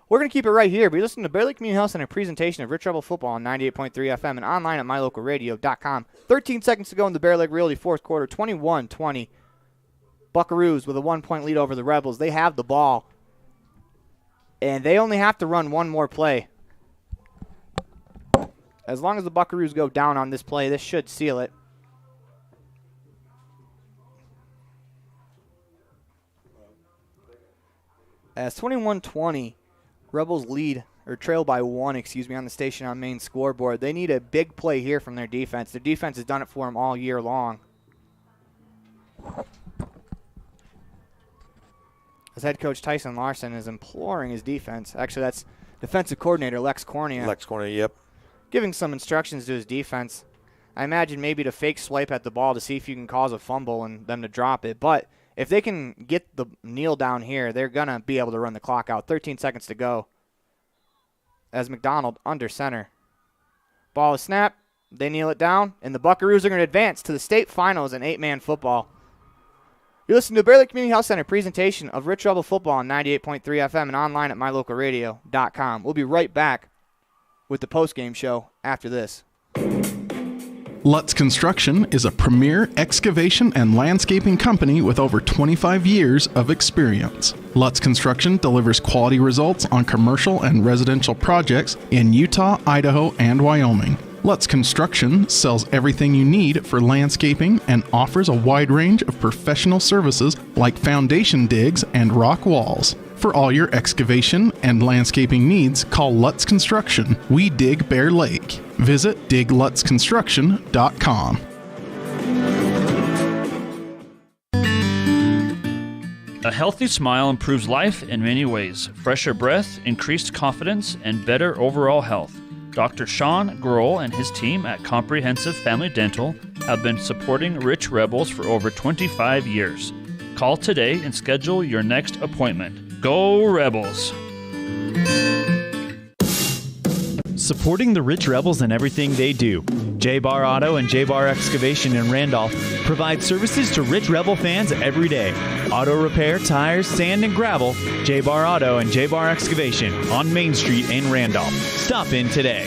We're going to keep it right here. But you listen to Bear Lake Community Health Center presentation of Rich Rebel Football on 98.3 FM and online at mylocalradio.com. 13 seconds to go in the Bear Lake Realty fourth quarter, 21-20. Buckaroos with a 1-point lead over the Rebels. They have the ball, and they only have to run one more play. As long as the Buckaroos go down on this play, this should seal it. As 21-20, Rebels lead, or trail by 1, on the station on main scoreboard. They need a big play here from their defense. Their defense has done it for them all year long. As head coach Tyson Larson is imploring his defense. Actually, that's defensive coordinator Lex Cornea. Lex Cornea, yep. Giving some instructions to his defense. I imagine maybe to fake swipe at the ball to see if you can cause a fumble and them to drop it. But if they can get the kneel down here, they're going to be able to run the clock out. 13 seconds to go. As McDonald under center. Ball is snapped. They kneel it down. And the Buckaroos are going to advance to the state finals in 8-man football. You listen to Bear Lake Community Health Center presentation of Rich Rebel Football on 98.3 FM and online at mylocalradio.com. We'll be right back with the postgame show after this. Lutz Construction is a premier excavation and landscaping company with over 25 years of experience. Lutz Construction delivers quality results on commercial and residential projects in Utah, Idaho, and Wyoming. Lutz Construction sells everything you need for landscaping and offers a wide range of professional services like foundation digs and rock walls. For all your excavation and landscaping needs, call Lutz Construction. We dig Bear Lake. Visit diglutzconstruction.com. A healthy smile improves life in many ways. Fresher breath, increased confidence, and better overall health. Dr. Sean Grohl and his team at Comprehensive Family Dental have been supporting Rich Rebels for over 25 years. Call today and schedule your next appointment. Go Rebels! Supporting the Rich Rebels and everything they do. J-Bar Auto and J-Bar Excavation in Randolph provide services to Rich Rebel fans every day. Auto repair, tires, sand, and gravel. J-Bar Auto and J-Bar Excavation on Main Street in Randolph. Stop in today.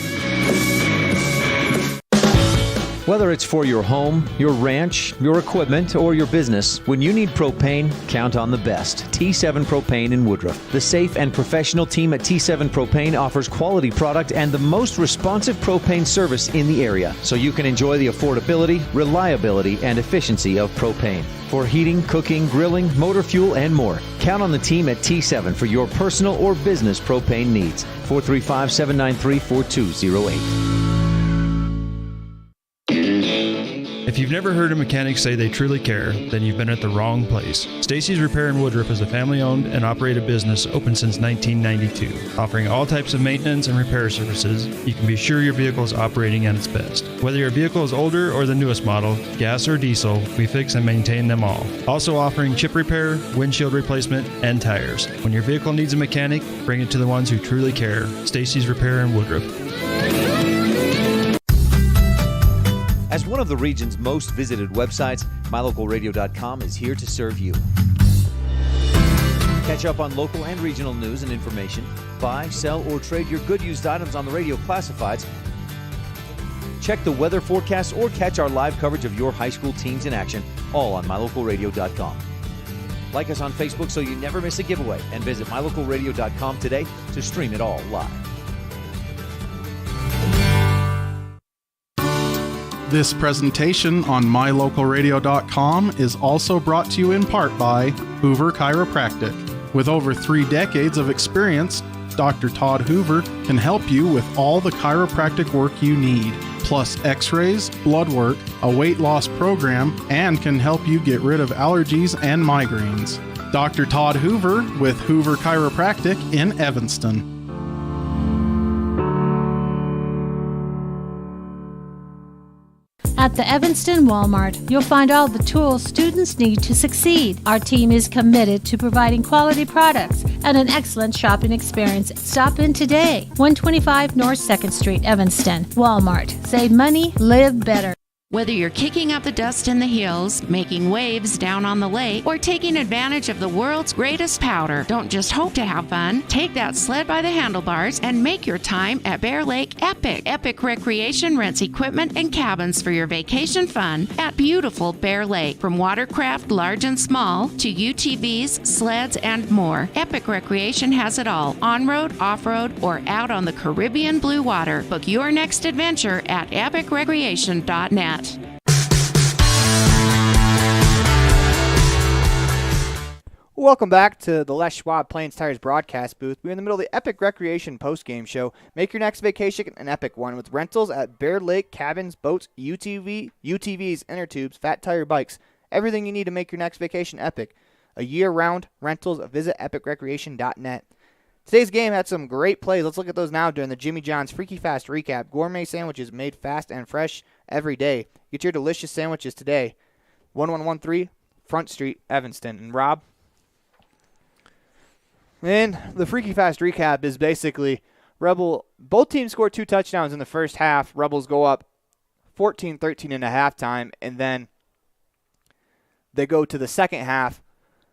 Whether it's for your home, your ranch, your equipment, or your business, when you need propane, count on the best. T7 Propane in Woodruff. The safe and professional team at T7 Propane offers quality product and the most responsive propane service in the area, so you can enjoy the affordability, reliability, and efficiency of propane. For heating, cooking, grilling, motor fuel, and more, count on the team at T7 for your personal or business propane needs. 435-793-4208. If you've never heard a mechanic say they truly care, then you've been at the wrong place. Stacy's Repair in Woodruff is a family-owned and operated business open since 1992. Offering all types of maintenance and repair services, you can be sure your vehicle is operating at its best. Whether your vehicle is older or the newest model, gas or diesel, we fix and maintain them all. Also offering chip repair, windshield replacement, and tires. When your vehicle needs a mechanic, bring it to the ones who truly care. Stacy's Repair in Woodruff. As one of the region's most visited websites, MyLocalRadio.com is here to serve you. Catch up on local and regional news and information. Buy, sell, or trade your good used items on the radio classifieds. Check the weather forecast or catch our live coverage of your high school teams in action, all on MyLocalRadio.com. Like us on Facebook so you never miss a giveaway, and visit MyLocalRadio.com today to stream it all live. This presentation on MyLocalRadio.com is also brought to you in part by Hoover Chiropractic. With over 3 decades of experience, Dr. Todd Hoover can help you with all the chiropractic work you need, plus x-rays, blood work, a weight loss program, and can help you get rid of allergies and migraines. Dr. Todd Hoover with Hoover Chiropractic in Evanston. At the Evanston Walmart, you'll find all the tools students need to succeed. Our team is committed to providing quality products and an excellent shopping experience. Stop in today. 125 North 2nd Street, Evanston. Walmart. Save money, live better. Whether you're kicking up the dust in the hills, making waves down on the lake, or taking advantage of the world's greatest powder, don't just hope to have fun. Take that sled by the handlebars and make your time at Bear Lake epic. Epic Recreation rents equipment and cabins for your vacation fun at beautiful Bear Lake. From watercraft, large and small, to UTVs, sleds, and more, Epic Recreation has it all. On-road, off-road, or out on the Caribbean blue water. Book your next adventure at epicrecreation.net. Welcome back to the Les Schwab Plains Tires broadcast booth. We're in the middle of the Epic Recreation post-game show. Make your next vacation an epic one with rentals at Bear Lake, cabins, boats, UTVs, inner tubes, fat tire bikes. Everything you need to make your next vacation epic. A year-round rentals. Visit epicrecreation.net. Today's game had some great plays. Let's look at those now during the Jimmy John's Freaky Fast Recap. Gourmet sandwiches made fast and fresh every day. Get your delicious sandwiches today. 1113 Front Street, Evanston. And Rob? And the Freaky Fast Recap is basically both teams scored 2 touchdowns in the first half. Rebels go up 14-13 in the halftime, and then they go to the second half.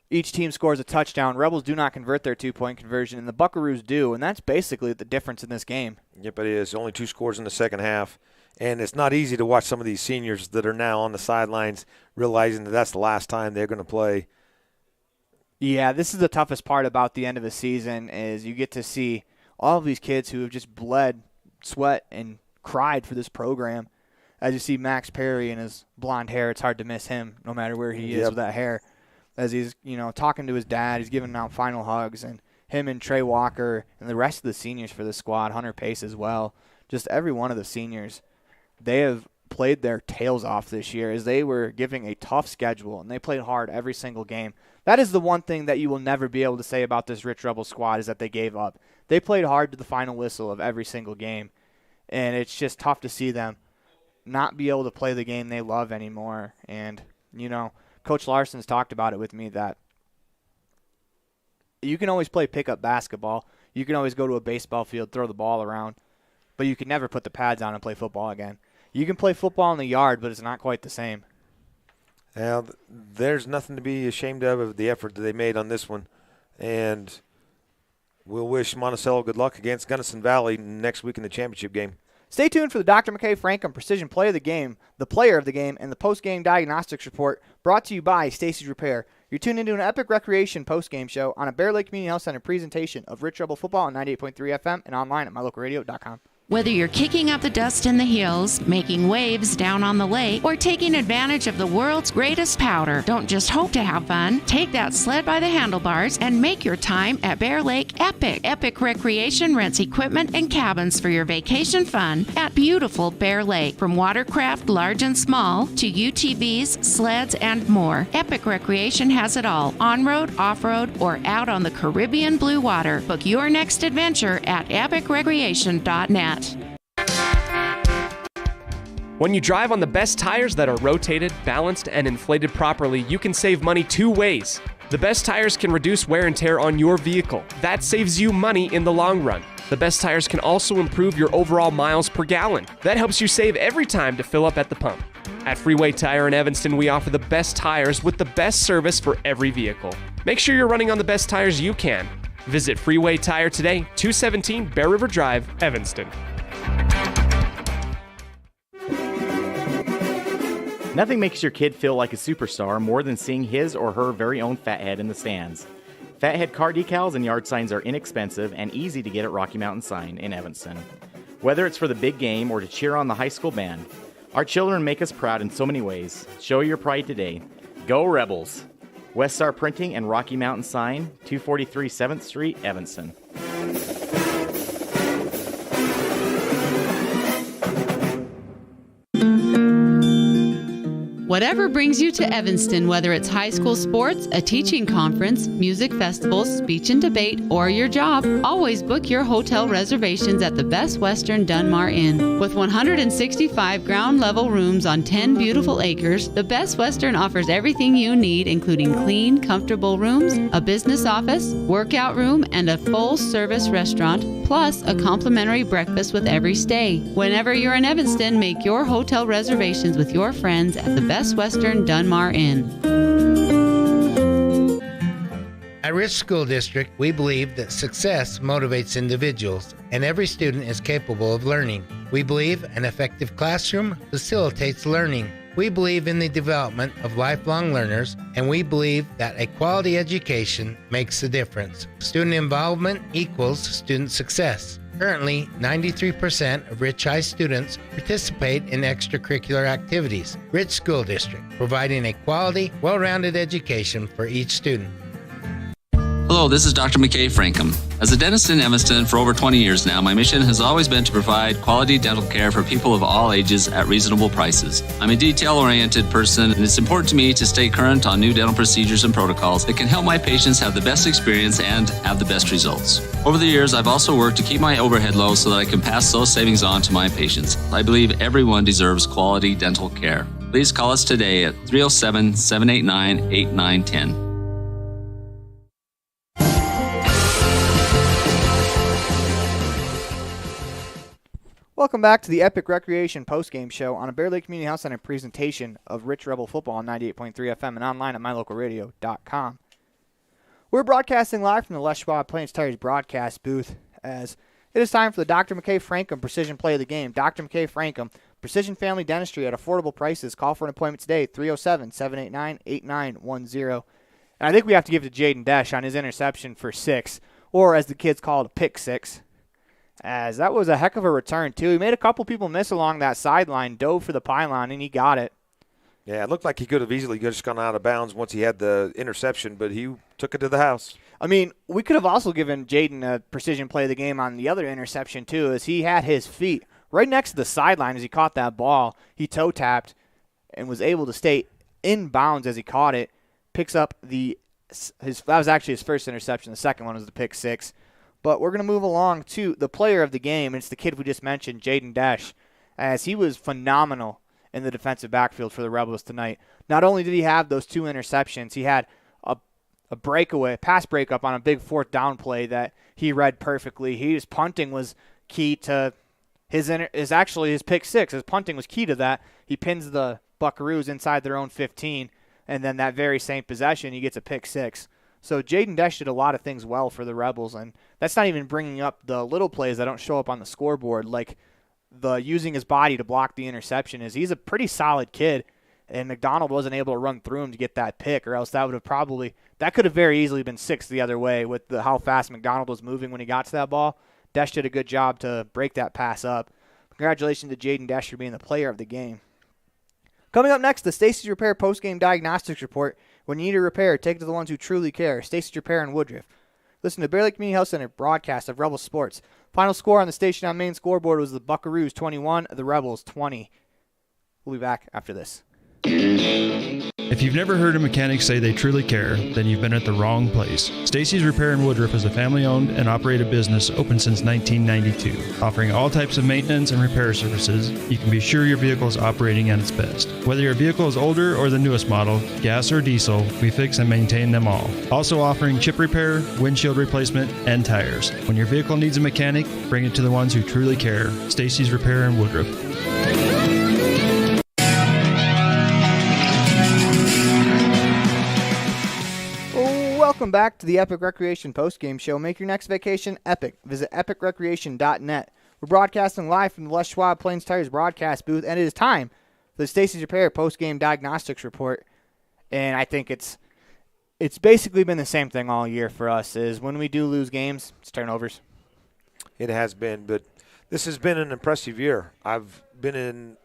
Each team scores a touchdown. Rebels do not convert their 2-point conversion, and the Buckaroos do, and that's basically the difference in this game. Yep, it is. Only 2 scores in the second half, and it's not easy to watch some of these seniors that are now on the sidelines realizing that that's the last time they're going to play. Yeah, this is the toughest part about the end of the season is you get to see all of these kids who have just bled, sweat, and cried for this program. As you see Max Perry and his blonde hair, it's hard to miss him no matter where he is with that hair. As he's, talking to his dad, he's giving out final hugs, and him and Trey Walker and the rest of the seniors for the squad, Hunter Pace as well, just every one of the seniors, they have played their tails off this year as they were giving a tough schedule, and they played hard every single game. That is the one thing that you will never be able to say about this Rich Rebel squad is that they gave up. They played hard to the final whistle of every single game, and it's just tough to see them not be able to play the game they love anymore. And, you know, Coach Larson's talked about it with me that you can always play pickup basketball. You can always go to a baseball field, throw the ball around, but you can never put the pads on and play football again. You can play football in the yard, but it's not quite the same. Now, there's nothing to be ashamed of the effort that they made on this one. And we'll wish Monticello good luck against Gunnison Valley next week in the championship game. Stay tuned for the Dr. McKay Franklin Precision Play of the Game, the player of the game, and the post-game diagnostics report brought to you by Stacy's Repair. You're tuned into an epic recreation post-game show on a Bear Lake Community Health Center presentation of Rich Rebel Football on 98.3 FM and online at mylocalradio.com. Whether you're kicking up the dust in the hills, making waves down on the lake, or taking advantage of the world's greatest powder, don't just hope to have fun. Take that sled by the handlebars and make your time at Bear Lake epic. Epic Recreation rents equipment and cabins for your vacation fun at beautiful Bear Lake. From watercraft, large and small, to UTVs, sleds, and more. Epic Recreation has it all. On-road, off-road, or out on the Caribbean blue water. Book your next adventure at epicrecreation.net. When you drive on the best tires that are rotated, balanced, and inflated properly, you can save money two ways. The best tires can reduce wear and tear on your vehicle. That saves you money in the long run. The best tires can also improve your overall miles per gallon. That helps you save every time to fill up at the pump. At Freeway Tire in Evanston, we offer the best tires with the best service for every vehicle. Make sure you're running on the best tires you can. Visit Freeway Tire today, 217 Bear River Drive, Evanston. Nothing makes your kid feel like a superstar more than seeing his or her very own Fathead in the stands. Fathead car decals and yard signs are inexpensive and easy to get at Rocky Mountain Sign in Evanston. Whether it's for the big game or to cheer on the high school band, our children make us proud in so many ways. Show your pride today. Go Rebels! West Star Printing and Rocky Mountain Sign, 243 7th Street, Evanston. Whatever brings you to Evanston, whether it's high school sports, a teaching conference, music festivals, speech and debate, or your job, always book your hotel reservations at the Best Western Dunmar Inn. With 165 ground-level rooms on 10 beautiful acres, the Best Western offers everything you need, including clean, comfortable rooms, a business office, workout room, and a full-service restaurant, plus a complimentary breakfast with every stay. Whenever you're in Evanston, make your hotel reservations with your friends at the Best Western Dunmar Inn. At Rich School District, we believe that success motivates individuals, and every student is capable of learning. We believe an effective classroom facilitates learning. We believe in the development of lifelong learners, and we believe that a quality education makes a difference. Student involvement equals student success. Currently, 93% of Rich High students participate in extracurricular activities. Rich School District, providing a quality, well-rounded education for each student. Hello, this is Dr. McKay Frankham. As a dentist in Evanston for over 20 years now, my mission has always been to provide quality dental care for people of all ages at reasonable prices. I'm a detail-oriented person, and it's important to me to stay current on new dental procedures and protocols that can help my patients have the best experience and have the best results. Over the years, I've also worked to keep my overhead low so that I can pass those savings on to my patients. I believe everyone deserves quality dental care. Please call us today at 307-789-8910. Welcome back to the Epic Recreation postgame show on a Bear Lake Community Health Center presentation of Rich Rebel Football on 98.3 FM and online at mylocalradio.com. We're broadcasting live from the Les Schwab Plains Tires broadcast booth as it is time for the Dr. McKay Frankham Precision Play of the Game. Dr. McKay Frankham, Precision Family Dentistry at affordable prices. Call for an appointment today, 307-789-8910. And I think we have to give it to Jaden Desch on his interception for 6, or as the kids call it, a pick 6. As that was a heck of a return, too. He made a couple people miss along that sideline, dove for the pylon, and he got it. Yeah, it looked like he could have easily just gone out of bounds once he had the interception, but he took it to the house. I mean, we could have also given Jaden a precision play of the game on the other interception, too, as he had his feet right next to the sideline as he caught that ball. He toe tapped and was able to stay in bounds as he caught it. Picks up that was actually his first interception. The second one was the pick six. But we're going to move along to the player of the game. And it's the kid we just mentioned, Jaden Desch, as he was phenomenal in the defensive backfield for the Rebels tonight. Not only did he have those 2 interceptions, he had a pass breakup on a big 4th down play that he read perfectly. His punting was key to his pick six. His punting was key to that. He pins the Buckaroos inside their own 15, and then that very same possession, he gets a pick six. So Jaden Desch did a lot of things well for the Rebels, and that's not even bringing up the little plays that don't show up on the scoreboard, like the using his body to block the interception. He's a pretty solid kid, and McDonald wasn't able to run through him to get that pick, or else that could have very easily been 6 the other way with how fast McDonald was moving when he got to that ball. Desch did a good job to break that pass up. Congratulations to Jaden Desch for being the player of the game. Coming up next, the Stacey's Repair Post-Game Diagnostics Report. When you need a repair, take it to the ones who truly care. Stacey's Repair in Woodruff. Listen to Bear Lake Community Health Center broadcast of Rebel Sports. Final score on the station on main scoreboard was the Buckaroos 21, the Rebels 20. We'll be back after this. If you've never heard a mechanic say they truly care, then you've been at the wrong place. Stacey's Repair in Woodruff is a family-owned and operated business open since 1992. Offering all types of maintenance and repair services, you can be sure your vehicle is operating at its best. Whether your vehicle is older or the newest model, gas or diesel, we fix and maintain them all. Also offering chip repair, windshield replacement, and tires. When your vehicle needs a mechanic, bring it to the ones who truly care. Stacey's Repair in Woodruff. Welcome back to the Epic Recreation Postgame Show. Make your next vacation epic. Visit epicrecreation.net. We're broadcasting live from the Les Schwab Plains Tires broadcast booth, and it is time for the Stacey's Repair Postgame Diagnostics Report. And I think it's basically been the same thing all year for us, is when we do lose games, it's turnovers. It has been, but this has been an impressive year. I've been in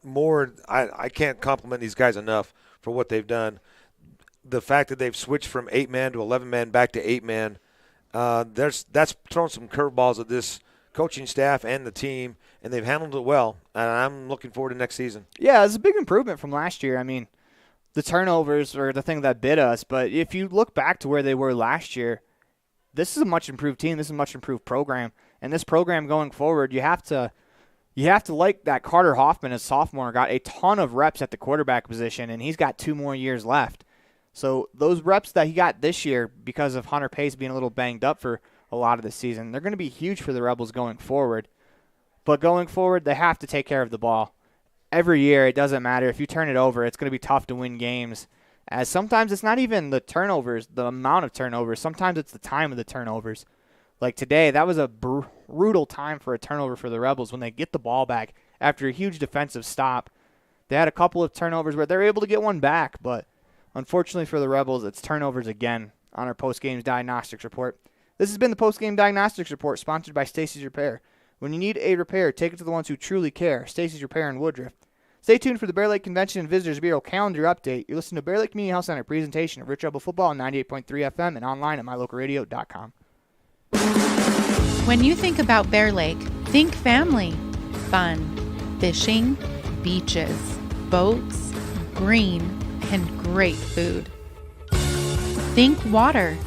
more – I can't compliment these guys enough for what they've done. The fact that they've switched from 8-man to 11-man back to 8-man, that's thrown some curveballs at this coaching staff and the team, and they've handled it well. And I'm looking forward to next season. Yeah, it's a big improvement from last year. I mean, the turnovers are the thing that bit us, but if you look back to where they were last year, this is a much improved team. This is a much improved program, and this program going forward, you have to like that Carter Hoffman, as sophomore, got a ton of reps at the quarterback position, and he's got 2 more years left. So those reps that he got this year, because of Hunter Pace being a little banged up for a lot of the season, they're going to be huge for the Rebels going forward. But going forward, they have to take care of the ball. Every year, it doesn't matter. If you turn it over, it's going to be tough to win games. As sometimes it's not even the turnovers, the amount of turnovers. Sometimes it's the time of the turnovers. Like today, that was a brutal time for a turnover for the Rebels when they get the ball back after a huge defensive stop. They had a couple of turnovers where they were able to get one back, but unfortunately for the Rebels, it's turnovers again on our post-game diagnostics report. This has been the post-game diagnostics report sponsored by Stacey's Repair. When you need a repair, take it to the ones who truly care. Stacey's Repair in Woodruff. Stay tuned for the Bear Lake Convention and Visitors Bureau calendar update. You listen to Bear Lake Community Health Center presentation of Rich Rebel Football on 98.3 FM and online at mylocalradio.com. When you think about Bear Lake, think family, fun, fishing, beaches, boats, green, and great food. Think water,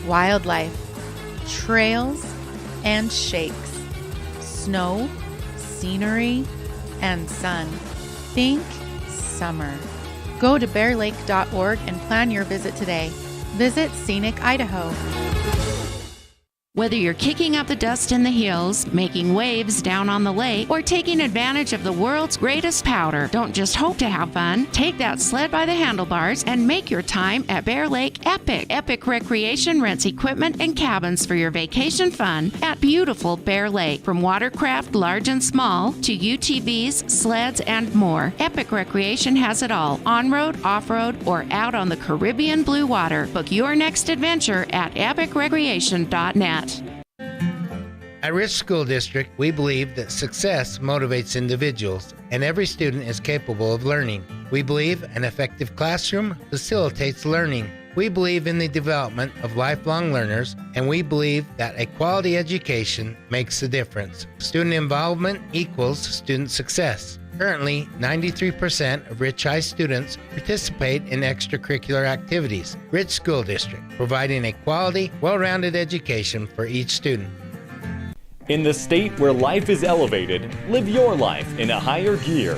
wildlife, trails, and shakes, snow, scenery, and sun. Think summer. Go to bearlake.org and plan your visit today. Visit Scenic Idaho. Whether you're kicking up the dust in the hills, making waves down on the lake, or taking advantage of the world's greatest powder, don't just hope to have fun. Take that sled by the handlebars and make your time at Bear Lake epic. Epic Recreation rents equipment and cabins for your vacation fun at beautiful Bear Lake. From watercraft, large and small, to UTVs, sleds, and more, Epic Recreation has it all. On-road, off-road, or out on the Caribbean blue water. Book your next adventure at epicrecreation.net. At Rich School District, we believe that success motivates individuals, and every student is capable of learning. We believe an effective classroom facilitates learning. We believe in the development of lifelong learners, and we believe that a quality education makes a difference. Student involvement equals student success. Currently, 93% of Rich High students participate in extracurricular activities. Rich School District, providing a quality, well-rounded education for each student. In the state where life is elevated, live your life in a higher gear.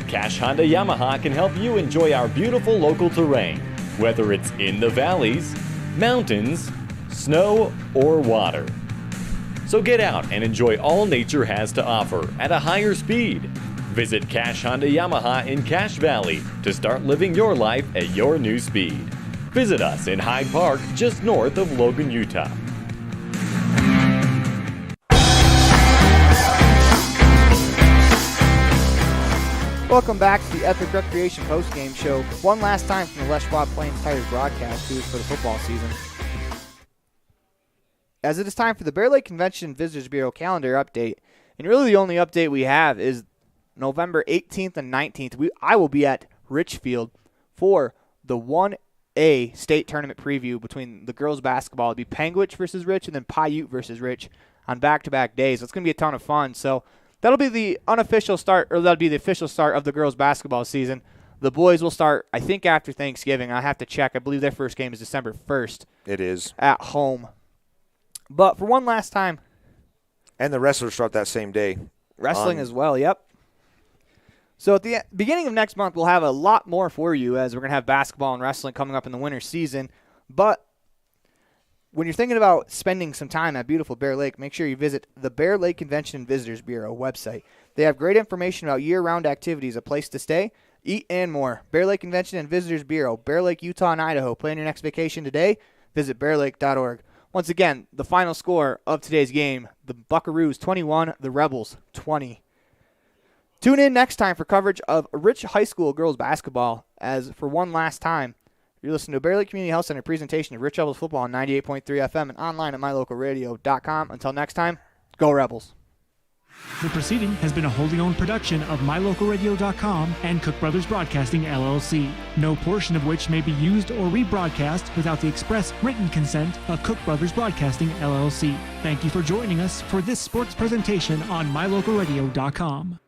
Cash Honda Yamaha can help you enjoy our beautiful local terrain, whether it's in the valleys, mountains, snow, or water. So get out and enjoy all nature has to offer at a higher speed. Visit Cash Honda Yamaha in Cache Valley to start living your life at your new speed. Visit us in Hyde Park, just north of Logan, Utah. Welcome back to the Epic Recreation postgame show. One last time from the Les Schwab Plains Tires broadcast booth for the football season. As it is time for the Bear Lake Convention and Visitors Bureau calendar update, and really the only update we have is November 18th and 19th. I will be at Richfield for the 1A state tournament preview between the girls basketball. It'll be Panguitch versus Rich and then Paiute versus Rich on back-to-back days. It's going to be a ton of fun. So that'll be the unofficial start, or that'll be the official start of the girls basketball season. The boys will start, I think, after Thanksgiving. I have to check. I believe their first game is December 1st. It is. At home. But for one last time. And the wrestlers start that same day. Wrestling as well, yep. So at the beginning of next month, we'll have a lot more for you, as we're going to have basketball and wrestling coming up in the winter season. But when you're thinking about spending some time at beautiful Bear Lake, make sure you visit the Bear Lake Convention and Visitors Bureau website. They have great information about year-round activities, a place to stay, eat, and more. Bear Lake Convention and Visitors Bureau, Bear Lake, Utah, and Idaho. Plan your next vacation today. Visit bearlake.org. Once again, the final score of today's game, the Buckaroos 21, the Rebels 20. Tune in next time for coverage of Rich High School girls basketball, as for one last time, you're listening to a Bear Lake Community Health Center presentation of Rich Rebels football on 98.3 FM and online at mylocalradio.com. Until next time, go Rebels. The proceeding has been a wholly owned production of mylocalradio.com and Cook Brothers Broadcasting, LLC, no portion of which may be used or rebroadcast without the express written consent of Cook Brothers Broadcasting, LLC. Thank you for joining us for this sports presentation on mylocalradio.com.